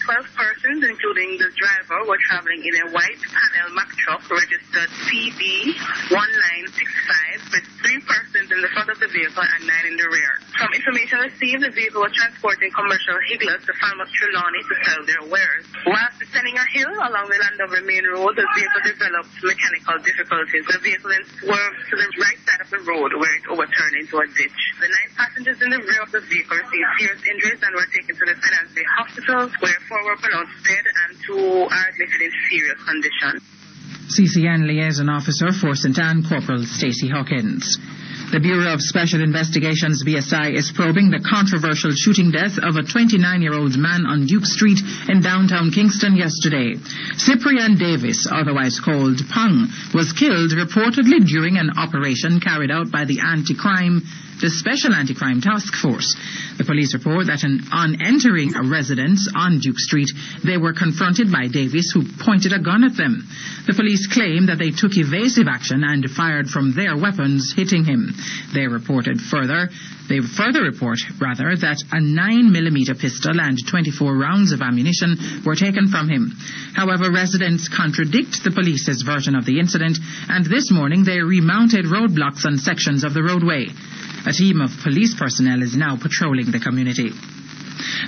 12 persons, including the driver, were traveling in a white panel Mack truck registered CB1965 with 3 persons in the front of the vehicle and 9 in the rear. From information received, the vehicle was transporting commercial higglers to Falmouth Trelawney to sell their wares. Whilst descending a hill along the Landover Main Road, the vehicle developed mechanical difficulties. The vehicle then swerved to the right side of the road where it overturned into a ditch. The 9 passengers in the rear of the vehicle received serious injuries and were taken to the Finance Bay Hospital, where 4 were pronounced dead and 2 are admitted in serious condition. CCN Liaison Officer for St. Ann, Corporal Stacey Hawkins. The Bureau of Special Investigations, BSI, is probing the controversial shooting death of a 29-year-old man on Duke Street in downtown Kingston yesterday. Cyprian Davis, otherwise called Pung, was killed reportedly during an operation carried out by the Special Anti-Crime Task Force. The police report that on entering a residence on Duke Street, they were confronted by Davis, who pointed a gun at them. The police claim that they took evasive action and fired from their weapons, hitting him. They further report that a 9mm pistol and 24 rounds of ammunition were taken from him. However, residents contradict the police's version of the incident, and this morning they remounted roadblocks on sections of the roadway. A team of police personnel is now patrolling the community.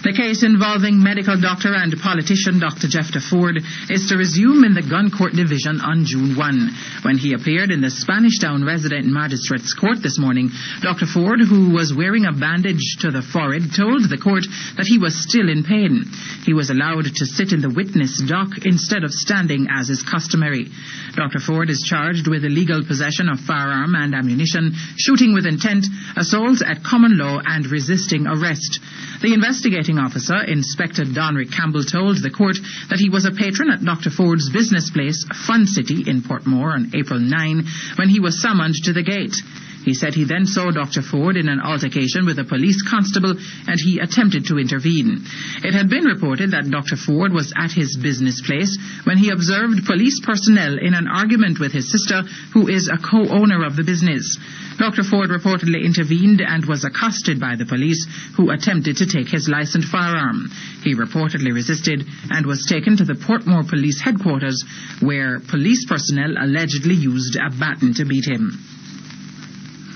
The case involving medical doctor and politician Dr. Jeff Ford is to resume in the Gun Court Division on June 1. When he appeared in the Spanish Town Resident Magistrates Court this morning, Dr. Ford, who was wearing a bandage to the forehead, told the court that he was still in pain. He was allowed to sit in the witness dock instead of standing as is customary. Dr. Ford is charged with illegal possession of firearm and ammunition, shooting with intent, assault at common law, and resisting arrest. The investigating officer, Inspector Donrick Campbell, told the court that he was a patron at Dr. Ford's business place, Fun City, in Portmore on April 9, when he was summoned to the gate. He said he then saw Dr. Ford in an altercation with a police constable and he attempted to intervene. It had been reported that Dr. Ford was at his business place when he observed police personnel in an argument with his sister, who is a co-owner of the business. Dr. Ford reportedly intervened and was accosted by the police, who attempted to take his licensed firearm. He reportedly resisted and was taken to the Portmore Police Headquarters, where police personnel allegedly used a baton to beat him.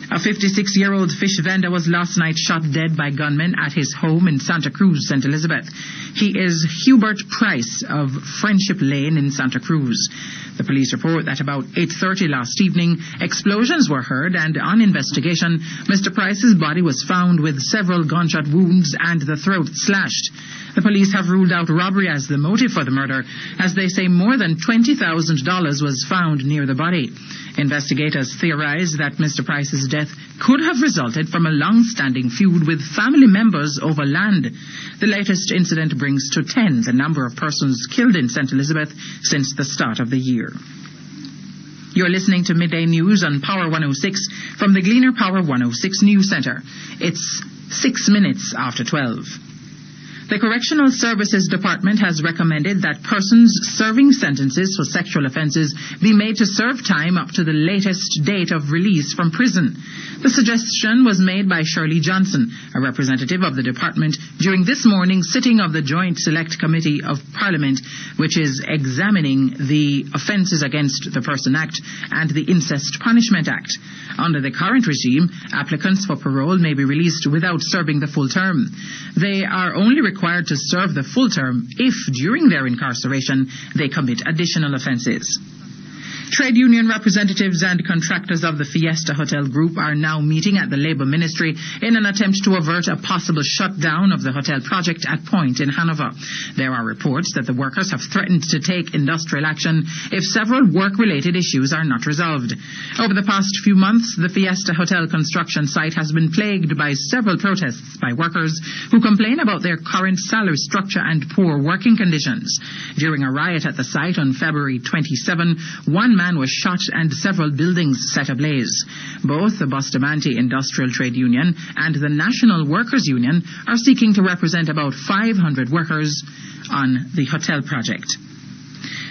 A 56-year-old fish vendor was last night shot dead by gunmen at his home in Santa Cruz, St. Elizabeth. He is Hubert Price of Friendship Lane in Santa Cruz. The police report that about 8:30 last evening, explosions were heard, and on investigation, Mr. Price's body was found with several gunshot wounds and the throat slashed. The police have ruled out robbery as the motive for the murder, as they say more than $20,000 was found near the body. Investigators theorize that Mr. Price's death could have resulted from a long-standing feud with family members over land. The latest incident brings to 10 the number of persons killed in St. Elizabeth since the start of the year. You're listening to Midday News on Power 106 from the Gleaner Power 106 News Center. It's 6 minutes after 12. The Correctional Services Department has recommended that persons serving sentences for sexual offences be made to serve time up to the latest date of release from prison. The suggestion was made by Shirley Johnson, a representative of the department, during this morning's sitting of the Joint Select Committee of Parliament, which is examining the Offences Against the Person Act and the Incest Punishment Act. Under the current regime, applicants for parole may be released without serving the full term. They are only required to serve the full term if, during their incarceration, they commit additional offences. Trade union representatives and contractors of the Fiesta Hotel Group are now meeting at the Labour Ministry in an attempt to avert a possible shutdown of the hotel project at Point in Hanover. There are reports that the workers have threatened to take industrial action if several work-related issues are not resolved. Over the past few months, the Fiesta Hotel construction site has been plagued by several protests by workers who complain about their current salary structure and poor working conditions. During a riot at the site on February 27, one man was shot and several buildings set ablaze. Both the Bustamante Industrial Trade Union and the National Workers Union are seeking to represent about 500 workers on the hotel project.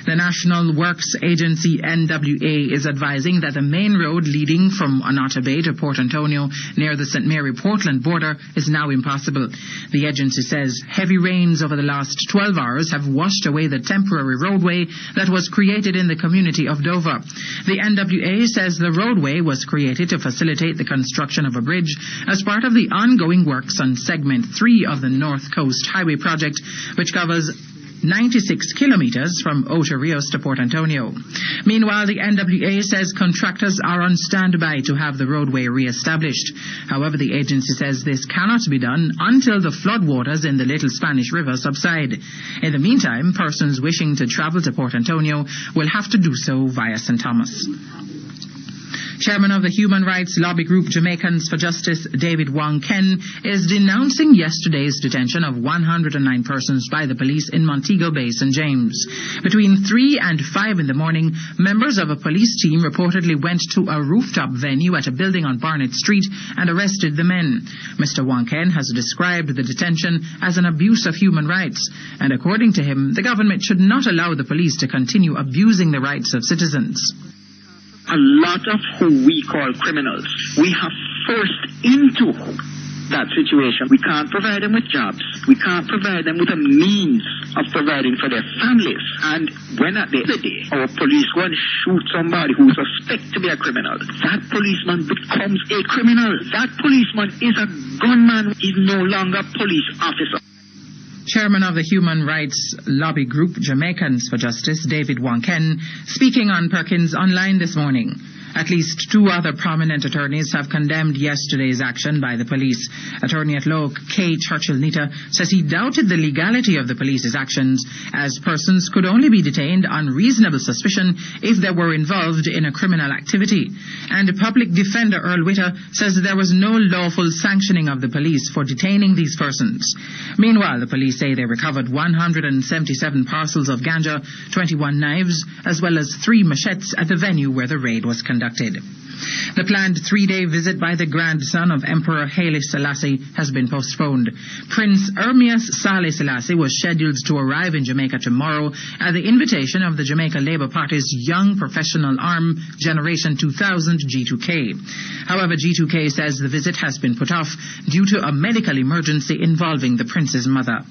The National Works Agency, NWA, is advising that the main road leading from Onotta Bay to Port Antonio near the St. Mary-Portland border is now impassable. The agency says heavy rains over the last 12 hours have washed away the temporary roadway that was created in the community of Dover. The NWA says the roadway was created to facilitate the construction of a bridge as part of the ongoing works on Segment 3 of the North Coast Highway Project, which covers 96 kilometers from Ocho Rios to Port Antonio. Meanwhile, the NWA says contractors are on standby to have the roadway re-established. However, the agency says this cannot be done until the floodwaters in the Little Spanish River subside. In the meantime, persons wishing to travel to Port Antonio will have to do so via St. Thomas. Chairman of the human rights lobby group Jamaicans for Justice, David Wong Ken, is denouncing yesterday's detention of 109 persons by the police in Montego Bay, St. James. Between 3 and 5 in the morning, members of a police team reportedly went to a rooftop venue at a building on Barnett Street and arrested the men. Mr. Wong Ken has described the detention as an abuse of human rights, and according to him, the government should not allow the police to continue abusing the rights of citizens. A lot of who we call criminals, we have forced into that situation. We can't provide them with jobs. We can't provide them with a means of providing for their families. And when at the end of the day, our police go and shoot somebody who is suspected to be a criminal, that policeman becomes a criminal. That policeman is a gunman. He's no longer a police officer. Chairman of the human rights lobby group Jamaicans for Justice, David Wong Ken, speaking on Perkins Online this morning. At least 2 other prominent attorneys have condemned yesterday's action by the police. Attorney at law K. Churchill-Nita says he doubted the legality of the police's actions, as persons could only be detained on reasonable suspicion if they were involved in a criminal activity. And public defender Earl Witter says there was no lawful sanctioning of the police for detaining these persons. Meanwhile, the police say they recovered 177 parcels of ganja, 21 knives, as well as 3 machetes at the venue where the raid was conducted. The planned 3-day visit by the grandson of Emperor Haile Selassie has been postponed. Prince Ermias Saleh Selassie was scheduled to arrive in Jamaica tomorrow at the invitation of the Jamaica Labour Party's young professional arm, Generation 2000 G2K. However, G2K says the visit has been put off due to a medical emergency involving the prince's mother.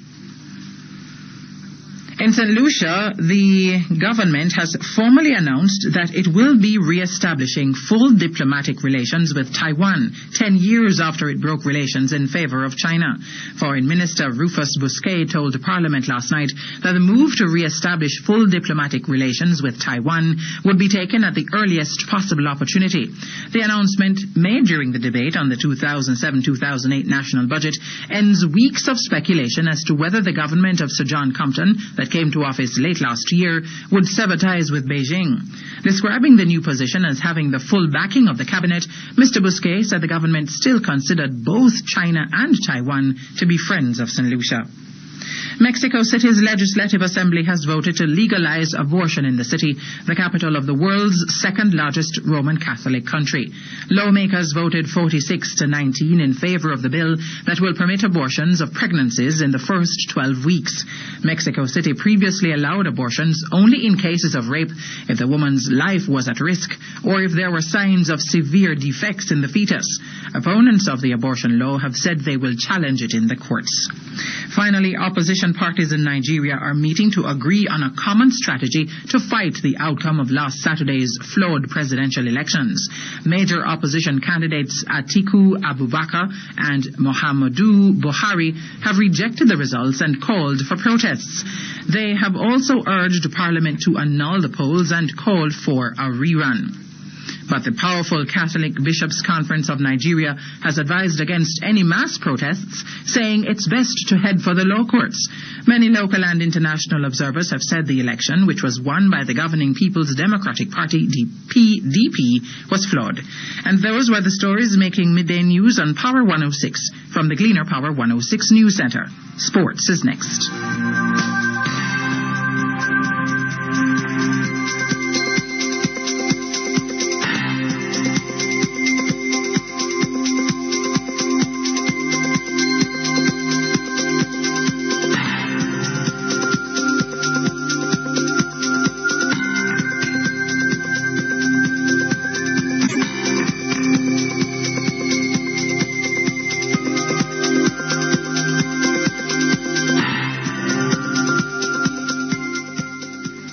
In St. Lucia, the government has formally announced that it will be re-establishing full diplomatic relations with Taiwan 10 years after it broke relations in favor of China. Foreign Minister Rufus Bousquet told Parliament last night that the move to re-establish full diplomatic relations with Taiwan would be taken at the earliest possible opportunity. The announcement, made during the debate on the 2007-2008 national budget, ends weeks of speculation as to whether the government of Sir John Compton, that came to office late last year, would sever ties with Beijing. Describing the new position as having the full backing of the cabinet, Mr. Bousquet said the government still considered both China and Taiwan to be friends of St. Lucia. Mexico City's Legislative Assembly has voted to legalize abortion in the city, the capital of the world's second-largest Roman Catholic country. Lawmakers voted 46-19 in favor of the bill that will permit abortions of pregnancies in the first 12 weeks. Mexico City previously allowed abortions only in cases of rape if the woman's life was at risk or if there were signs of severe defects in the fetus. Opponents of the abortion law have said they will challenge it in the courts. Finally, opposition parties in Nigeria are meeting to agree on a common strategy to fight the outcome of last Saturday's flawed presidential elections. Major opposition candidates Atiku Abubakar and Muhammadu Buhari have rejected the results and called for protests. They have also urged Parliament to annul the polls and called for a rerun. But the powerful Catholic Bishops' Conference of Nigeria has advised against any mass protests, saying it's best to head for the law courts. Many local and international observers have said the election, which was won by the governing People's Democratic Party, DP, was flawed. And those were the stories making midday news on Power 106 from the Gleaner Power 106 News Center. Sports is next.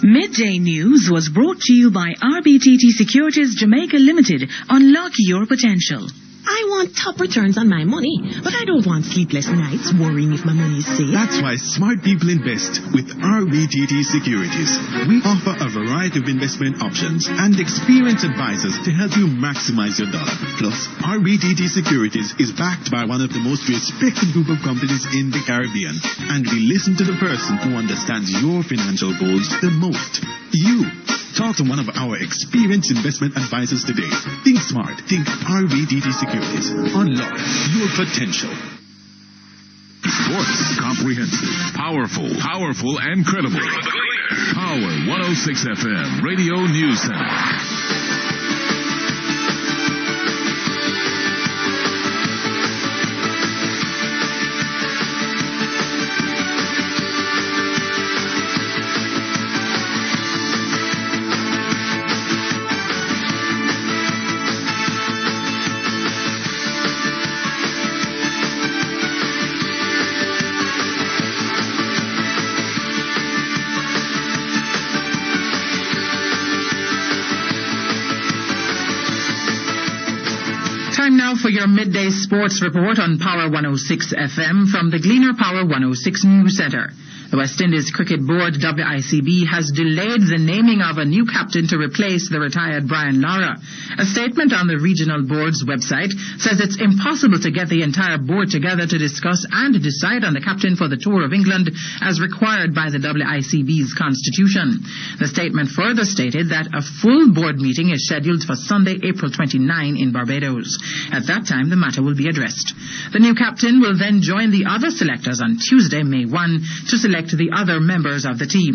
Midday News was brought to you by RBTT Securities Jamaica Limited. Unlock your potential. I want top returns on my money, but I don't want sleepless nights worrying if my money is safe. That's why smart people invest with RBTT Securities. We offer a variety of investment options and experienced advisors to help you maximize your dollar. Plus, RBTT Securities is backed by one of the most respected group of companies in the Caribbean. And we listen to the person who understands your financial goals the most. You. Talk to one of our experienced investment advisors today. Think smart. Think RBTT Securities. Unlock your potential. Sports, comprehensive, powerful, and credible. Power 106 FM, Radio News Center. Time now for your midday sports report on Power 106 FM from the Gleaner Power 106 News Center. The West Indies Cricket Board, WICB, has delayed the naming of a new captain to replace the retired Brian Lara. A statement on the regional board's website says it's impossible to get the entire board together to discuss and decide on the captain for the Tour of England as required by the WICB's constitution. The statement further stated that a full board meeting is scheduled for Sunday, April 29 in Barbados. At that time, the matter will be addressed. The new captain will then join the other selectors on Tuesday, May 1, to select the other members of the team.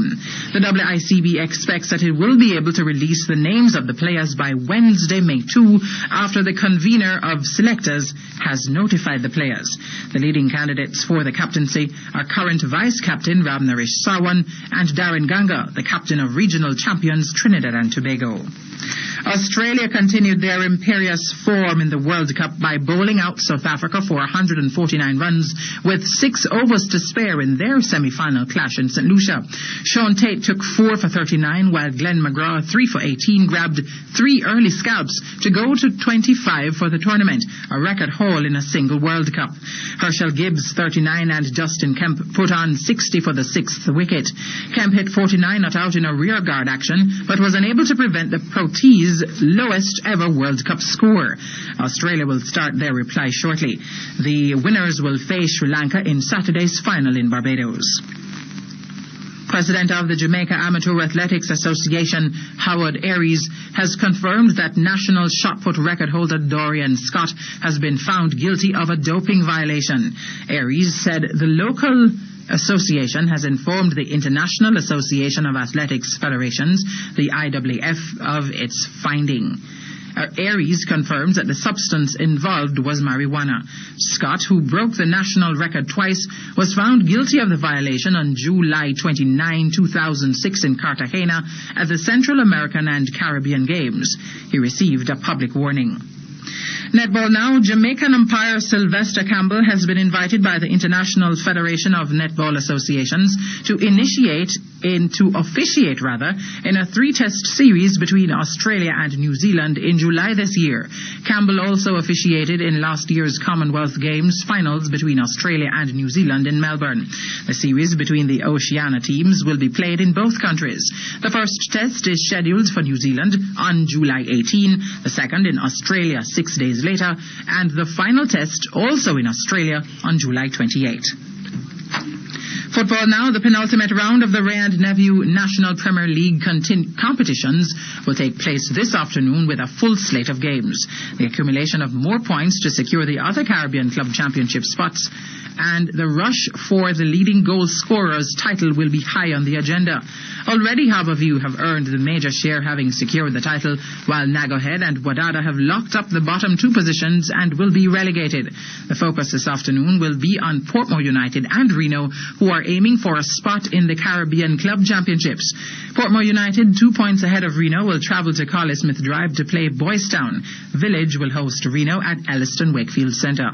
The WICB expects that it will be able to release the names of the players by Wednesday, May 2, after the convener of selectors has notified the players. The leading candidates for the captaincy are current vice-captain Ravnarish Sawan and Darren Ganga, the captain of regional champions Trinidad and Tobago. Australia continued their imperious form in the World Cup by bowling out South Africa for 149 runs with 6 overs to spare in their semi-final clash in St. Lucia. Sean Tate took 4 for 39 while Glenn McGrath, 3 for 18, grabbed 3 early scalps to go to 25 for the tournament, a record haul in a single World Cup. Herschel Gibbs, 39, and Justin Kemp put on 60 for the 6th wicket. Kemp hit 49 not out in a rearguard action but was unable to prevent the Proteas' lowest ever World Cup score. Australia will start their reply shortly. The winners will face Sri Lanka in Saturday's final in Barbados. President of the Jamaica Amateur Athletics Association, Howard Aries, has confirmed that national shot put record holder Dorian Scott has been found guilty of a doping violation. Aries said the local Association has informed the International Association of Athletics Federations, the IAAF, of its finding. Aries confirms that the substance involved was marijuana. Scott, who broke the national record twice, was found guilty of the violation on July 29, 2006 in Cartagena at the Central American and Caribbean Games. He received a public warning. Netball now. Jamaican umpire Sylvester Campbell has been invited by the International Federation of Netball Associations to officiate in a 3-test series between Australia and New Zealand in July this year. Campbell also officiated in last year's Commonwealth Games finals between Australia and New Zealand in Melbourne. The series between the Oceania teams will be played in both countries. The first test is scheduled for New Zealand on July 18, the second in Australia 6 days later, and the final test also in Australia on July 28. Football now. The penultimate round of the Ray and Nephew National Premier League competitions will take place this afternoon with a full slate of games. The accumulation of more points to secure the other Caribbean Club Championship spots and the rush for the leading goal scorer's title will be high on the agenda. Already Harbourview have earned the major share, having secured the title, while Nagohead and Wadada have locked up the bottom 2 positions and will be relegated. The focus this afternoon will be on Portmore United and Reno, who are aiming for a spot in the Caribbean Club Championships. Portmore United, 2 points ahead of Reno, will travel to Collie Smith Drive to play Boys Town. Village will host Reno at Elliston Wakefield Centre.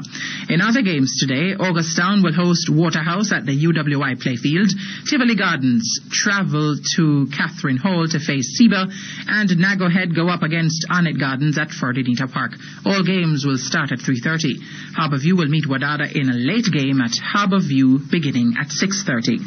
In other games today, Augustown will host Waterhouse at the UWI Playfield. Tivoli Gardens travel to Catherine Hall to face Seba, and Nagohead go up against Onnet Gardens at Ferdinita Park. All games will start at 3:30. Harbourview will meet Wadada in a late game at Harbourview beginning at 6:30.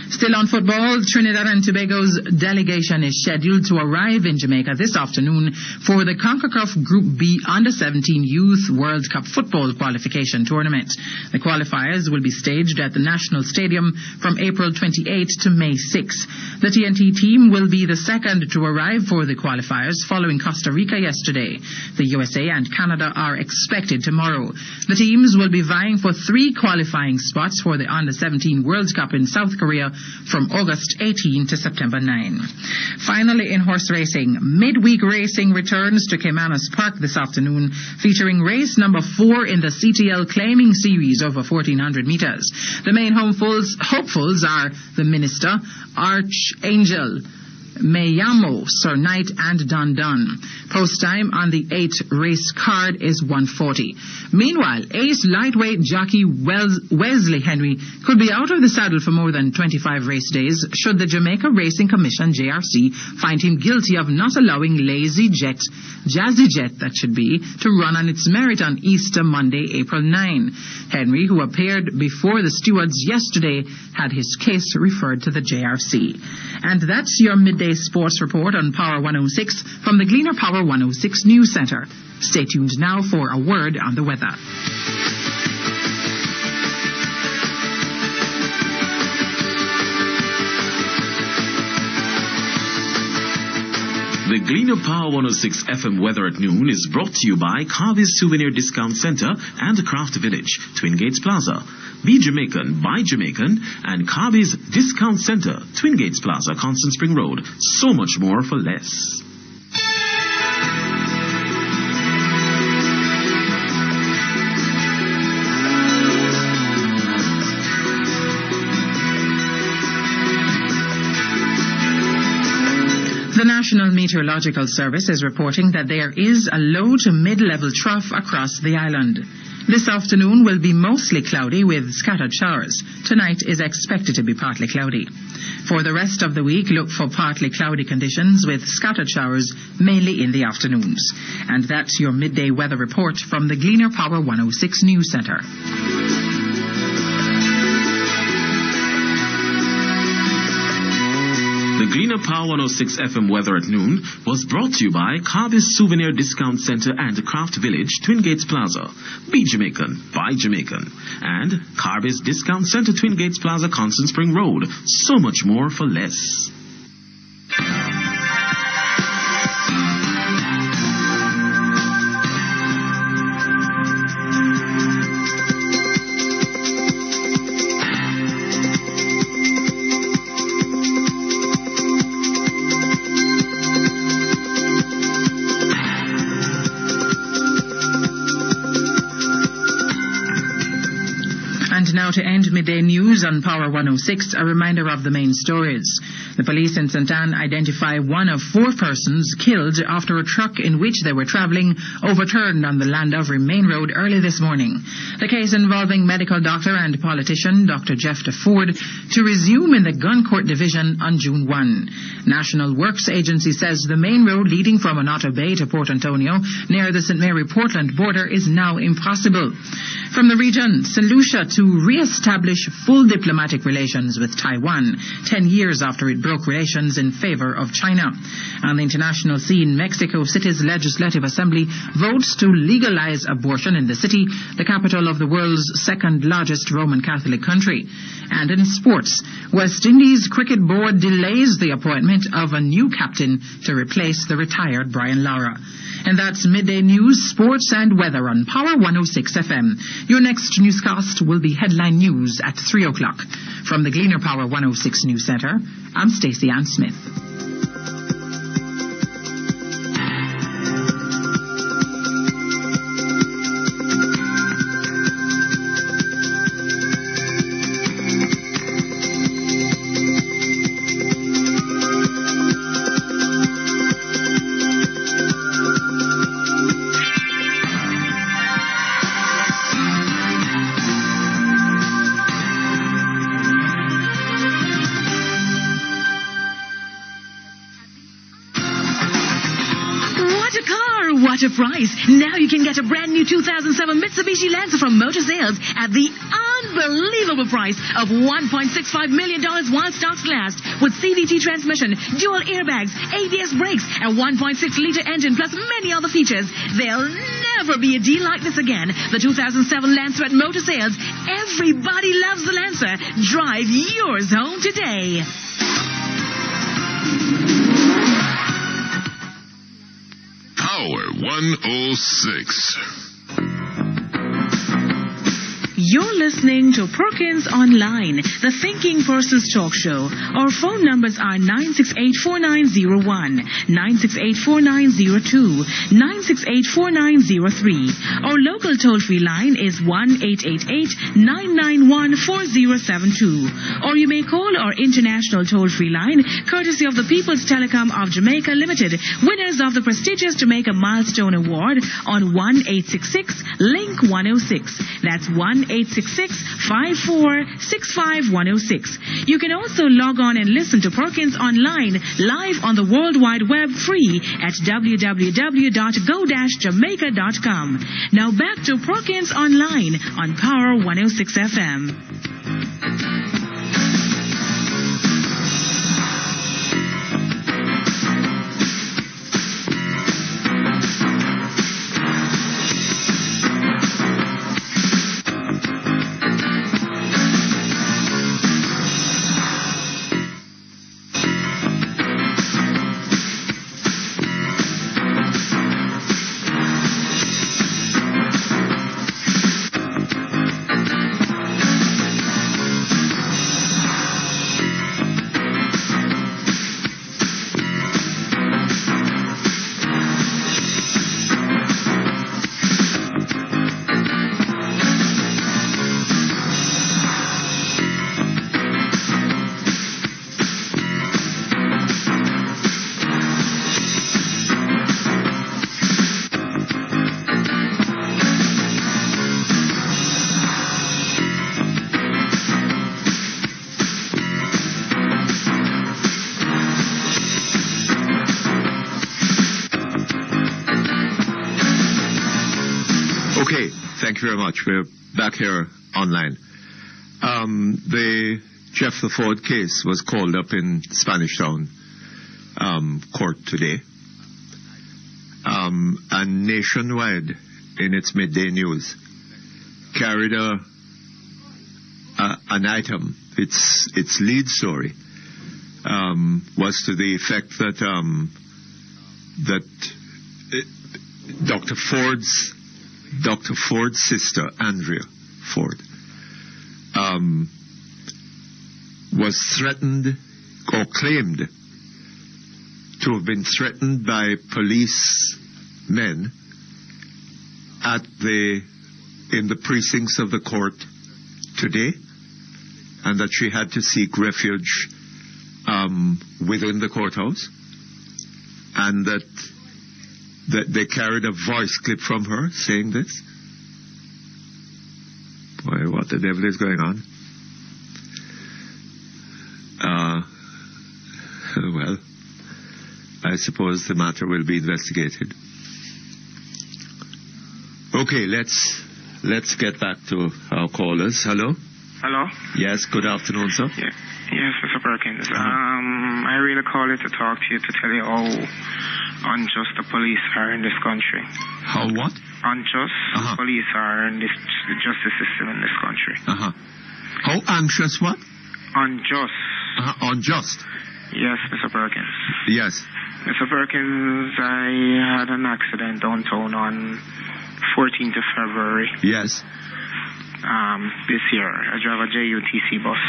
Still on football, Trinidad and Tobago's delegation is scheduled to arrive in Jamaica this afternoon for the CONCACAF Group B Under-17 Youth World Cup Football Qualification Tournament. The qualifiers will be staged at the National Stadium from April 28 to May 6. The TNT team will be the second to arrive for the qualifiers, following Costa Rica yesterday. The USA and Canada are expected tomorrow. The teams will be vying for 3 qualifying spots for the Under-17 World Cup in South Korea from August 18 to September 9. Finally, in horse racing, midweek racing returns to Caymanas Park this afternoon, featuring race number 4 in the CTL Claiming Series over 1,400 meters. The main hopefuls are the Minister, Archangel, Mayamo, Sir Knight and Don Dunn. Post time on the 8th race card is 1:40. Meanwhile, ace lightweight jockey Wesley Henry could be out of the saddle for more than 25 race days should the Jamaica Racing Commission, JRC, find him guilty of not allowing Jazzy Jet, to run on its merit on Easter Monday, April 9. Henry, who appeared before the stewards yesterday, had his case referred to the JRC. And that's your midday sports report on Power 106 from the Gleaner Power 106 News Center. Stay tuned now for a word on the weather. The Gleaner Power 106 FM weather at noon is brought to you by Carby's Souvenir Discount Center and Craft Village, Twin Gates Plaza. Be Jamaican, buy Jamaican, and Carby's Discount Center, Twin Gates Plaza, Constant Spring Road. So much more for less. The National Meteorological Service is reporting that there is a low to mid-level trough across the island. This afternoon will be mostly cloudy with scattered showers. Tonight is expected to be partly cloudy. For the rest of the week, look for partly cloudy conditions with scattered showers mainly in the afternoons. And that's your midday weather report from the Gleaner Power 106 News Center. The Gleaner Power 106 FM weather at noon was brought to you by Carby's Souvenir Discount Center and Craft Village, Twin Gates Plaza. Be Jamaican, buy Jamaican. And Carby's Discount Center, Twin Gates Plaza, Constant Spring Road. So much more for less. now to end midday news on Power 106. A reminder of the main stories. The police in St. Anne identify one of 4 persons killed after a truck in which they were travelling overturned on the Landover Main Road early this morning. The case involving medical doctor and politician Dr. Jeff Ford to resume in the Gun Court Division on June 1. National Works Agency says the main road leading from Onoto Bay to Port Antonio near the St. Mary-Portland border is now impossible. From the region, St. Lucia to re-establish full diplomatic relations with Taiwan 10 years after it broke relations in favor of China. On the international scene, Mexico City's Legislative Assembly votes to legalize abortion in the city, the capital of the world's second largest Roman Catholic country. And in sports, West Indies Cricket Board delays the appointment of a new captain to replace the retired Brian Lara. And that's midday news, sports and weather on Power 106 FM. Your next newscast will be headline news at 3 o'clock. From the Gleaner Power 106 News Center, I'm Stacey Ann Smith. What a price! Now you can get a brand new 2007 Mitsubishi Lancer from Motor Sales at the unbelievable price of $1.65 million while stocks last, with CVT transmission, dual airbags, ABS brakes, and 1.6-liter engine, plus many other features. There'll never be a deal like this again. The 2007 Lancer at Motor Sales. Everybody loves the Lancer. Drive yours home today. Power 106. You're listening to Perkins Online, the Thinking Person's Talk Show. Our phone numbers are 968-4901, 968-4902, 968-4903. Our local toll-free line is 1-888-991-4072. Or you may call our international toll-free line, courtesy of the People's Telecom of Jamaica Limited, winners of the prestigious Jamaica Milestone Award on 1-866-LINK-106. That's 1-866-5465-106. You can also log on and listen to Perkins Online live on the World Wide Web free at www.go-jamaica.com. Now back to Perkins Online on Power 106 FM. Okay, thank you very much. We're back here online. The Jeff Ford case was called up in Spanish Town court today. And Nationwide, in its midday news, carried an item. Its lead story was to the effect that Dr. Ford's sister, Andrea Ford, was threatened or claimed to have been threatened by policemen in the precincts of the court today, and that she had to seek refuge within the courthouse, and that they carried a voice clip from her saying this. Boy, what the devil is going on? Well, I suppose the matter will be investigated. Okay, let's get back to our callers. Hello? Hello? Yes, good afternoon, sir. Yeah. Yes, Mr. Perkins. I really call you to talk to you to tell you how unjust the police are in this country. How what? Unjust the police are in this the justice system in this country. How anxious what? Unjust. Unjust? Yes, Mr. Perkins. Yes. Mr. Perkins, I had an accident downtown on 14th of February. Yes. This year. I drive a JUTC bus.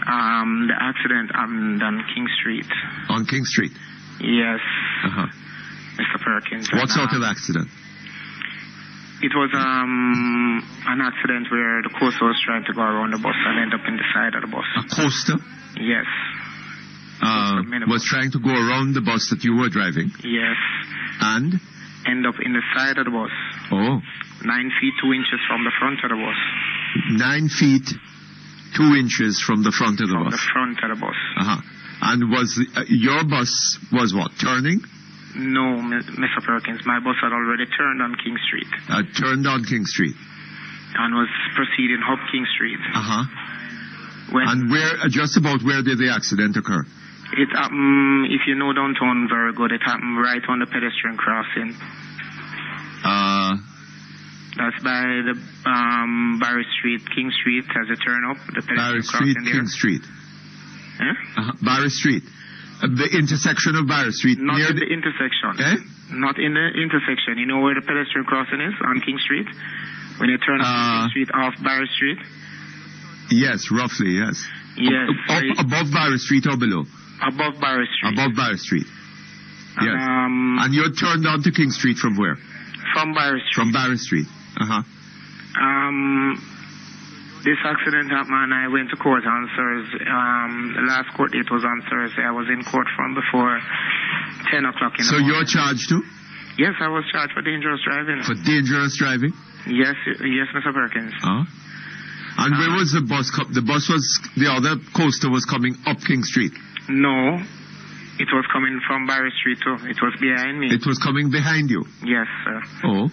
The accident happened on King Street. On King Street? Yes. Mr. Perkins. What sort of accident? It was an accident where the coaster was trying to go around the bus and end up in the side of the bus. A coaster? Yes. Was trying to go around the bus that you were driving? Yes. And? End up in the side of the bus. Oh. 9 feet 2 inches from the front of the bus. 9 feet 2 inches from the front of the bus? From the front of the bus. And was your bus was what, turning? No, Mr. Perkins. My bus had already turned on King Street. Turned on King Street? And was proceeding up King Street. And where, just about where did the accident occur? It happened, if you know downtown very good, it happened right on the pedestrian crossing. That's by the Barry Street, King Street, as you turn up. The Barry Street, King Street. Barry Street. The intersection of Barry Street. Not in the intersection. Not in the intersection. You know where the pedestrian crossing is on King Street? When you turn up King Street off Barry Street? Yes, roughly, yes. Yes. Above Barry Street or below? Above Barry Street. Above Barry Street. Yes. And you turned onto King Street from where? From Barry Street. From Barry Street. This accident happened and I went to court on Thursday. The last court date was on Thursday. I was in court from before 10 o'clock in the morning. So you're charged too? Yes, I was charged for dangerous driving. For dangerous driving? Yes, Mr. Perkins. And where was the bus? The other coaster was coming up King Street? No, it was coming from Barry Street too. It was behind me. It was coming behind you? Yes, sir. Oh.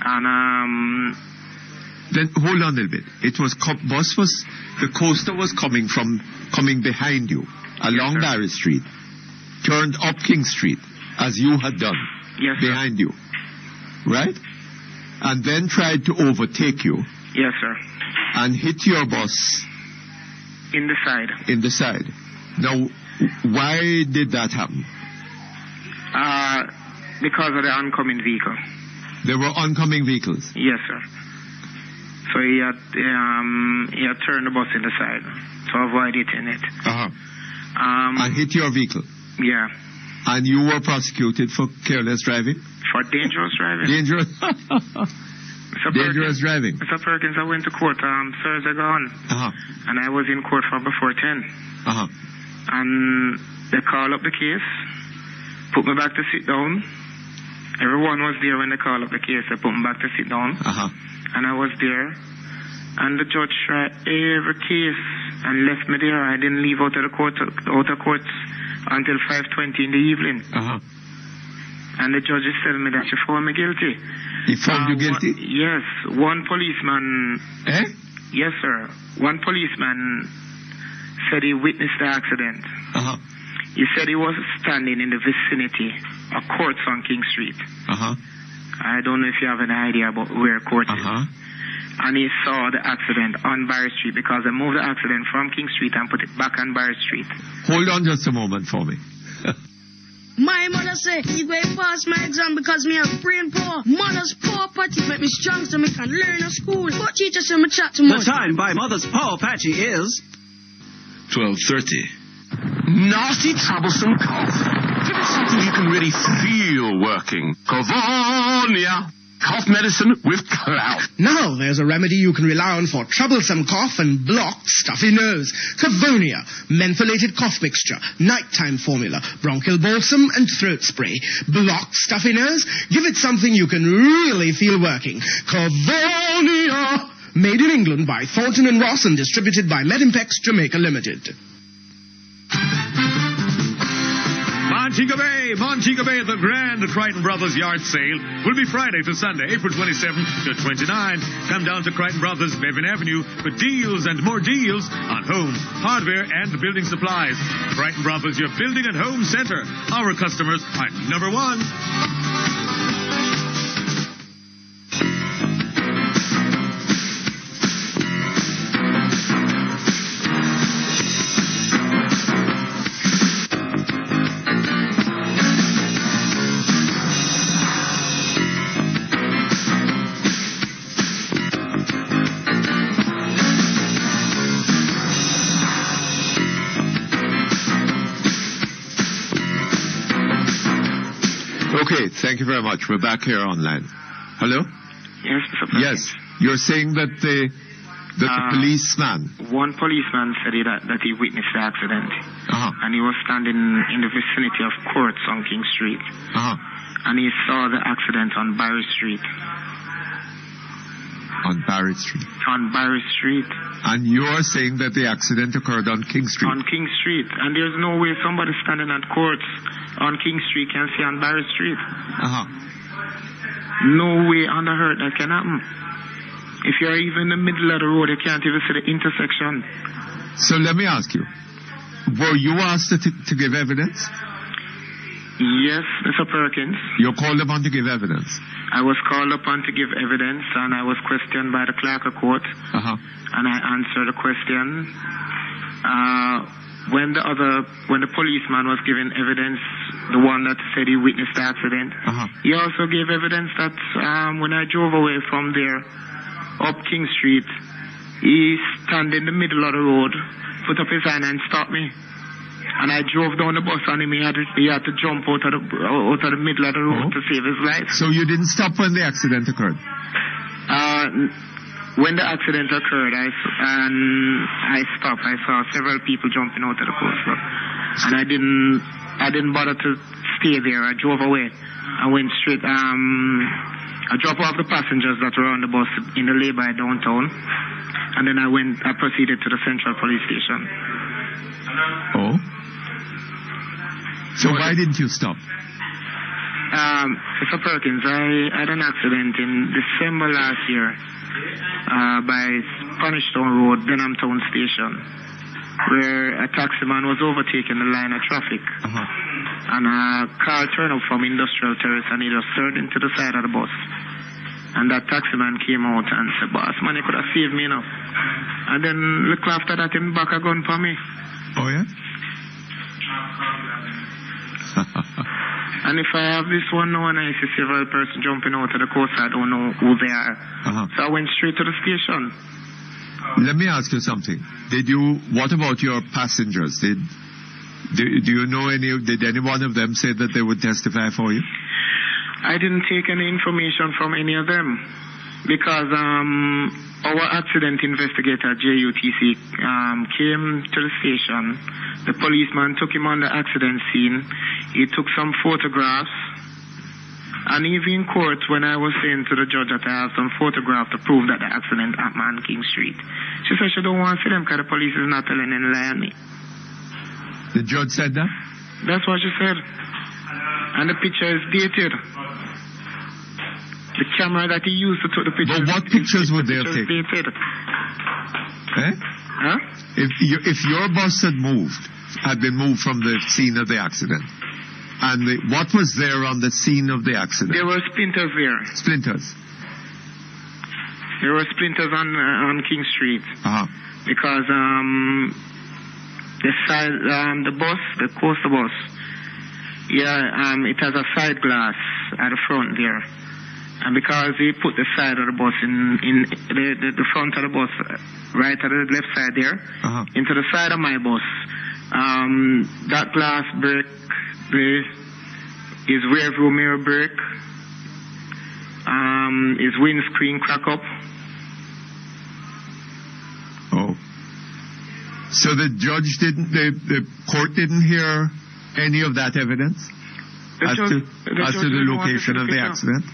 And then hold on a little bit. The coaster was coming behind you along Barry Street, turned up King Street as you had done. Yes, behind you, right? And then tried to overtake you. Yes, sir. And hit your bus in the side. In the side. Now, why did that happen? Because of the oncoming vehicle. There were oncoming vehicles? Yes, sir. So he had turned the bus in the side to avoid hitting it. And hit your vehicle? Yeah. And you were prosecuted for careless driving? For dangerous driving. Dangerous driving. Mr. Perkins, I went to court Thursday gone. And I was in court from before 10. And they called up the case, put me back to sit down. Everyone was there when they called up the case. They put me back to sit down. And I was there. And the judge tried every case and left me there. I didn't leave out of court until 5:20 in the evening. And the judge is telling me that she found me guilty. He found you guilty? Yes. One policeman... Yes, sir. One policeman said he witnessed the accident. He said he was standing in the vicinity of courts on King Street. I don't know if you have an idea about where court is. And he saw the accident on Barry Street because they moved the accident from King Street and put it back on Barry Street. Hold on just a moment for me. My mother said, he going pass my exam because me have brain poor. Mother's poor patty make me strong so me can learn at school. But teacher say me chat too much. The time by Mother's Power Patchy is 12:30. Nasty, troublesome cough. Give it something you can really feel working. Cavonia. Cough medicine with clout. Now there's a remedy you can rely on for troublesome cough and blocked, stuffy nose. Cavonia, mentholated cough mixture, nighttime formula, bronchial balsam and throat spray. Blocked, stuffy nose? Give it something you can really feel working. Cavonia! Made in England by Thornton and Ross and distributed by Medimpex Jamaica Limited. Montego Bay, the grand Crichton Brothers Yard Sale will be Friday to Sunday, April 27 to 29. Come down to Crichton Brothers, Bevan Avenue, for deals and more deals on home, hardware, and building supplies. Crichton Brothers, your building and home center. Our customers are number one. Okay, thank you very much. We're back here online. Hello? Yes, Mr. President. Yes, you're saying that the policeman... One policeman said that he witnessed the accident. And he was standing in the vicinity of courts on King Street. And he saw the accident on Barry Street. On Barry Street? On Barry Street. And you're saying that the accident occurred on King Street? On King Street. And there's no way somebody standing at courts on King Street can see on Barry Street. No way on the earth that can happen. If you're even in the middle of the road, you can't even see the intersection. So let me ask you, were you asked to give evidence? Yes, Mr. Perkins. You're called upon to give evidence? I was called upon to give evidence, and I was questioned by the clerk of court. And I answered the question. When the policeman was giving evidence, the one that said he witnessed the accident, he also gave evidence that when I drove away from there up King Street, he stand in the middle of the road, put up his hand and stopped me. And I drove down the bus on him. He had to jump out of the middle of the road to save his life. So you didn't stop when the accident occurred? When the accident occurred, I stopped. I saw several people jumping out of the coaster, and I didn't bother to stay there. I drove away. I went straight. I dropped off the passengers that were on the bus in the lay-by downtown, and then I proceeded to the Central Police Station. Oh. So why didn't you stop? Mr. Perkins, I had an accident in December last year by Punishtown Road, Denham Town Station, where a taximan was overtaking the line of traffic. And a car turned up from Industrial Terrace and he just turned into the side of the bus. And that taximan came out and said, "Boss, man, you could have saved me enough." And then look after that, him back a gun for me. Oh, yeah? And if I have this one now and I see several persons jumping out of the coast, I don't know who they are. So I went straight to the station. Let me ask you something. What about your passengers? Do you know did any one of them say that they would testify for you? I didn't take any information from any of them because our accident investigator, JUTC, came to the station. The policeman took him on the accident scene. He took some photographs. And even in court, when I was saying to the judge that I have some photographs to prove that the accident happened on King Street, she said she don't want to see them because the police is not telling any lie on me. The judge said that? That's what she said. And the picture is dated. The camera that he used to take the pictures. But what pictures were they taking? Dated. Huh? If your bus had been moved from the scene of the accident, and what was there on the scene of the accident? There were splinters there. Splinters? There were splinters on King Street. Because the coaster bus, it has a side glass at the front there. And because he put the side of the bus in the front of the bus, right at the left side there, into the side of my bus, that glass break, his rear view mirror break, his windscreen crack up. Oh. So the judge the court didn't hear any of that evidence as to the location of the accident?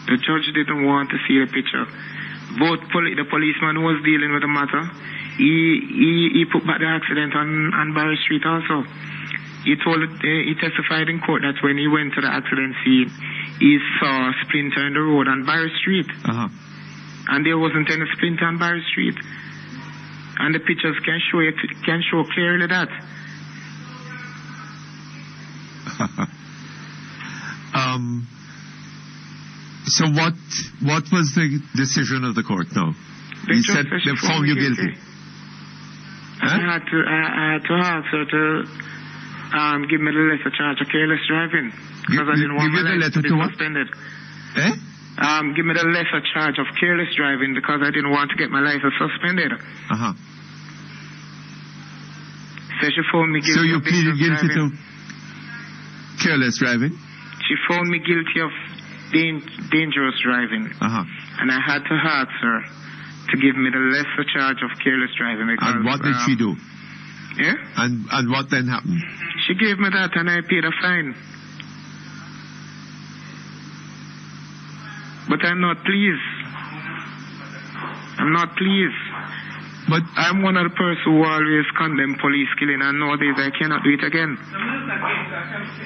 The judge didn't want to see the picture. Both the policeman who was dealing with the matter, he put back the accident on Barry Street also. He testified in court that when he went to the accident scene, he saw a splinter in the road on Barry Street. And there wasn't any splinter on Barry Street. And the pictures can show clearly that. So what was the decision of the court now? He said they found you guilty. I had to ask her to give me the lesser charge of careless driving because I didn't want my license to be suspended. Give me the lesser charge of careless driving because I didn't want to get my license suspended. So she found me guilty. So you pleaded guilty to careless driving? She found me guilty of dangerous driving. And I had to ask her to give me the lesser charge of careless driving. Because, and what did she do? Yeah? And what then happened? She gave me that and I paid a fine. But I'm not pleased. I'm not pleased. But I'm one of the persons who always condemn police killing, and nowadays I cannot do it again.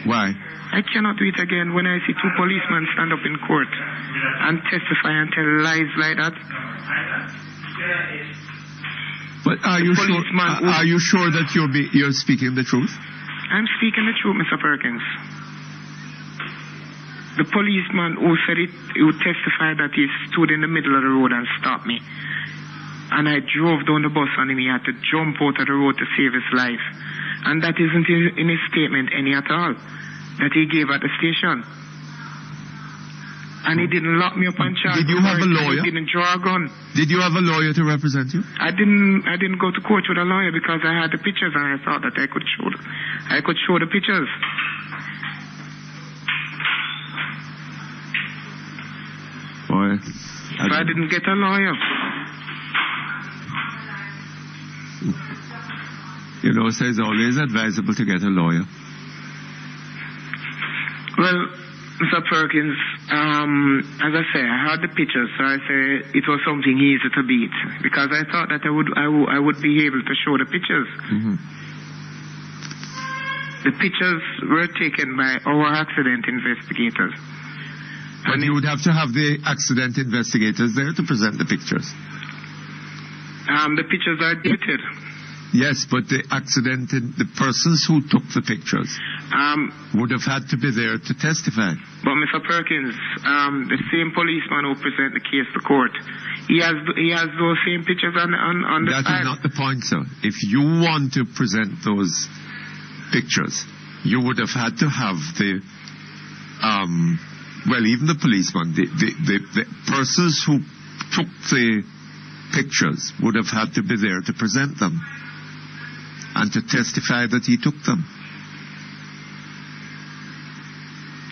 Why? I cannot do it again when I see two policemen stand up in court and testify and tell lies like that. But are you sure that you're speaking the truth? I'm speaking the truth, Mr. Perkins. The policeman who testified that he stood in the middle of the road and stopped me. And I drove down the bus on him. He had to jump out of the road to save his life. And that isn't in his statement any at all that he gave at the station. And he didn't lock me up on charge. Did you have a lawyer? He didn't draw a gun. Did you have a lawyer to represent you? I didn't go to court with a lawyer because I had the pictures and I thought that I could show the pictures. Boy, I didn't get a lawyer. You know, so it's always advisable to get a lawyer. Well, Mr. Perkins, as I say, I had the pictures, so I say it was something easy to beat because I thought that I would be able to show the pictures. The pictures were taken by our accident investigators. And you would have to have the accident investigators there to present the pictures. The pictures are dated. Yes, but the persons who took the pictures would have had to be there to testify. But Mr. Perkins, the same policeman who present the case to court, he has those same pictures on the That file. is not the point, sir. If you want to present those pictures, you would have had to have even the policeman, the persons who took the pictures would have had to be there to present them and to testify that he took them.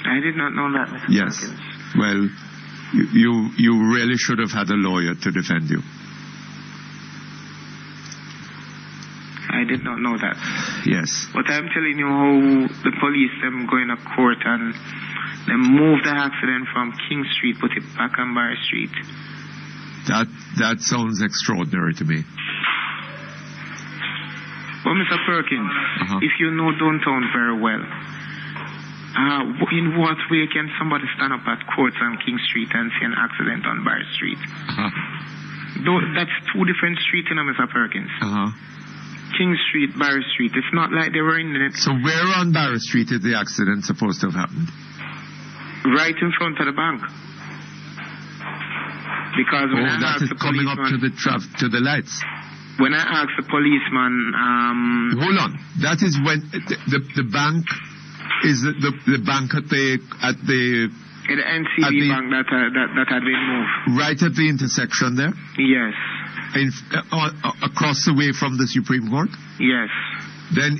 I did not know that, Mr. Yes. Perkins. Well, you really should have had a lawyer to defend you. I did not know that. Yes. But I'm telling you how the police them going to court and they moved the accident from King Street, put it back on Barry Street. That sounds extraordinary to me. Well, Mr. Perkins, if you know downtown very well, in what way can somebody stand up at court on King Street and see an accident on Barry Street? That's two different streets, Mr. Perkins. King Street, Barry Street. It's not like they were in it. So where on Barry Street is the accident supposed to have happened? Right in front of the bank. Because when I asked the coming policeman, up to the lights. When I asked the policeman, hold on. That is when the bank is the bank at the NCB bank that had been moved. Right at the intersection there. Yes. Across the way from the Supreme Court. Yes. Then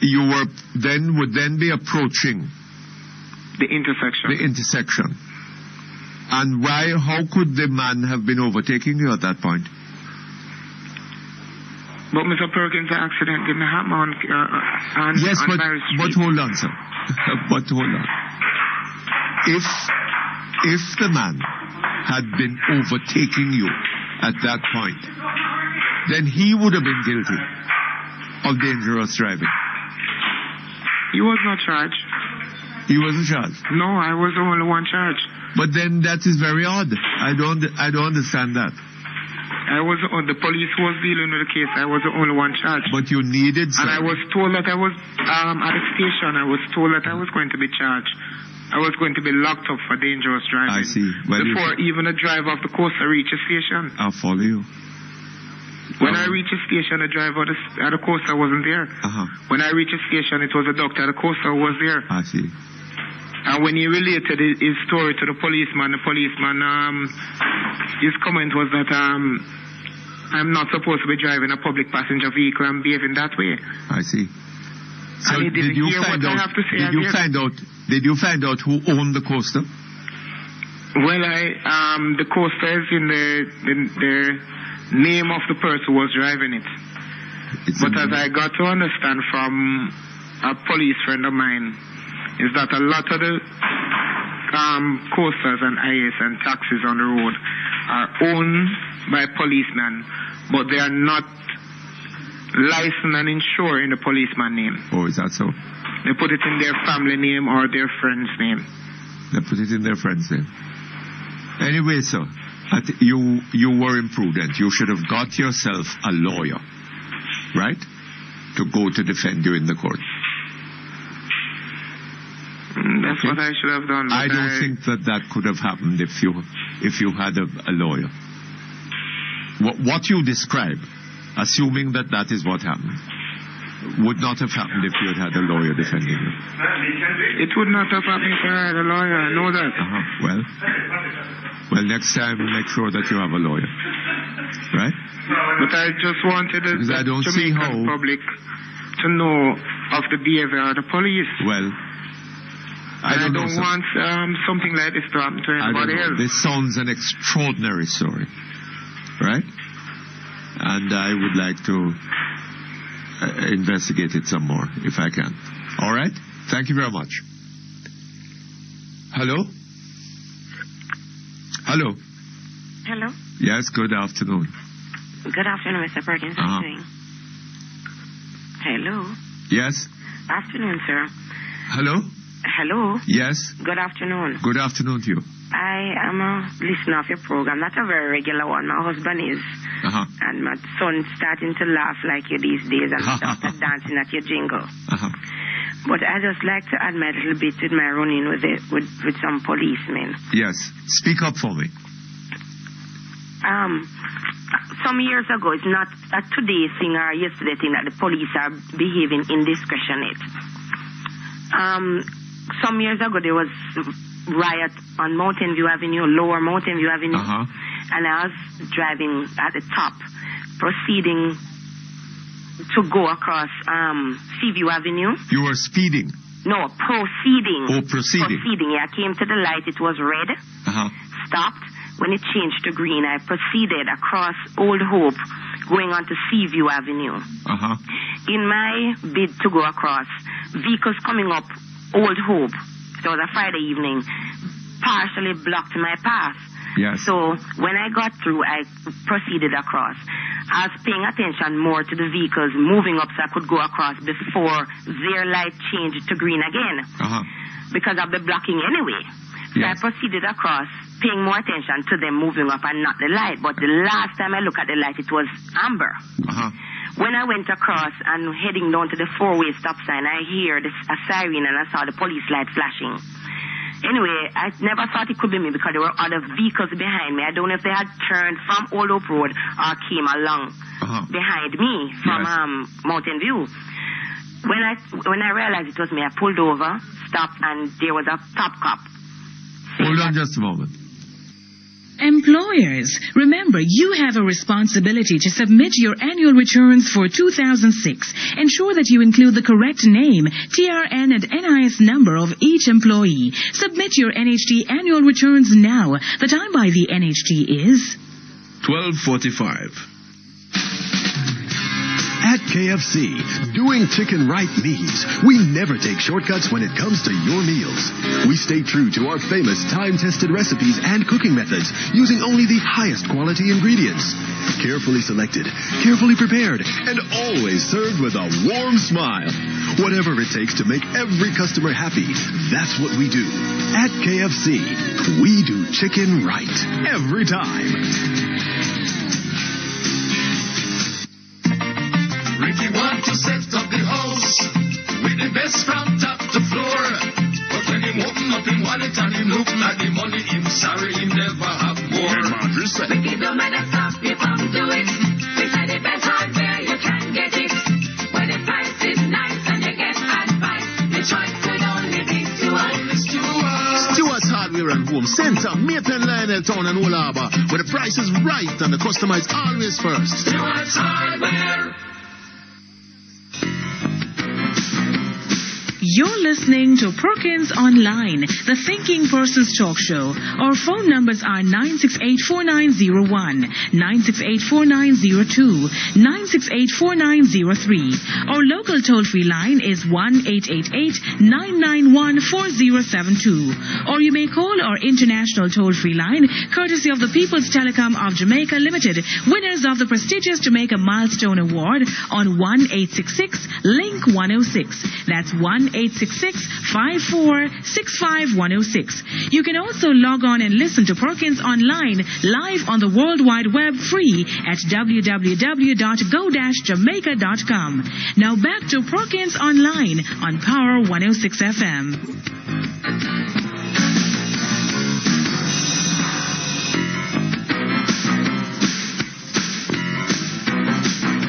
you would then be approaching The intersection. The intersection. And how could the man have been overtaking you at that point? But Mr. Perkins, the accident didn't happen on yes, on Barry Street. But hold on, sir. But hold on. If the man had been overtaking you at that point, then he would have been guilty of dangerous driving. He was not charged. He wasn't charged? No, I was the only one charged. But then that is very odd. I don't understand that. The police was dealing with the case. I was the only one charged. But you needed something. And I was told that I was at the station. I was told that I was going to be charged. I was going to be locked up for dangerous driving. I see. Well, before even the driver of the coaster reached the station. I'll follow you. When I reached the station, the driver at the coaster wasn't there. When I reached the station, it was the doctor at the coaster who was there. I see. And when he related his story to the policeman, his comment was that I'm not supposed to be driving a public passenger vehicle and behaving that way. I see. So and he didn't hear what I have to say. Did you find out who owned the coaster? Well, the coaster is in the name of the person who was driving it. But as I got to understand from a police friend of mine, is that a lot of the coasters and IS and taxis on the road are owned by policemen, but they are not licensed and insured in the policeman name. Oh, is that so? They put it in their family name or their friend's name. They put it in their friend's name. Anyway, sir, you were imprudent. You should have got yourself a lawyer, right, to go to defend you in the court. That's what I should have done. I don't think that could have happened if you had a lawyer. What you describe, assuming that is what happened, would not have happened if you had a lawyer defending you. It would not have happened if I had a lawyer. I know that. Well, next time make sure that you have a lawyer, right? But I just wanted the Jamaican public to know of the behavior of the police. Well, I don't want something like this to happen to anybody else. This sounds an extraordinary story, right? And I would like to investigate it some more, if I can. All right? Thank you very much. Hello? Hello? Hello? Yes, good afternoon. Good afternoon, Mr. Perkins. How are you doing? Hello? Yes? Afternoon, sir. Hello? Hello? Yes? Good afternoon. Good afternoon to you. I am a listener of your program. Not a very regular one. My husband is. And my son's starting to laugh like you these days and started dancing at your jingle. But I just like to add my little bit with my running with some policemen. Yes. Speak up for me. Some years ago, it's not a today thing or a yesterday thing that the police are behaving indiscretionate. Some years ago, there was riot on Mountain View Avenue, Lower Mountain View Avenue, and I was driving at the top, proceeding to go across Seaview Avenue. You were speeding? No, proceeding. Oh, proceeding. Proceeding, yeah. I came to the light, it was red, stopped. When it changed to green, I proceeded across Old Hope, going on to Seaview Avenue. In my bid to go across, vehicles coming up Old Hope, it was a Friday evening, partially blocked my path. Yes. So when I got through, I proceeded across. I was paying attention more to the vehicles moving up so I could go across before their light changed to green again. Because of the blocking anyway. So I proceeded across, paying more attention to them moving up and not the light. But the last time I looked at the light, it was amber. When I went across and heading down to the four-way stop sign, I heard a siren and I saw the police light flashing. Anyway, I never thought it could be me because there were other vehicles behind me. I don't know if they had turned from Old Hope Road or came along behind me from Mountain View. When I realized it was me, I pulled over, stopped, and there was a top cop. Hold on just a moment. Employers, remember you have a responsibility to submit your annual returns for 2006. Ensure that you include the correct name, TRN and NIS number of each employee. Submit your NHD annual returns now. The time by the NHD is 12:45. At KFC, doing chicken right means we never take shortcuts when it comes to your meals. We stay true to our famous time-tested recipes and cooking methods using only the highest quality ingredients. Carefully selected, carefully prepared, and always served with a warm smile. Whatever it takes to make every customer happy, that's what we do. At KFC, we do chicken right every time. Ricky want to set up the house with the best from top to floor. But when him open up him wallet and him look at the money, him sorry him never have more. Ricky don't matter stop you come to it. We say the best hardware you can get it. When the price is nice and you get advice, the choice could only be to us. Stewart's Hardware and Home Center, Maitland, Lionel Town and Old Harbour, where the price is right and the customer is always first. Stewart's Hardware. You're listening to Perkins Online, the Thinking Person's Talk Show. Our phone numbers are 968-4901, 968-4902, 968-4903. Our local toll-free line is 1-888-991-4072. Or you may call our international toll-free line, courtesy of the People's Telecom of Jamaica Limited, winners of the prestigious Jamaica Milestone Award on 1-866-LINK-106. That's 1-866-5465-106. You can also log on and listen to Perkins Online live on the World Wide Web free at www.go-jamaica.com. Now back to Perkins Online on Power 106 FM.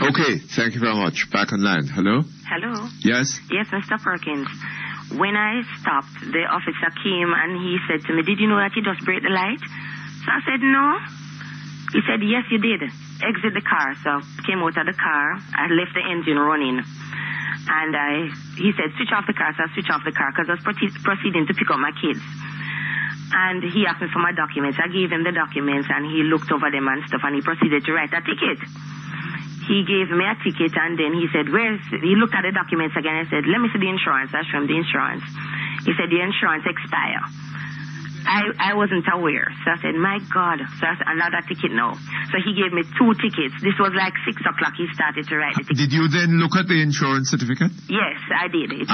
Okay, thank you very much. Back online. Hello? Hello? Yes? Yes, Mr. Perkins. When I stopped, the officer came and he said to me, did you know that you just break the light? So I said, no. He said, yes, you did. Exit the car. So I came out of the car. I left the engine running. And he said, switch off the car. So I switched off the car because I was proceeding to pick up my kids. And he asked me for my documents. I gave him the documents and he looked over them and stuff and he proceeded to write a ticket. He gave me a ticket and then he said, he looked at the documents again and said, let me see the insurance. I showed him the insurance. He said, the insurance expire. I wasn't aware. So I said, my God. So I said, another ticket now. So he gave me 2 tickets. This was like 6 o'clock he started to write the ticket. Did you then look at the insurance certificate? Yes, I did. It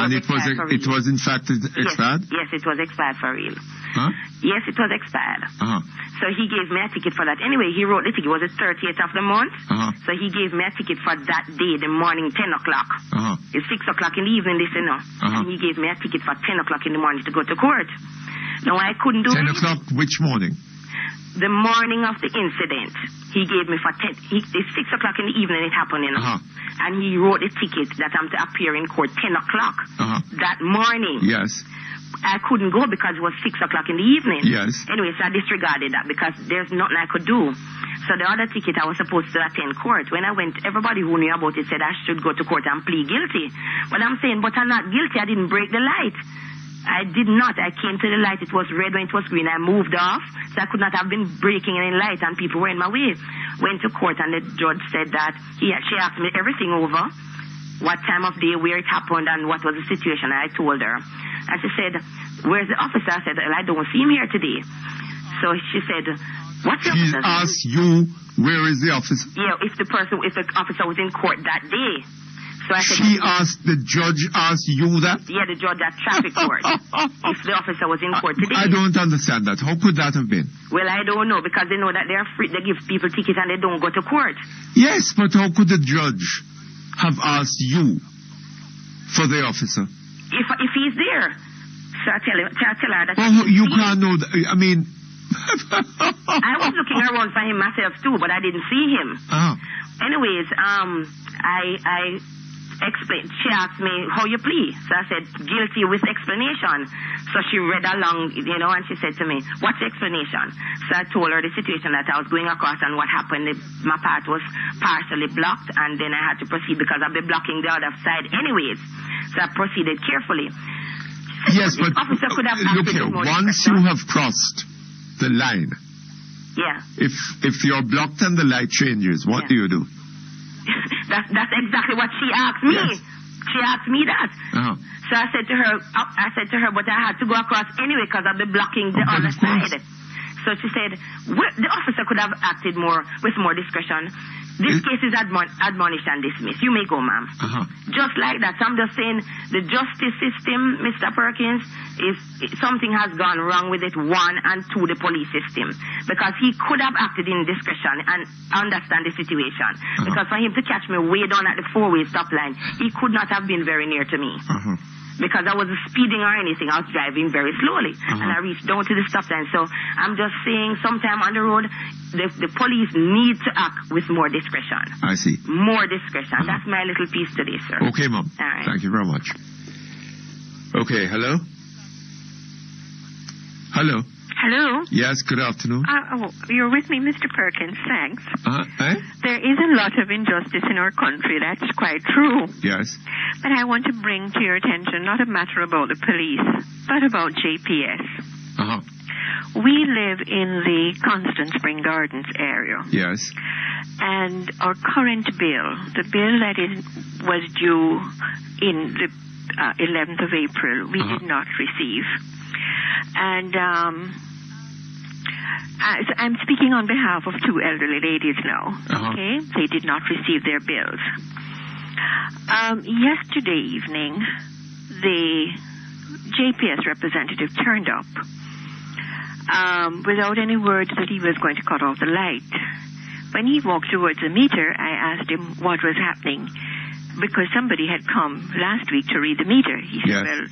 was in fact expired? Yes, it was expired for real. Huh? Yes, it was expired. Uh-huh. So he gave me a ticket for that. Anyway, he wrote the ticket. It was the 30th of the month. Uh-huh. So he gave me a ticket for that day, the morning, 10 o'clock. Uh-huh. It's 6 o'clock in the evening, this, you know. Uh-huh. And he gave me a ticket for 10 o'clock in the morning to go to court. No, I couldn't do 10 o'clock, which morning? The morning of the incident. He gave me for 10. It's 6 o'clock in the evening it happened, you know. Uh-huh. And he wrote the ticket that I'm to appear in court 10 o'clock that morning. Yes. I couldn't go because it was 6 o'clock in the evening. Yes. Anyway, so I disregarded that because there's nothing I could do. So the other ticket, I was supposed to attend court. When I went, everybody who knew about it said I should go to court and plead guilty. But I'm saying, but I'm not guilty. I didn't break the light. I did not. I came to the light. It was red when it was green. I moved off. So I could not have been breaking any light and people were in my way. Went to court and the judge said that she asked me everything over. What time of day, where it happened, and what was the situation. I told her. And she said, where's the officer? I said, well, I don't see him here today. So she said, what's the officer? He asked you, where is the officer? Yeah, if the officer was in court that day. So I said, the judge asked you that? Yeah, the judge at traffic court. If the officer was in court today. I don't understand that. How could that have been? Well, I don't know, because they know that they're free. They give people tickets and they don't go to court. Yes, but how could the judge have asked you for the officer? If he's there. So I tell her that. Well, you can't know that. I mean... I was looking around for him myself too, but I didn't see him. Uh-huh. Anyways, I She asked me, how you plead? So I said, guilty with explanation. So she read along, and she said to me, what's the explanation? So I told her the situation that I was going across and what happened. My path was partially blocked, and then I had to proceed because I've been blocking the other side anyways. So I proceeded carefully. Yes, but officer could have look here, once you have crossed the line, yeah. If you're blocked and the light changes, what do you do? That's exactly what she asked me. Yes. She asked me that. Uh-huh. So I said to her, but I had to go across anyway because I've been blocking the other side. So she said, the officer could have acted with more discretion. This case is admonished and dismissed. You may go, ma'am. Uh-huh. Just like that. So I'm just saying the justice system, Mr. Perkins, something has gone wrong with it, one, and two, the police system. Because he could have acted in discretion and understand the situation. Uh-huh. Because for him to catch me way down at the four-way stop line, he could not have been very near to me. Uh-huh. Because I wasn't speeding or anything. I was driving very slowly. Uh-huh. And I reached down to the stop line. So I'm just saying sometime on the road, the police need to act with more discretion. I see. More discretion. Uh-huh. That's my little piece today, sir. Okay, Mom. All right. Thank you very much. Okay, hello? Hello? Hello? Yes, good afternoon. You're with me, Mr. Perkins. Thanks. Eh? There is a lot of injustice in our country. That's quite true. Yes. But I want to bring to your attention not a matter about the police, but about JPS. Uh-huh. We live in the Constant Spring Gardens area. Yes. And our current bill, the bill that was due in the 11th of April, we did not receive. And I'm speaking on behalf of two elderly ladies now. Uh-huh. Okay? They did not receive their bills. Yesterday evening, the JPS representative turned up without any words that he was going to cut off the light. When he walked towards the meter, I asked him what was happening because somebody had come last week to read the meter. He said, well,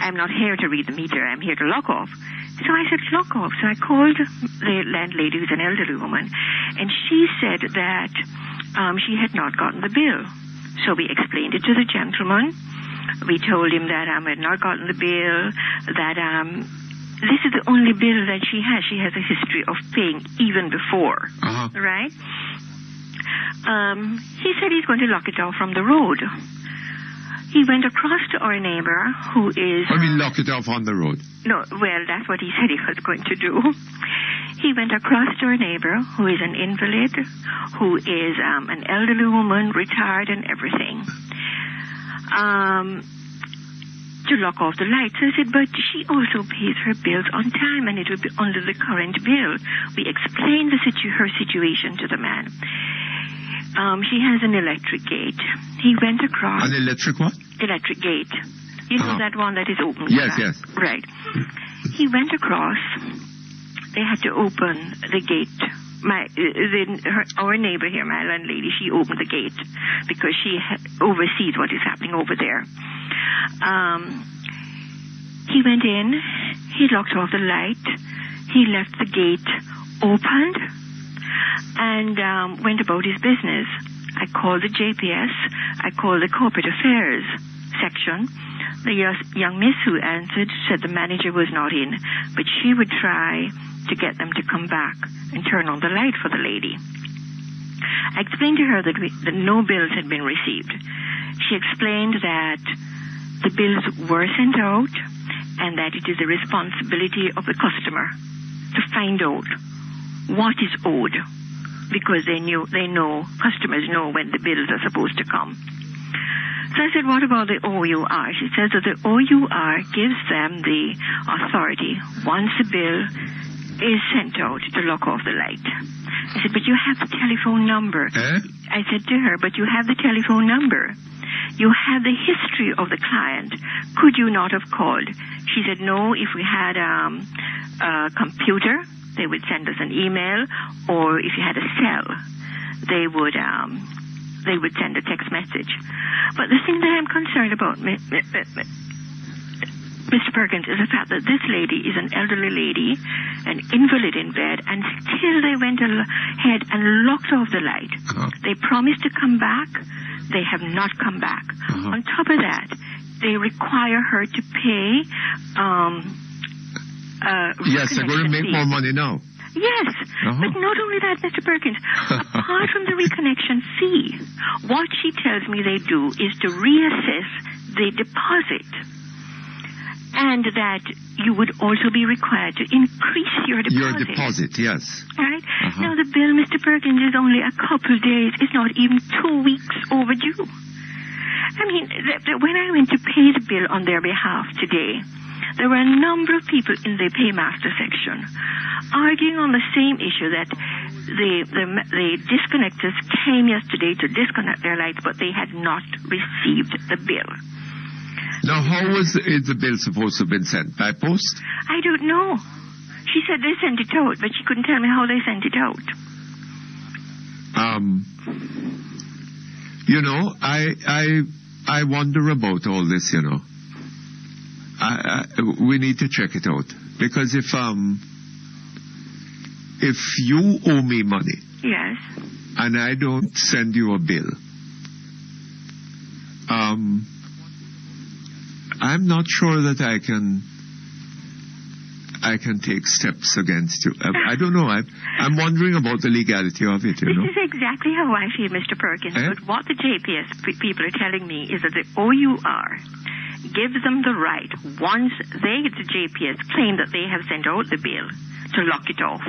I'm not here to read the meter. I'm here to lock off. So I said, lock off. So I called the landlady, who's an elderly woman, and she said that she had not gotten the bill. So we explained it to the gentleman. We told him that I had not gotten the bill, that this is the only bill that she has. She has a history of paying even before, right? He said he's going to lock it off from the road. He went across to our neighbor, who is... I mean, lock it off on the road? No, well, that's what he said he was going to do. He went across to our neighbor, who is an invalid, who is an elderly woman, retired and everything, to lock off the lights. So I said, but she also pays her bills on time, and it would be under the current bill. We explained her situation to the man. She has an electric gate. He went across... An electric what? Electric gate. You know that one that is open? Yes, yes. Right. He went across. They had to open the gate. Our neighbor here, my landlady, she opened the gate because she oversees what is happening over there. He went in. He locked off the light. He left the gate opened and went about his business. I called the JPS. I called the Corporate Affairs section. The young miss who answered said the manager was not in, but she would try to get them to come back and turn on the light for the lady. I explained to her that no bills had been received. She explained that the bills were sent out and that it is the responsibility of the customer to find out what is owed, because customers know when the bills are supposed to come. So I said, what about the OUR? She says that the OUR gives them the authority, once a bill is sent out, to lock off the light. I said, but you have the telephone number. I said to her, but you have the telephone number. You have the history of the client. Could you not have called? She said, no, if we had a computer, they would send us an email, or if you had a cell, they would send a text message. But the thing that I'm concerned about, Mr. Perkins, is the fact that this lady is an elderly lady, an invalid in bed, and still they went ahead and locked off the light. They promised to come back. They have not come back. On top of that, they require her to pay yes, they're going to make more money now. Yes, but not only that, Mr. Perkins. Apart from the reconnection fee, what she tells me they do is to reassess the deposit, and that you would also be required to increase your deposit. Your deposit, yes. Right? Now, the bill, Mr. Perkins, is only a couple days. It's not even 2 weeks overdue. I mean, when I went to pay the bill on their behalf today, there were a number of people in the paymaster section arguing on the same issue, that the disconnectors came yesterday to disconnect their lights, but they had not received the bill. Now, how is the bill supposed to have been sent? By post? I don't know. She said they sent it out, but she couldn't tell me how they sent it out. You know, I wonder about all this, you know. We need to check it out, because if you owe me money, yes, and I don't send you a bill, I'm not sure that I can take steps against you. I don't know. I'm wondering about the legality of it, you know. This is exactly how I feel, Mr. Perkins. But what the JPS people are telling me is that the OUR gives them the right, once they, the JPS, claim that they have sent out the bill, to lock it off,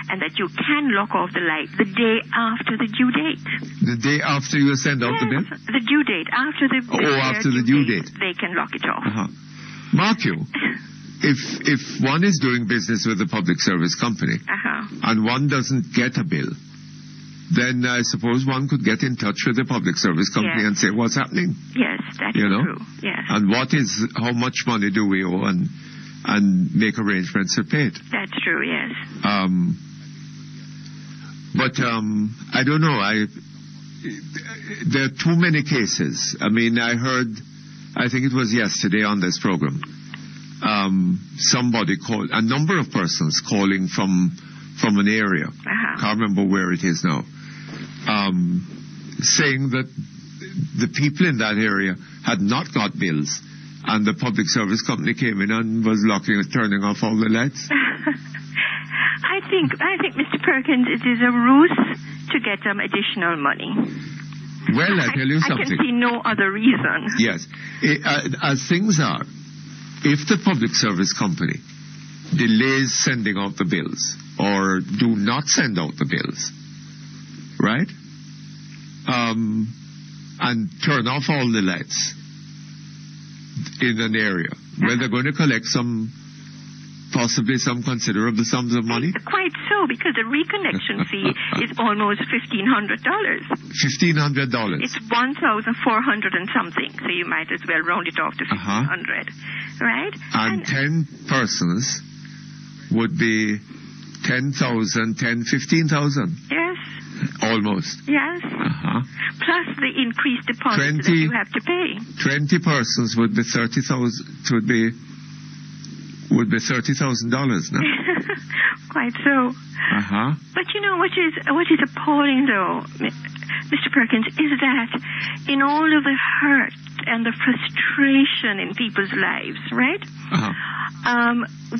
and that you can lock off the light the day after the due date. The day after you send out the bill? The due date. After the after the due date. They can lock it off. Mark you, if one is doing business with a public service company, and one doesn't get a bill, then I suppose one could get in touch with the public service company and say, what's happening? Yes, that's true. Yes. And how much money do we owe, and make arrangements to pay it. That's true, yes. But I don't know. There are too many cases. I mean, I think it was yesterday on this program, somebody called, a number of persons calling from an area, can't remember where it is now, saying that the people in that area had not got bills, and the public service company came in and was turning off all the lights. I think, Mr. Perkins, it is a ruse to get them additional money. Well, I tell you something. I can see no other reason. Yes. As things are, if the public service company delays sending out the bills, or do not send out the bills, right? And turn off all the lights in an area, well, they're going to collect possibly some considerable sums of money? Quite so, because the reconnection fee is almost $1,500. $1,500? It's $1,400 and something, so you might as well round it off to $1,500, right? And 10 persons would be 10,000, 15,000. Yes. Almost. Yes. Plus the increased deposit that you have to pay. 20 persons would be $30,000 now. Quite so. But you know what is appalling, though, Mr. Perkins, is that in all of the hurt and the frustration in people's lives, right?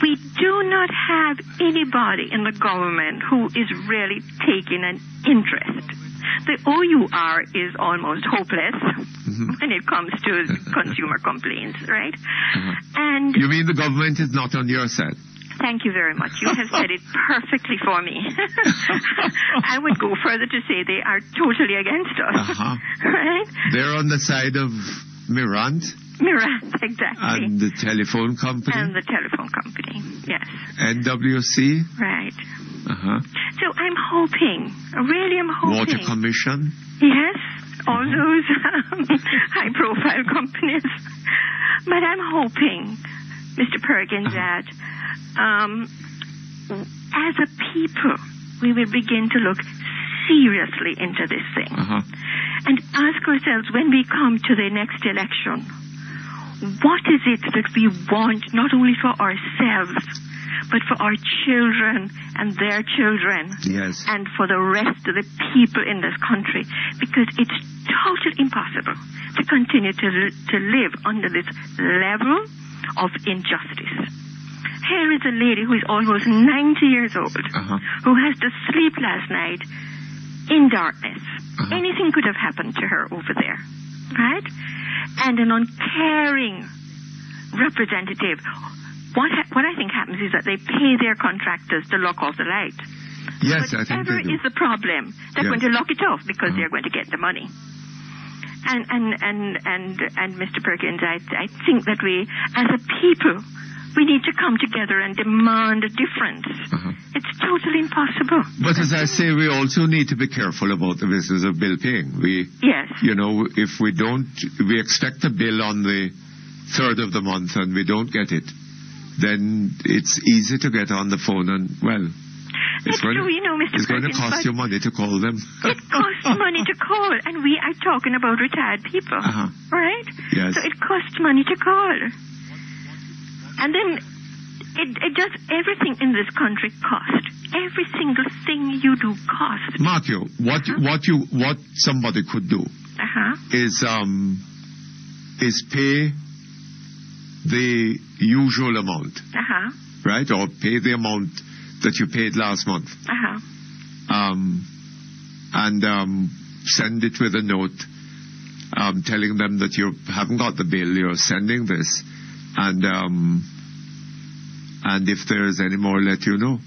We do not have anybody in the government who is really taking an interest. The OUR is almost hopeless when it comes to consumer complaints, right? And you mean the government is not on your side? Thank you very much. You have said it perfectly for me. I would go further to say they are totally against us. Right? They're on the side of Mirant. Mirant, exactly. And the telephone company. Yes. NWC. Right. So I'm hoping, really I'm hoping. Water Commission. Yes, all those high-profile companies. But I'm hoping, Mr. Perkins, that as a people, we will begin to look seriously into this thing and ask ourselves, when we come to the next election, what is it that we want, not only for ourselves, but for our children and their children, yes, and for the rest of the people in this country, because it's totally impossible to continue to live under this level of injustice. Here is a lady who is almost 90 years old, who has to sleep last night in darkness. Anything could have happened to her over there, right? And an uncaring representative. What I think happens is that they pay their contractors to lock off the light. Yes, I think whatever they do. is the problem, they're going to lock it off because they're going to get the money. And Mr. Perkins, I think that we, as a people, we need to come together and demand a difference. It's totally impossible. But as I say, we also need to be careful about the business of bill paying. Yes. You know, if we expect a bill on the 3rd of the month and we don't get it, then it's easy to get on the phone and, well, That's true, you know, Mr. It's going to Perkins, cost you money to call them. It costs money to call, and we are talking about retired people, right? Yes. So it costs money to call. And then it does, everything in this country cost. Every single thing you do costs. Marcio, what somebody could do is pay the usual amount, right? Or pay the amount that you paid last month. And send it with a note telling them that you haven't got the bill, you're sending this, and if there is any more, let you know.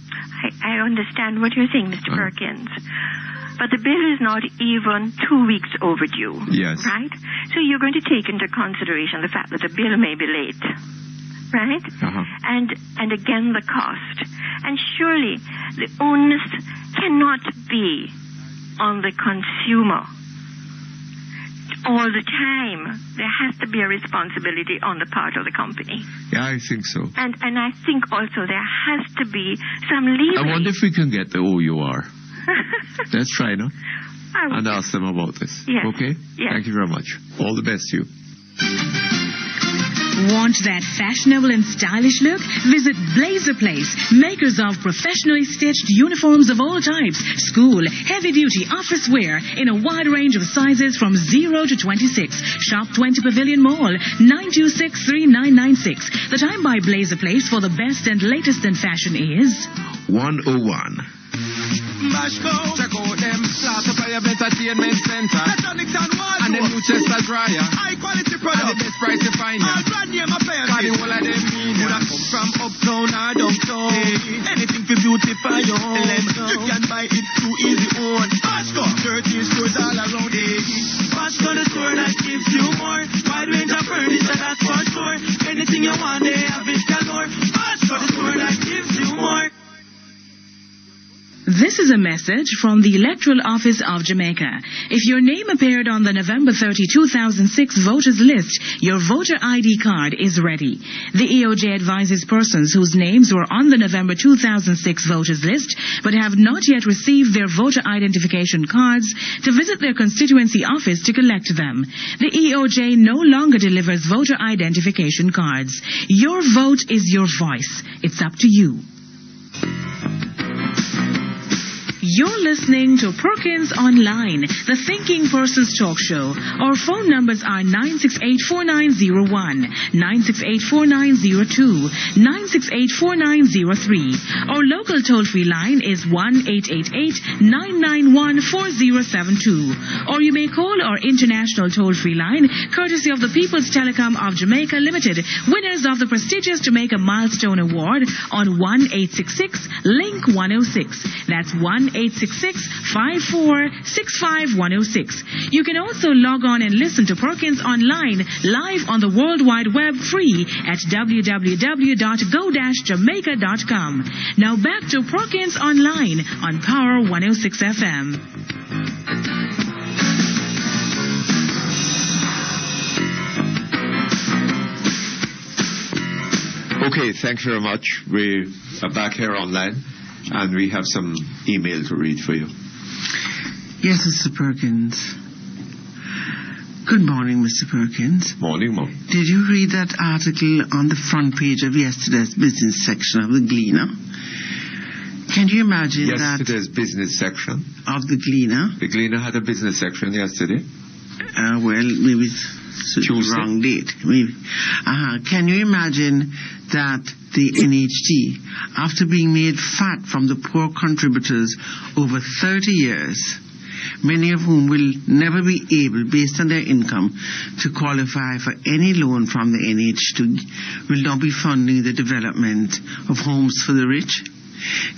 I understand what you're saying, Mr. Perkins. But the bill is not even 2 weeks overdue. Yes. Right? So you're going to take into consideration the fact that the bill may be late. Right? And again, the cost. And surely the onus cannot be on the consumer all the time. There has to be a responsibility on the part of the company. Yeah, I think so. And I think also there has to be some leeway. I wonder if we can get the OUR. Let's try, no? And ask them about this. Yes. Okay? Yes. Thank you very much. All the best to you. Want that fashionable and stylish look? Visit Blazer Place, makers of professionally stitched uniforms of all types, school, heavy-duty, office wear, in a wide range of sizes from 0 to 26. Shop 20 Pavilion Mall, 926-3996. The time by Blazer Place for the best and latest in fashion is 101. Bash go, check out them Slaughter Fire Entertainment Center, and the new Chester Dryer, high quality product, and the best price to find all brand name appearance, for the whole of them mean would have come from uptown or downtown, anything for beautify your home, you can buy it too easy on Bashco, 13 stores all around Bashco, the store that gives you more, wide range of furniture, that's for sure, anything you want they have it galore, Bashco, the store that gives you more. This is a message from the Electoral Office of Jamaica. If your name appeared on the November 30, 2006 voters list, your voter ID card is ready. The EOJ advises persons whose names were on the November 2006 voters list but have not yet received their voter identification cards to visit their constituency office to collect them. The EOJ no longer delivers voter identification cards. Your vote is your voice. It's up to you. You're listening to Perkins Online, the Thinking Person's Talk Show. Our phone numbers are 968-4901, 968-4902, 968-4903. Our local toll-free line is 1-888-991-4072. Or you may call our international toll-free line, courtesy of the People's Telecom of Jamaica Limited, winners of the prestigious Jamaica Milestone Award on 1-866-LINK-106. That's 1-866-5465-106. You can also log on and listen to Perkins Online live on the World Wide Web free at www.go-jamaica.com. Now back to Perkins Online on Power 106 FM. Okay, thank you very much. We are back here online, and we have some email to read for you. Yes, Mr. Perkins. Good morning, Mr. Perkins. Morning, Mom. Did you read that article on the front page of yesterday's business section of the Gleaner? Can you imagine yesterday's business section? Of the Gleaner? The Gleaner had a business section yesterday? Well, maybe it's the wrong date. Maybe. Can you imagine that the NHD, after being made fat from the poor contributors over 30 years, many of whom will never be able, based on their income, to qualify for any loan from the NHD, will now be funding the development of homes for the rich?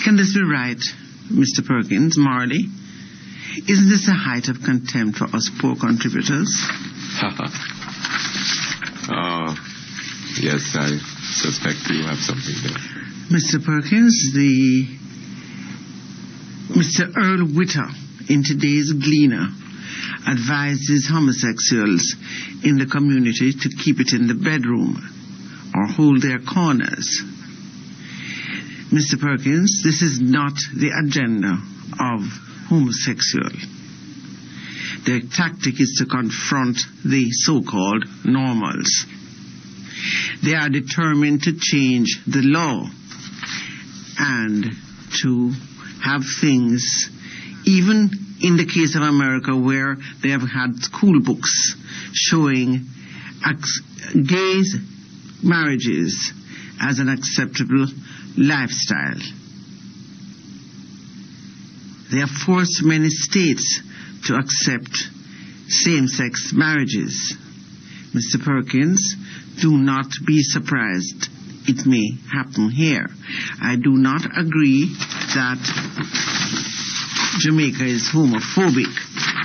Can this be right, Mr. Perkins, morally? Isn't this a height of contempt for us poor contributors? Yes, I suspect you have something there. Mr. Perkins, Mr. Earl Witter in today's Gleaner advises homosexuals in the community to keep it in the bedroom or hold their corners. Mr. Perkins, this is not the agenda of homosexual. Their tactic is to confront the so-called normals. They are determined to change the law and to have things, even in the case of America, where they have had school books showing gay marriages as an acceptable lifestyle. They have forced many states to accept same-sex marriages. Mr. Perkins, do not be surprised. It may happen here. I do not agree that Jamaica is homophobic.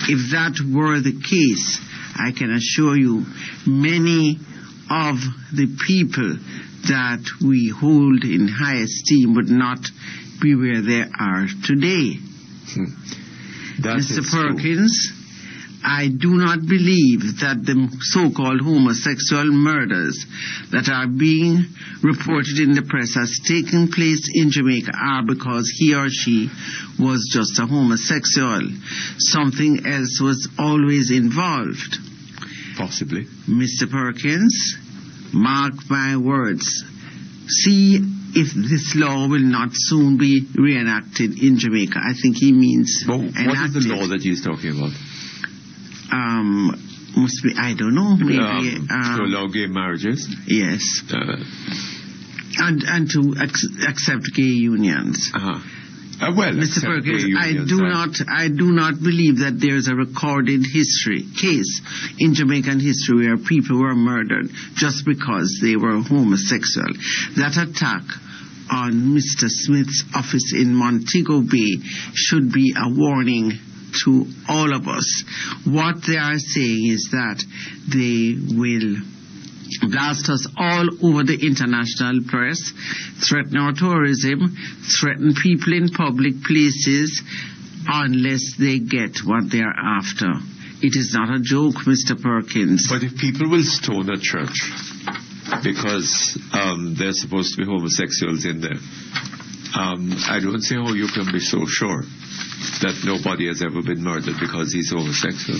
If that were the case, I can assure you many of the people that we hold in high esteem would not be where they are today. Mr. Perkins, I do not believe that the so-called homosexual murders that are being reported in the press as taking place in Jamaica are because he or she was just a homosexual. Something else was always involved. Possibly. Mr. Perkins, mark my words. See if this law will not soon be reenacted in Jamaica. I think he means enacted. What is the law that he's talking about? Must be, I don't know, maybe. To allow gay marriages? Yes. And to accept gay unions. Well, Mr. Perkins, I do not believe that there's a recorded case in Jamaican history where people were murdered just because they were homosexual. That attack on Mr. Smith's office in Montego Bay should be a warning to all of us. What they are saying is that they will blast us all over the international press, threaten our tourism, threaten people in public places, unless they get what they are after. It is not a joke, Mr. Perkins. But if people will stone a church because they're supposed to be homosexuals in there, I don't see how you can be so sure that nobody has ever been murdered because he's homosexual.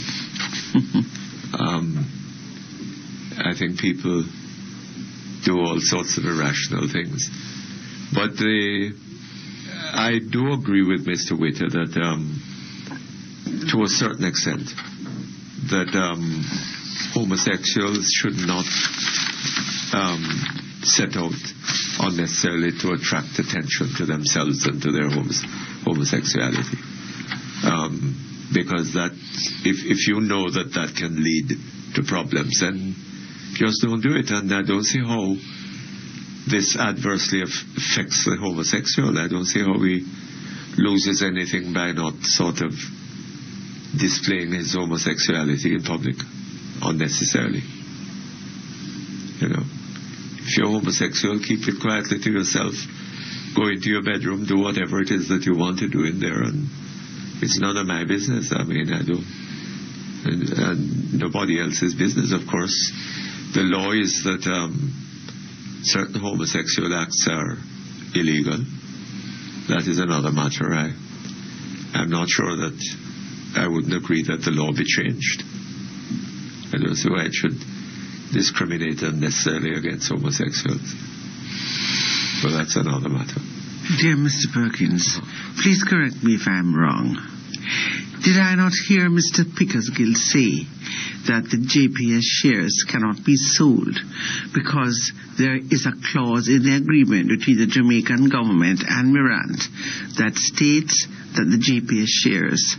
I think people do all sorts of irrational things. But I do agree with Mr. Witter that to a certain extent that homosexuals should not set out unnecessarily to attract attention to themselves and to their homosexuality. Because that, if you know that can lead to problems, then just don't do it. And I don't see how this adversely affects the homosexual. I don't see how he loses anything by not sort of displaying his homosexuality in public unnecessarily. You know, if you're homosexual, keep it quietly to yourself. Go into your bedroom, do whatever it is that you want to do in there, and it's none of my business. I mean, I don't, and nobody else's business, of course. The law is that certain homosexual acts are illegal. That is another matter. I'm not sure that I wouldn't agree that the law be changed. I don't see why it should discriminate unnecessarily against homosexuals. But that's another matter. Dear Mr. Perkins, please correct me if I'm wrong. Did I not hear Mr. Pickersgill say that the JPS shares cannot be sold because there is a clause in the agreement between the Jamaican government and Mirant that states that the JPS shares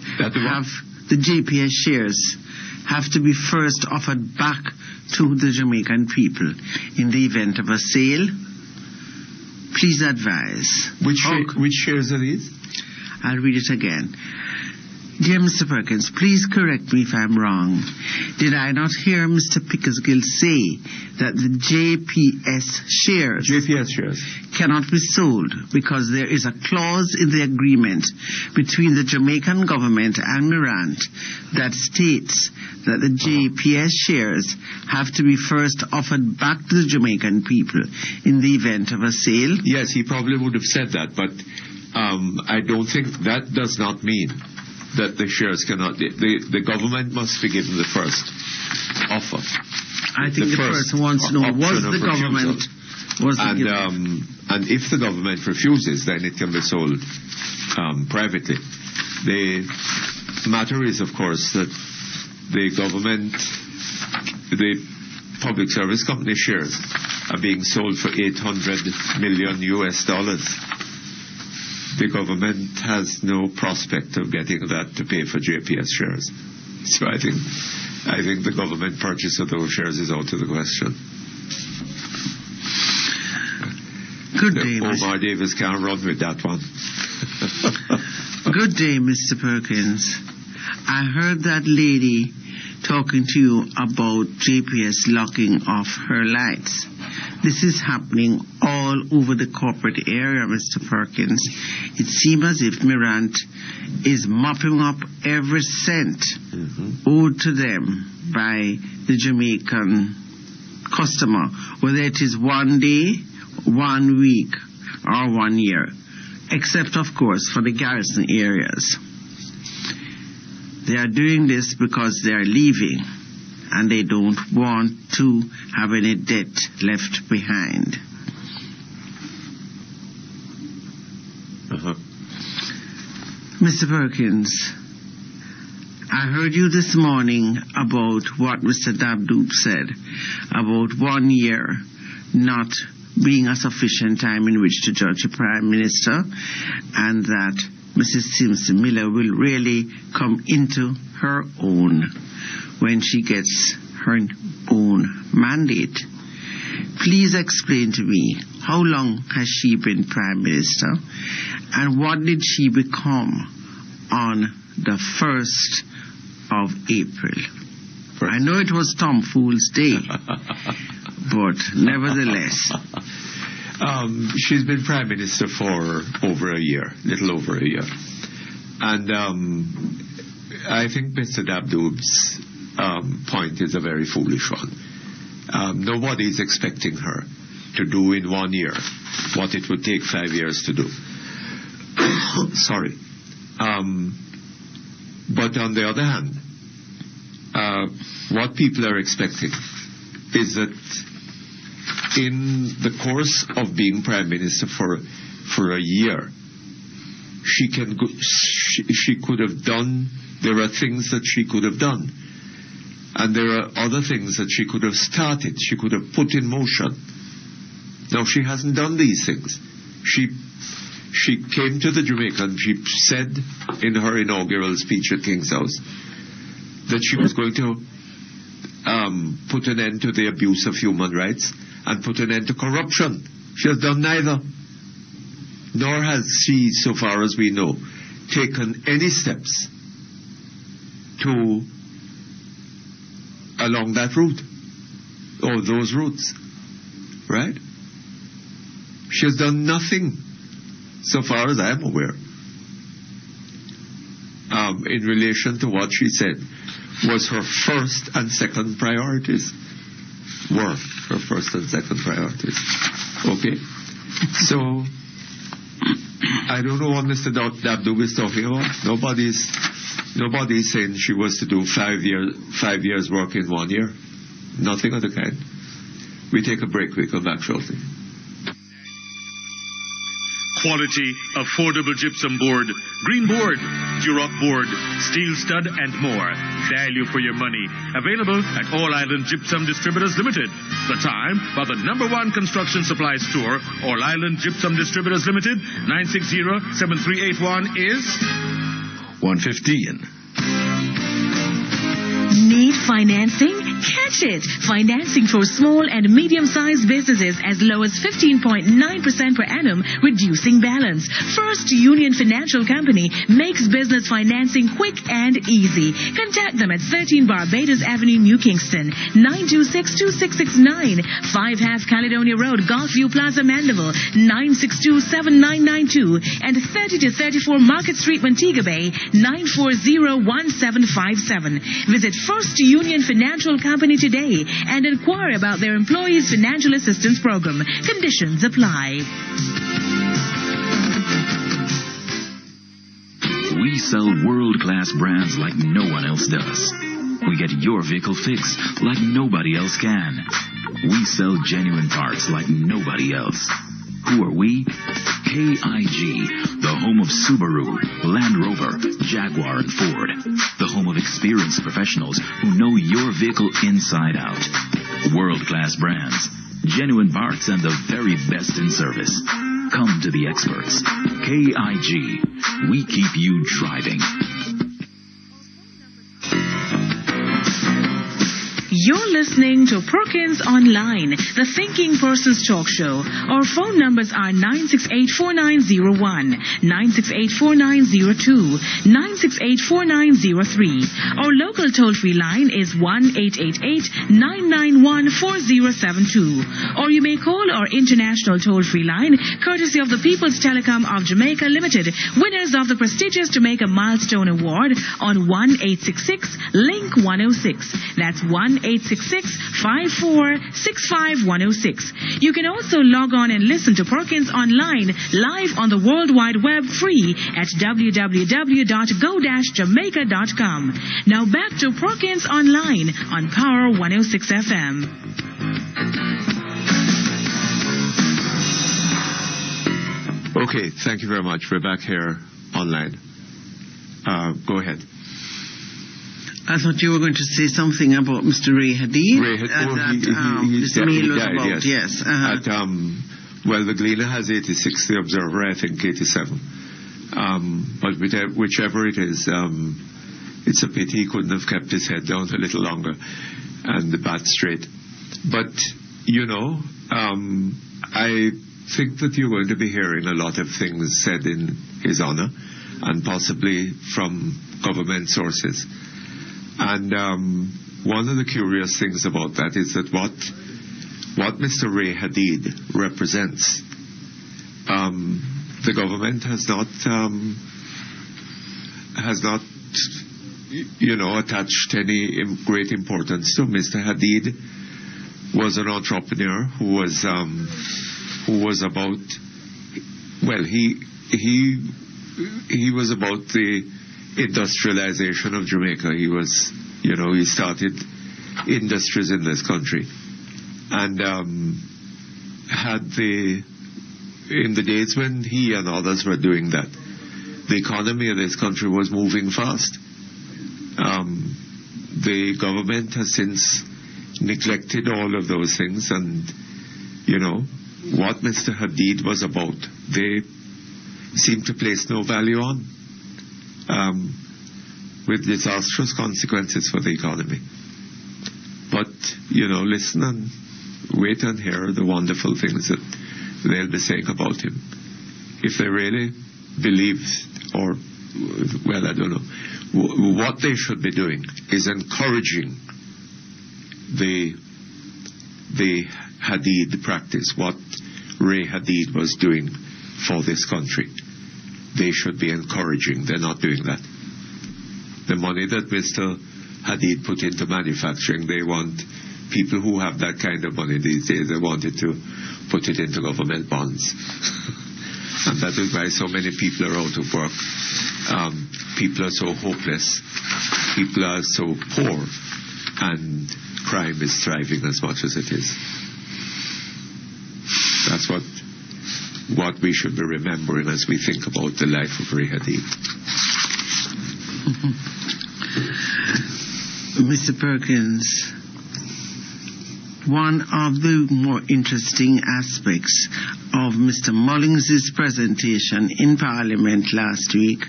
have to be first offered back to the Jamaican people in the event of a sale? Please advise. Which shares are these? I'll read it again. Dear Mr. Perkins, please correct me if I'm wrong. Did I not hear Mr. Pickersgill say that the JPS shares cannot be sold because there is a clause in the agreement between the Jamaican government and Mirant that states that the JPS shares have to be first offered back to the Jamaican people in the event of a sale? Yes, he probably would have said that, but I don't think that does not mean that the shares cannot. The government must be given the first offer. I think the person wants to know, was the government... And if the government refuses, then it can be sold privately. The matter is, of course, that the government, the public service company shares are being sold for $800 million. The government has no prospect of getting that to pay for JPS shares. So I think the government purchase of those shares is out of the question. Good day, Omar Davis can't run with that one. Good day, Mr. Perkins. I heard that lady talking to you about JPS locking off her lights. This is happening all over the corporate area, Mr. Perkins. It seems as if Mirant is mopping up every cent owed to them by the Jamaican customer, whether it is 1 day, 1 week, or 1 year, except, of course, for the garrison areas. They are doing this because they are leaving and they don't want to have any debt left behind. Mr. Perkins, I heard you this morning about what Mr. Dabdoob said about 1 year not being a sufficient time in which to judge a Prime Minister, and that Mrs. Simpson Miller will really come into her own when she gets her own mandate. Please explain to me, how long has she been Prime Minister, and what did she become on the 1st of April? I know it was Tom Fool's Day, but nevertheless. She's been Prime Minister for over a year, little over a year. And I think Mr. Dabdoob's point is a very foolish one. Nobody is expecting her to do in 1 year what it would take 5 years to do. Sorry. But on the other hand, what people are expecting is that in the course of being Prime Minister for a year, she could have done, there are things that she could have done, and there are other things that she could have started, she could have put in motion. Now, she hasn't done these things. She came to the Jamaican, she said in her inaugural speech at King's House that she was going to put an end to the abuse of human rights and put an end to corruption. She has done neither. Nor has she, so far as we know, taken any steps along that route, or those routes, right? She has done nothing, so far as I am aware, in relation to what she said was her first and second priorities. Were her first and second priorities. Okay? So, I don't know what Mr. Dabdoob is talking about. Nobody's Nobody is saying she was to do 5 years work in 1 year. Nothing of the kind. We take a break. We come back shortly. Quality, affordable gypsum board, green board, Duroc board, steel stud, and more. Value for your money. Available at All Island Gypsum Distributors Limited. The time by the #1 construction supply store, All Island Gypsum Distributors Limited, 960-7381 is 115. Need financing? Catch it! Financing for small and medium-sized businesses as low as 15.9% per annum, reducing balance. First Union Financial Company makes business financing quick and easy. Contact them at 13 Barbados Avenue, New Kingston, 926-2669, 5 Half Caledonia Road, Gulfview Plaza, Mandeville, 962-7992, and 30-34 Market Street, Montego Bay, 940-1757. Visit First Union Financial Company today and inquire about their employees' financial assistance program. Conditions apply. We sell world-class brands like no one else does. We get your vehicle fixed like nobody else can. We sell genuine parts like nobody else. Who are we? KIG, the home of Subaru, Land Rover, Jaguar, and Ford. The home of experienced professionals who know your vehicle inside out. World-class brands, genuine parts, and the very best in service. Come to the experts. KIG, we keep you driving. You're listening to Perkins Online, the Thinking Person's Talk Show. Our phone numbers are 968-4901, 968-4902, 968-4903. Our local toll-free line is 1-888-991-4072. Or you may call our international toll-free line, courtesy of the People's Telecom of Jamaica Limited, winners of the prestigious Jamaica Milestone Award on 1-866-LINK-106. That's 1-866-5465-106. You can also log on and listen to Perkins Online live on the World Wide Web free at www.go-jamaica.com. Now back to Perkins Online on Power 106 FM. Okay, thank you very much. We're back here online. Go ahead. I thought you were going to say something about Mr. Ray Hadid. This meal was about, yes. Well, the Gleaner has 86, the Observer, I think, 87. But whichever it is, it's a pity he couldn't have kept his head down a little longer and the bat straight. But, I think that you're going to be hearing a lot of things said in his honor and possibly from government sources. And one of the curious things about that is that what Mr. Ray Hadid represents, the government has not attached any great importance to. Mr. Hadid was an entrepreneur who was about, well, he was about the industrialization of Jamaica. He was, he started industries in this country, and in the days when he and others were doing that, the economy of this country was moving fast. The government has since neglected all of those things, and what Mr. Hadid was about, they seem to place no value on, with disastrous consequences for the economy. But, listen and wait and hear the wonderful things that they'll be saying about him. If they really believe, I don't know, what they should be doing is encouraging the Hadid practice, what Ray Hadid was doing for this country. They should be encouraging. They're not doing that. The money that Mr. Hadid put into manufacturing, they want people who have that kind of money these days. They wanted to put it into government bonds. And that is why so many people are out of work. people are so hopeless, people are so poor, and crime is thriving as much as it is. That's what we should be remembering as we think about the life of Ray Hadid. Mr. Perkins, one of the more interesting aspects of Mr. Mullings' presentation in Parliament last week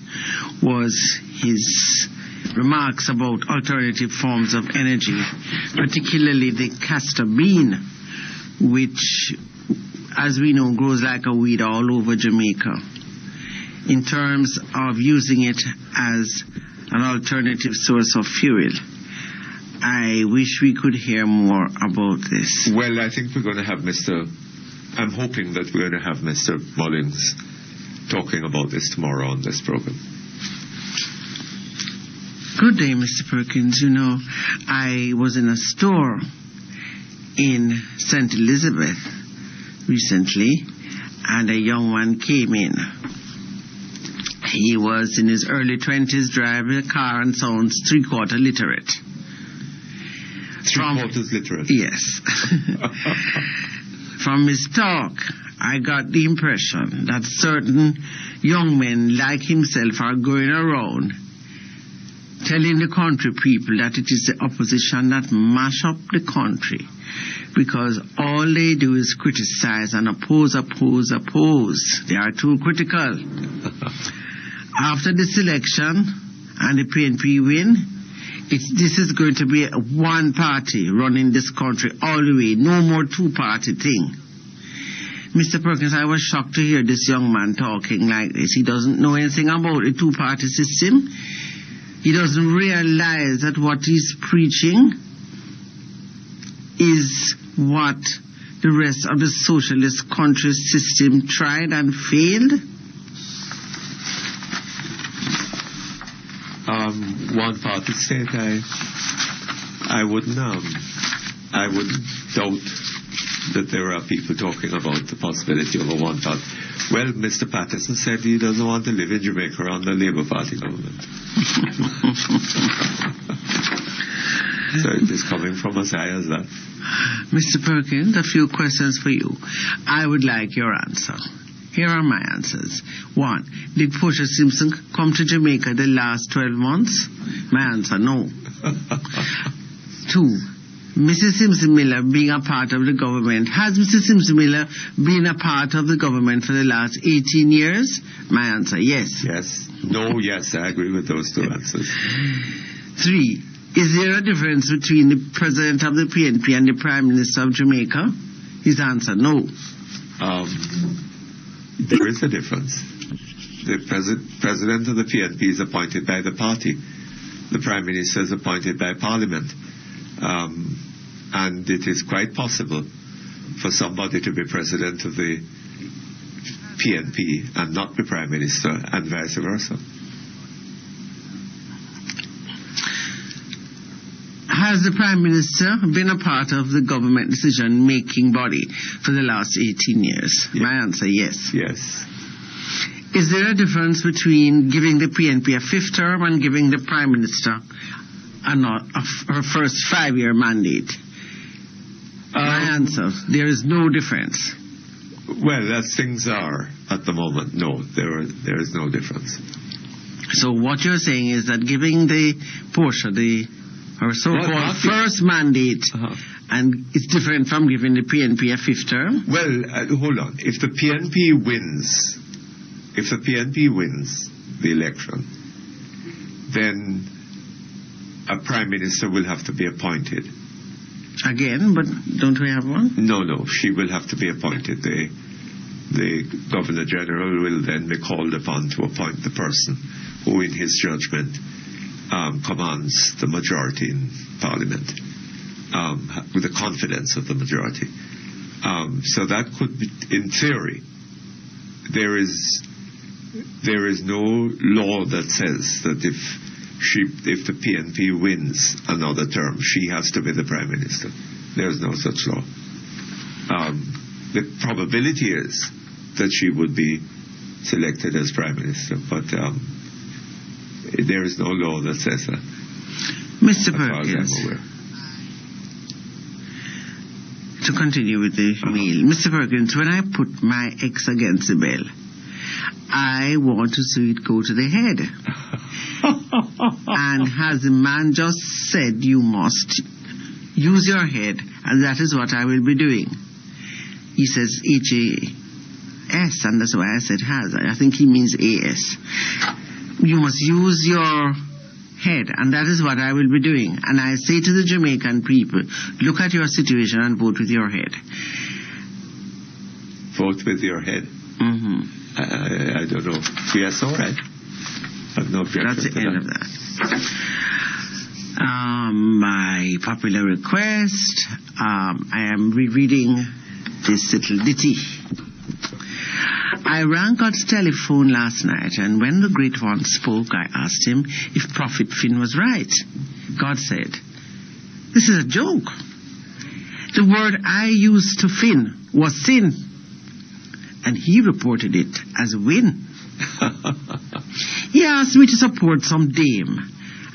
was his remarks about alternative forms of energy, particularly the castor bean, which, as we know, grows like a weed all over Jamaica, in terms of using it as an alternative source of fuel. I wish we could hear more about this. Well, I think we're going to have I'm hoping that we're going to have Mr. Mullings talking about this tomorrow on this program. Good day, Mr. Perkins. You know, I was in a store in St. Elizabeth recently, and a young man came in. He was in his early 20s, driving a car and sounds three-quarter literate. Three-quarters literate? Yes. From his talk, I got the impression that certain young men like himself are going around telling the country people that it is the opposition that mash up the country, because all they do is criticize and oppose. They are too critical. After this election and the PNP win, this is going to be a one party running this country all the way. No more two-party thing. Mr. Perkins, I was shocked to hear this young man talking like this. He doesn't know anything about the two-party system. He doesn't realize that what he's preaching is what the rest of the socialist country system tried and failed. One party state, I wouldn't doubt that there are people talking about the possibility of a one party. Well, Mr. Patterson said he doesn't want to live in Jamaica under Labour Party government. So it is coming from as high as that. Mr. Perkins, a few questions for you. I would like your answer. Here are my answers. 1. Did Portia Simpson come to Jamaica the last 12 months? My answer, no. 2. Mrs. Simpson Miller being a part of the government. Has Mrs. Simpson Miller been a part of the government for the last 18 years? My answer, yes. Yes. No, yes, I agree with those two answers. 3. Is there a difference between the president of the PNP and the Prime Minister of Jamaica? His answer, no. There is a difference. The president of the PNP is appointed by the party. The Prime Minister is appointed by Parliament. And it is quite possible for somebody to be president of the PNP and not be Prime Minister, and vice versa. Has the Prime Minister been a part of the government decision-making body for the last 18 years? Yes. My answer, yes. Yes. Is there a difference between giving the PNP a fifth term and giving the Prime Minister her first 5-year mandate? My answer, there is no difference. Well, as things are at the moment, no, there is no difference. So what you're saying is that giving the Portia her so-called first mandate, and it's different from giving the PNP a fifth term? Well, hold on. If the PNP wins the election, then a Prime Minister will have to be appointed. Again, but don't we have one? No, she will have to be appointed. The Governor General will then be called upon to appoint the person who, in his judgment, commands the majority in Parliament, with the confidence of the majority. So that could be, in theory, there is no law that says that if the PNP wins another term, she has to be the Prime Minister. There's no such law. The probability is that she would be selected as Prime Minister, but There is no law that says that. Mr. Perkins, to continue with the meal, Mr. Perkins, when I put my ex against the bell, I want to see it go to the head. And as the man just said, you must use your head, and that is what I will be doing. He says H-A-S, and that's why I said has. I think he means A-S. You must use your head, and that is what I will be doing. And I say to the Jamaican people, look at your situation and vote with your head. Vote with your head? Mm-hmm. I don't know. Yes, all right. I have no objection. That's the end of that. My popular request, I am rereading this little ditty. I rang God's telephone last night, and when the great one spoke, I asked him if Prophet Finn was right. God said, this is a joke. The word I used to Finn was sin, and he reported it as a win. He asked me to support some dame.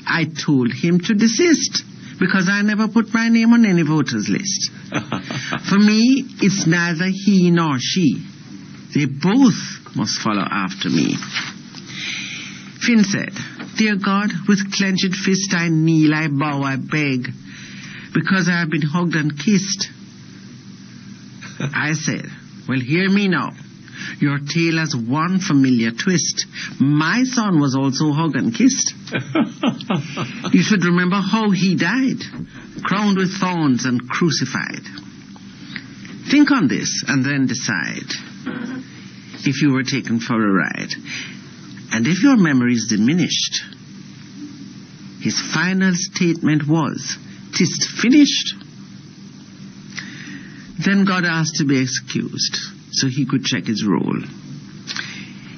I told him to desist, because I never put my name on any voters list. For me, it's neither he nor she. They both must follow after me. Finn said, Dear God, with clenched fist I kneel, I bow, I beg, because I have been hugged and kissed. I said, well, hear me now. Your tale has one familiar twist. My son was also hugged and kissed. You should remember how he died, crowned with thorns and crucified. Think on this and then decide if you were taken for a ride. And if your memory is diminished, his final statement was, "'Tis finished." Then God asked to be excused, so he could check his roll.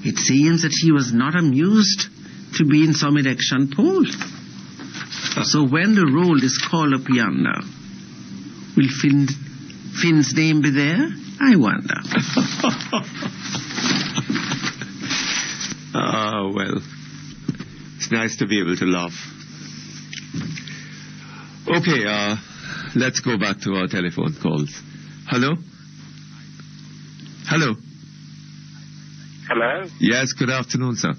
It seems that he was not amused to be in some election poll. So when the roll is called up yonder, will Finn's name be there? I wonder. Ah, well, it's nice to be able to laugh. Okay, let's go back to our telephone calls. Hello? Hello? Hello? Yes, good afternoon, sir.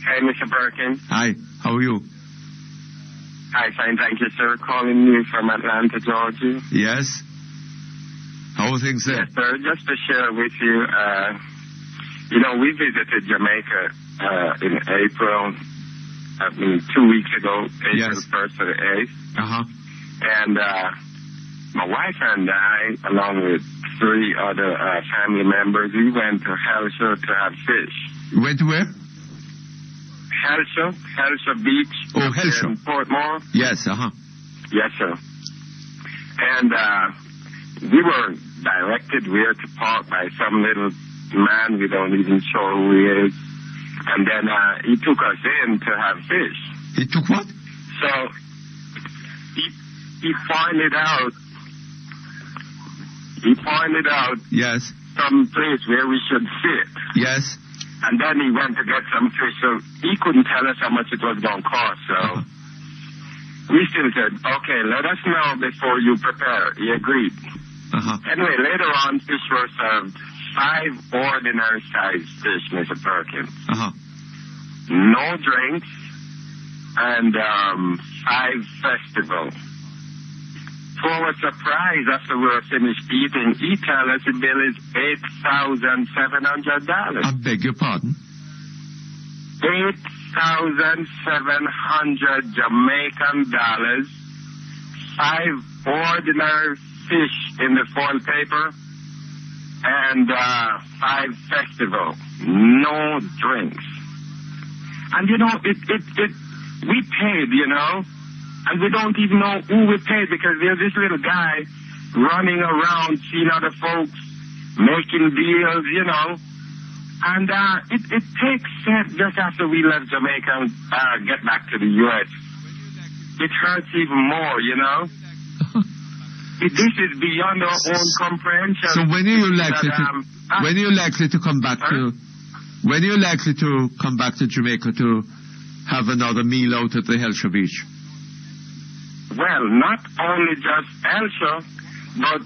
Hey, Mr. Perkins. Hi, how are you? Hi, fine, thank you, sir. Calling you from Atlanta, Georgia. Yes? How are things there? Yes, sir. Just to share with you, we visited Jamaica in April, 2 weeks ago, April 1st to the 8th. Uh-huh. And my wife and I, along with 3 other family members, we went to Hellshire to have fish. You went to where? Hellshire Beach. Oh, Hellshire. In Portmore. Yes, uh-huh. Yes, sir. And we were directed where to park by some little man, we don't even sure who he is. And then he took us in to have fish. He took what? So he pointed out. Yes. Some place where we should sit. Yes. And then he went to get some fish, so he couldn't tell us how much it was going to cost. So we still said, okay, let us know before you prepare. He agreed. Anyway, later on, fish were served. 5 ordinary-sized fish, Mr. Perkins. No drinks, and 5 festivals. To our surprise, after we were finished eating, he told us the bill is $8,700. I beg your pardon? 8,700 Jamaican dollars. 5 ordinary fish in the foil paper, and 5 festivals. No drinks. And we paid, and we don't even know who we paid, because there's this little guy running around seeing other folks making deals, and it takes just after we left Jamaica and get back to the U.S. It hurts even more, This is beyond our own comprehension. So when are you likely to come back to When are you likely to come back to Jamaica to have another meal out at the Helshaw Beach? Well, not only just Helshaw, but,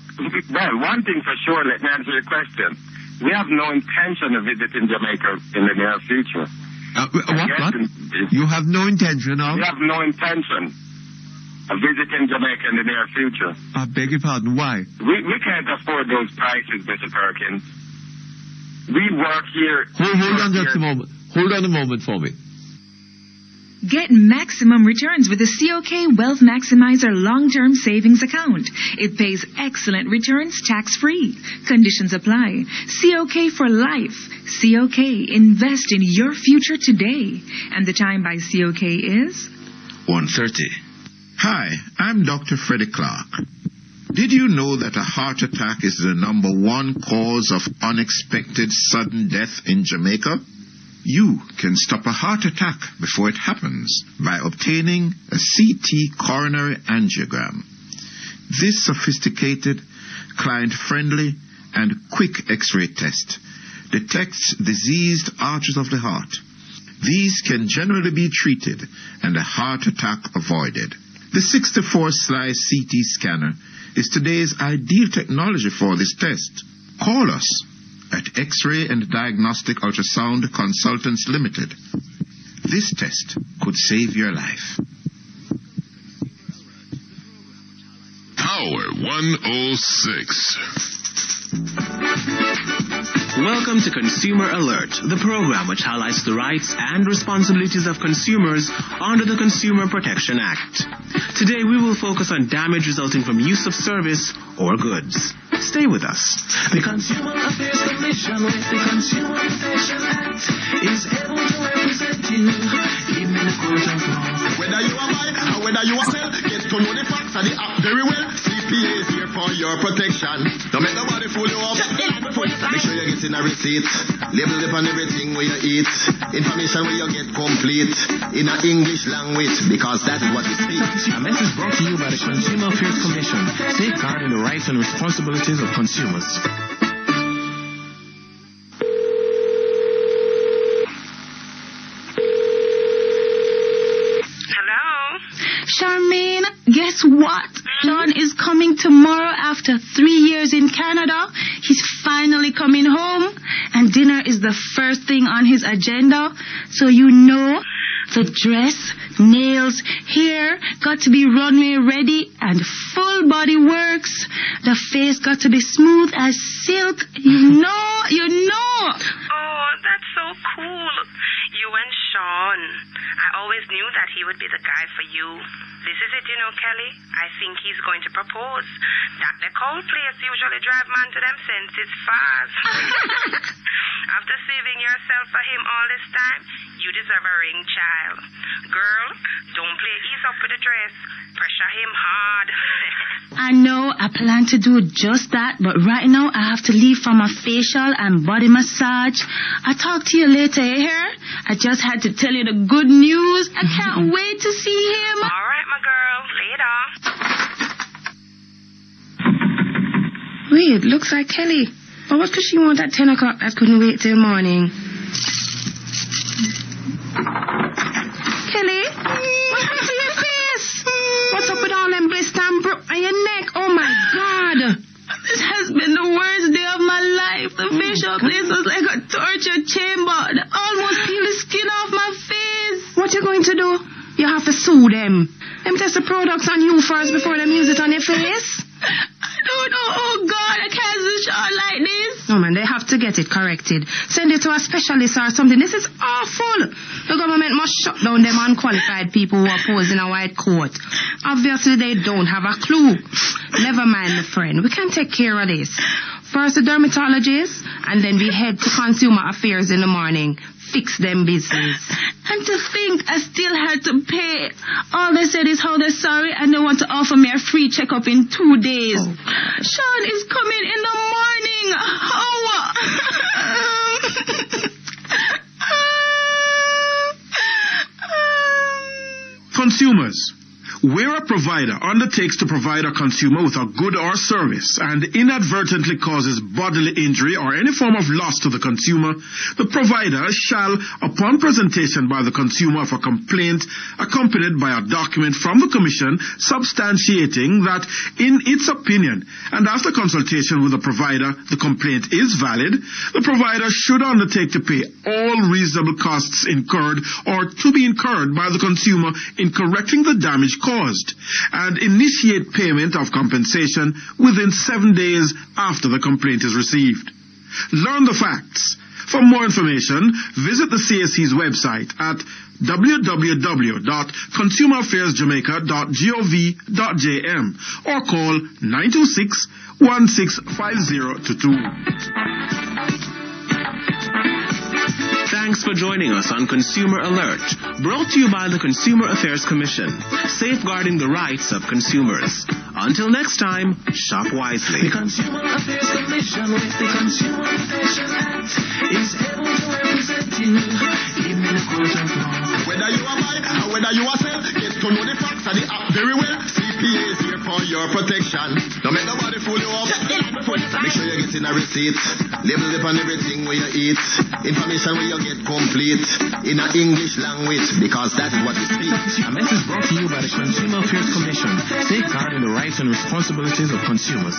well, one thing for sure, let me answer your question. We have no intention of visiting Jamaica in the near future. What? You have no intention of? We have no intention of visiting Jamaica in the near future. I beg your pardon, why? We can't afford those prices, Mr. Perkins. We work here... Hold on just a moment. Hold on a moment for me. Get maximum returns with the COK Wealth Maximizer long-term savings account. It pays excellent returns tax-free. Conditions apply. COK for life. COK. Invest in your future today. And the time by COK is? 1:30. Hi, I'm Dr. Freddie Clark. Did you know that a heart attack is the #1 cause of unexpected sudden death in Jamaica? You can stop a heart attack before it happens by obtaining a CT coronary angiogram. This sophisticated, client-friendly, and quick X-ray test detects diseased arteries of the heart. These can generally be treated and a heart attack avoided. The 64-slice CT scanner is today's ideal technology for this test. Call us at X-Ray and Diagnostic Ultrasound Consultants Limited. This test could save your life. Power 106. Welcome to Consumer Alert, the program which highlights the rights and responsibilities of consumers under the Consumer Protection Act. Today we will focus on damage resulting from use of service or goods. Stay with us. The Consumer Affairs Commission with the Consumer Protection Act is able to represent you even in a court of law. Whether you are buy or whether you are sell, get to know the facts of the act very well. CPA is here for your protection. Don't make nobody fool you up. Make sure you're getting a receipt. Label it on everything where you eat. Information where you get complete in an English language, because that is what we speak. A message brought to you by the Consumer Affairs Commission, safeguarding the rights and responsibilities of consumers. Charmaine, guess what? Sean is coming tomorrow after 3 years in Canada. He's finally coming home, and dinner is the first thing on his agenda. So you know, the dress, nails, hair got to be runway ready and full body works. The face got to be smooth as silk. You know. Oh, that's so cool. You and Sean. I always knew that he would be the guy for you. This is it, you know, Kelly. I think he's going to propose. That the cold place usually drive man to them senses fast. After saving yourself for him all this time, you deserve a ring, child. Girl, don't play ease up with the dress. Pressure him hard. I know I plan to do just that, but right now I have to leave for my facial and body massage. I'll talk to you later, eh? I just had to tell you the good news. I can't wait to see him. All right, my girl. Later. Wait, looks like Kelly. But what could she want at 10 o'clock that couldn't wait till morning? Kelly? What happened to your face? What's up with all them blisters on your neck? Oh, my God. This has been the worst day of my life. The facial place was like a torture chamber. They almost peeled the skin off my face. What you going to do? You have to sue them. Them test the products on you first before them use it on your face. I don't know. Oh, God, I can't do short like this. No, man, they have to get it corrected. Send it to a specialist or something. This is awful. The government must shut down them unqualified people who are posing a white coat. Obviously, they don't have a clue. Never mind, my friend. We can take care of this. First the dermatologist, and then we head to Consumer Affairs in the morning. Fix them business. And to think I still had to pay. All they said is how they're sorry and they want to offer me a free checkup in 2 days. Oh. Sean is coming in the morning. How? Consumers, Where a provider undertakes to provide a consumer with a good or service and inadvertently causes bodily injury or any form of loss to the consumer, the provider shall, upon presentation by the consumer of a complaint accompanied by a document from the Commission substantiating that, in its opinion, and after consultation with the provider, the complaint is valid, the provider should undertake to pay all reasonable costs incurred or to be incurred by the consumer in correcting the damage caused, and initiate payment of compensation within 7 days after the complaint is received. Learn the facts. For more information, visit the CAC's website at www.consumeraffairsjamaica.gov.jm or call 926-165022. Thanks for joining us on Consumer Alert, brought to you by the Consumer Affairs Commission, safeguarding the rights of consumers. Until next time, shop wisely. The Consumer Affairs Commission with the Consumer Protection Act is able to represent you in the court of law. Whether you are buy or whether you are sell, get to know the facts of the act very well. CPA is here for your protection. Don't make nobody fool you up. Make sure you're getting a receipt. Label it on everything where you eat. Information where you get complete in an English language, because that's what it speaks. A message brought to you by the Consumer Affairs Commission, safeguarding the rights and responsibilities of consumers.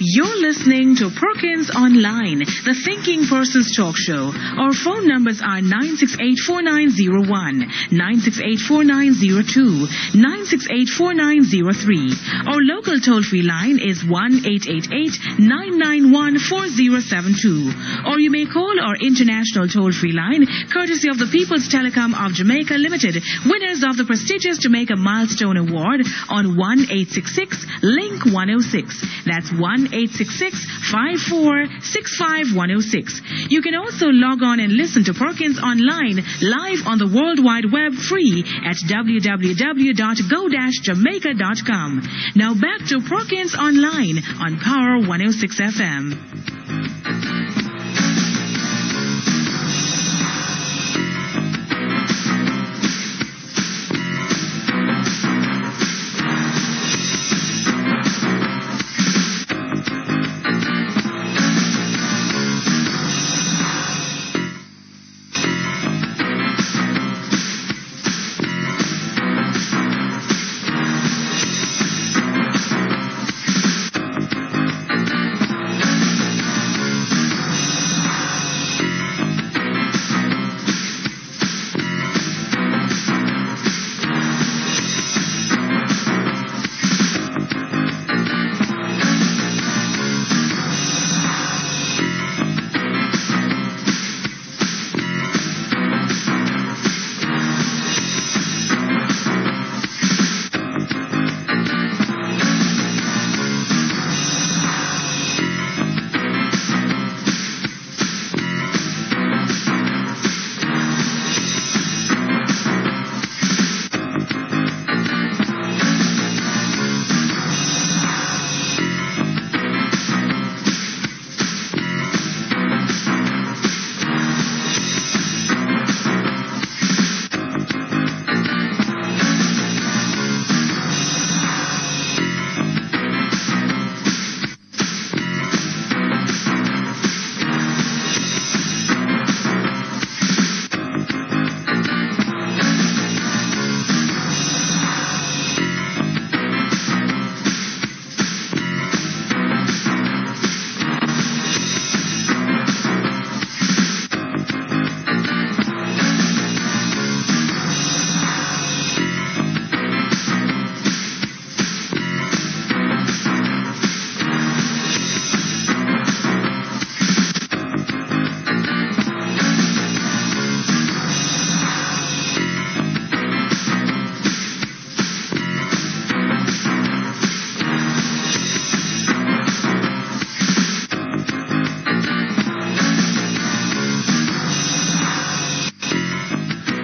You're listening to Perkins Online, the Thinking Person's Talk Show. Our phone numbers are 968-4901, 968-4902, 968-4903. Our local toll-free line is 1-888-991-4072. Or you may call our international toll-free line, courtesy of the People's Telecom of Jamaica Limited, winners of the prestigious Jamaica Milestone Award on 1-866-LINK-106. That's 1-866-5465-106. You can also log on and listen to Perkins Online live on the World Wide Web free at www.go-jamaica.com. Now back to Perkins Online on Power 106 FM.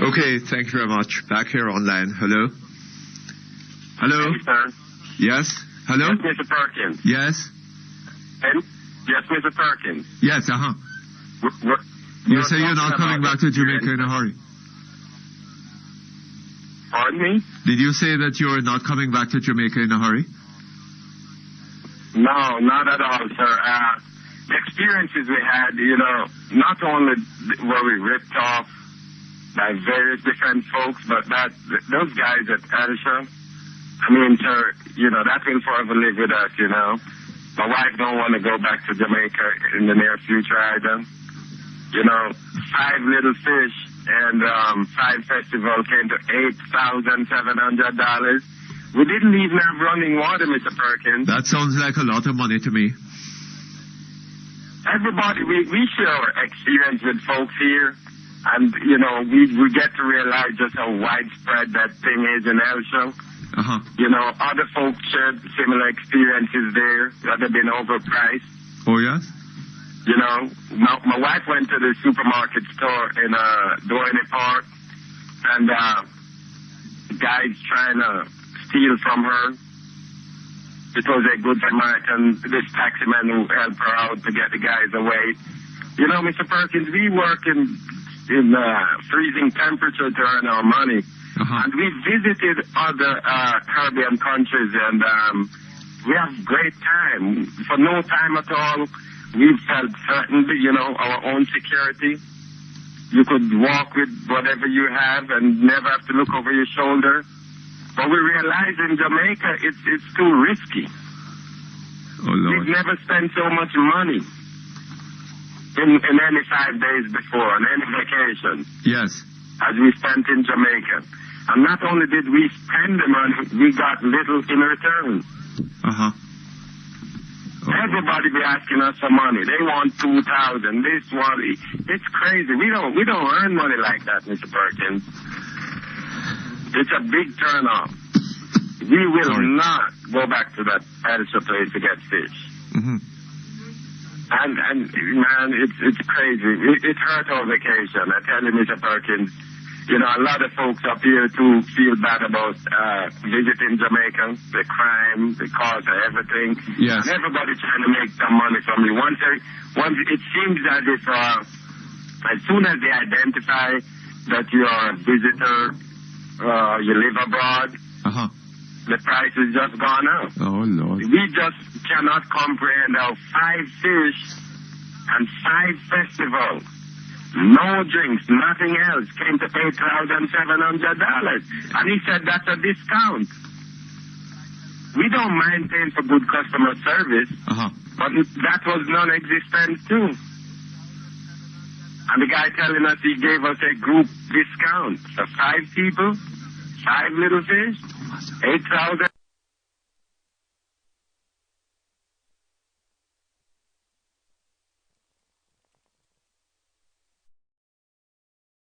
Okay, thank you very much. Back here online. Hello? Hello? Hey, sir. Yes? Hello? Yes, Mr. Perkins. Yes? Yes, Mr. Perkins. Yes, You say you're not coming back to Jamaica in a hurry? Pardon me? Did you say that you're not coming back to Jamaica in a hurry? No, not at all, sir. The experiences we had, not only were we ripped off by various different folks, but those guys at Addison, I mean, sir, that will forever live with us, My wife don't want to go back to Jamaica in the near future either. 5 little fish and 5 festival came to $8,700. We didn't even have running water, Mr. Perkins. That sounds like a lot of money to me. Everybody, we share experience with folks here, and, we get to realize just how widespread that thing is in Elsho. Other folks shared similar experiences there that have been overpriced. Oh, yes? My wife went to the supermarket store in Doyne Park, and guys trying to steal from her. It was a good Samaritan, this taximan who helped her out to get the guys away. Mr. Perkins, we work in freezing temperature to earn our money. And we visited other Caribbean countries, and we have great time. For no time at all, we felt certain, our own security. You could walk with whatever you have and never have to look over your shoulder. But we realized in Jamaica, it's too risky. Oh, Lord. We've never spent so much money in any 5 days before, on any vacation. Yes. As we spent in Jamaica. And not only did we spend the money, we got little in return. Everybody be asking us for money. They want 2,000. This one, it's crazy. We don't earn money like that, Mr. Perkins. It's a big turnoff. We will not go back to that Edison place to get fish. And man, it's crazy. It hurt our vacation. I tell you, Mr. Perkins, a lot of folks up here too feel bad about visiting Jamaica, the crime, the cost of everything. Yes. And everybody trying to make some money from you. Once it seems as if as soon as they identify that you are a visitor, you live abroad, the price has just gone up. Oh, Lord. We just cannot comprehend how 5 fish and 5 festivals, no drinks, nothing else, came to $8,700. And he said that's a discount. We don't mind paying for good customer service, but that was non-existent too. And the guy telling us he gave us a group discount for 5 people, 5 little fish, $8,000.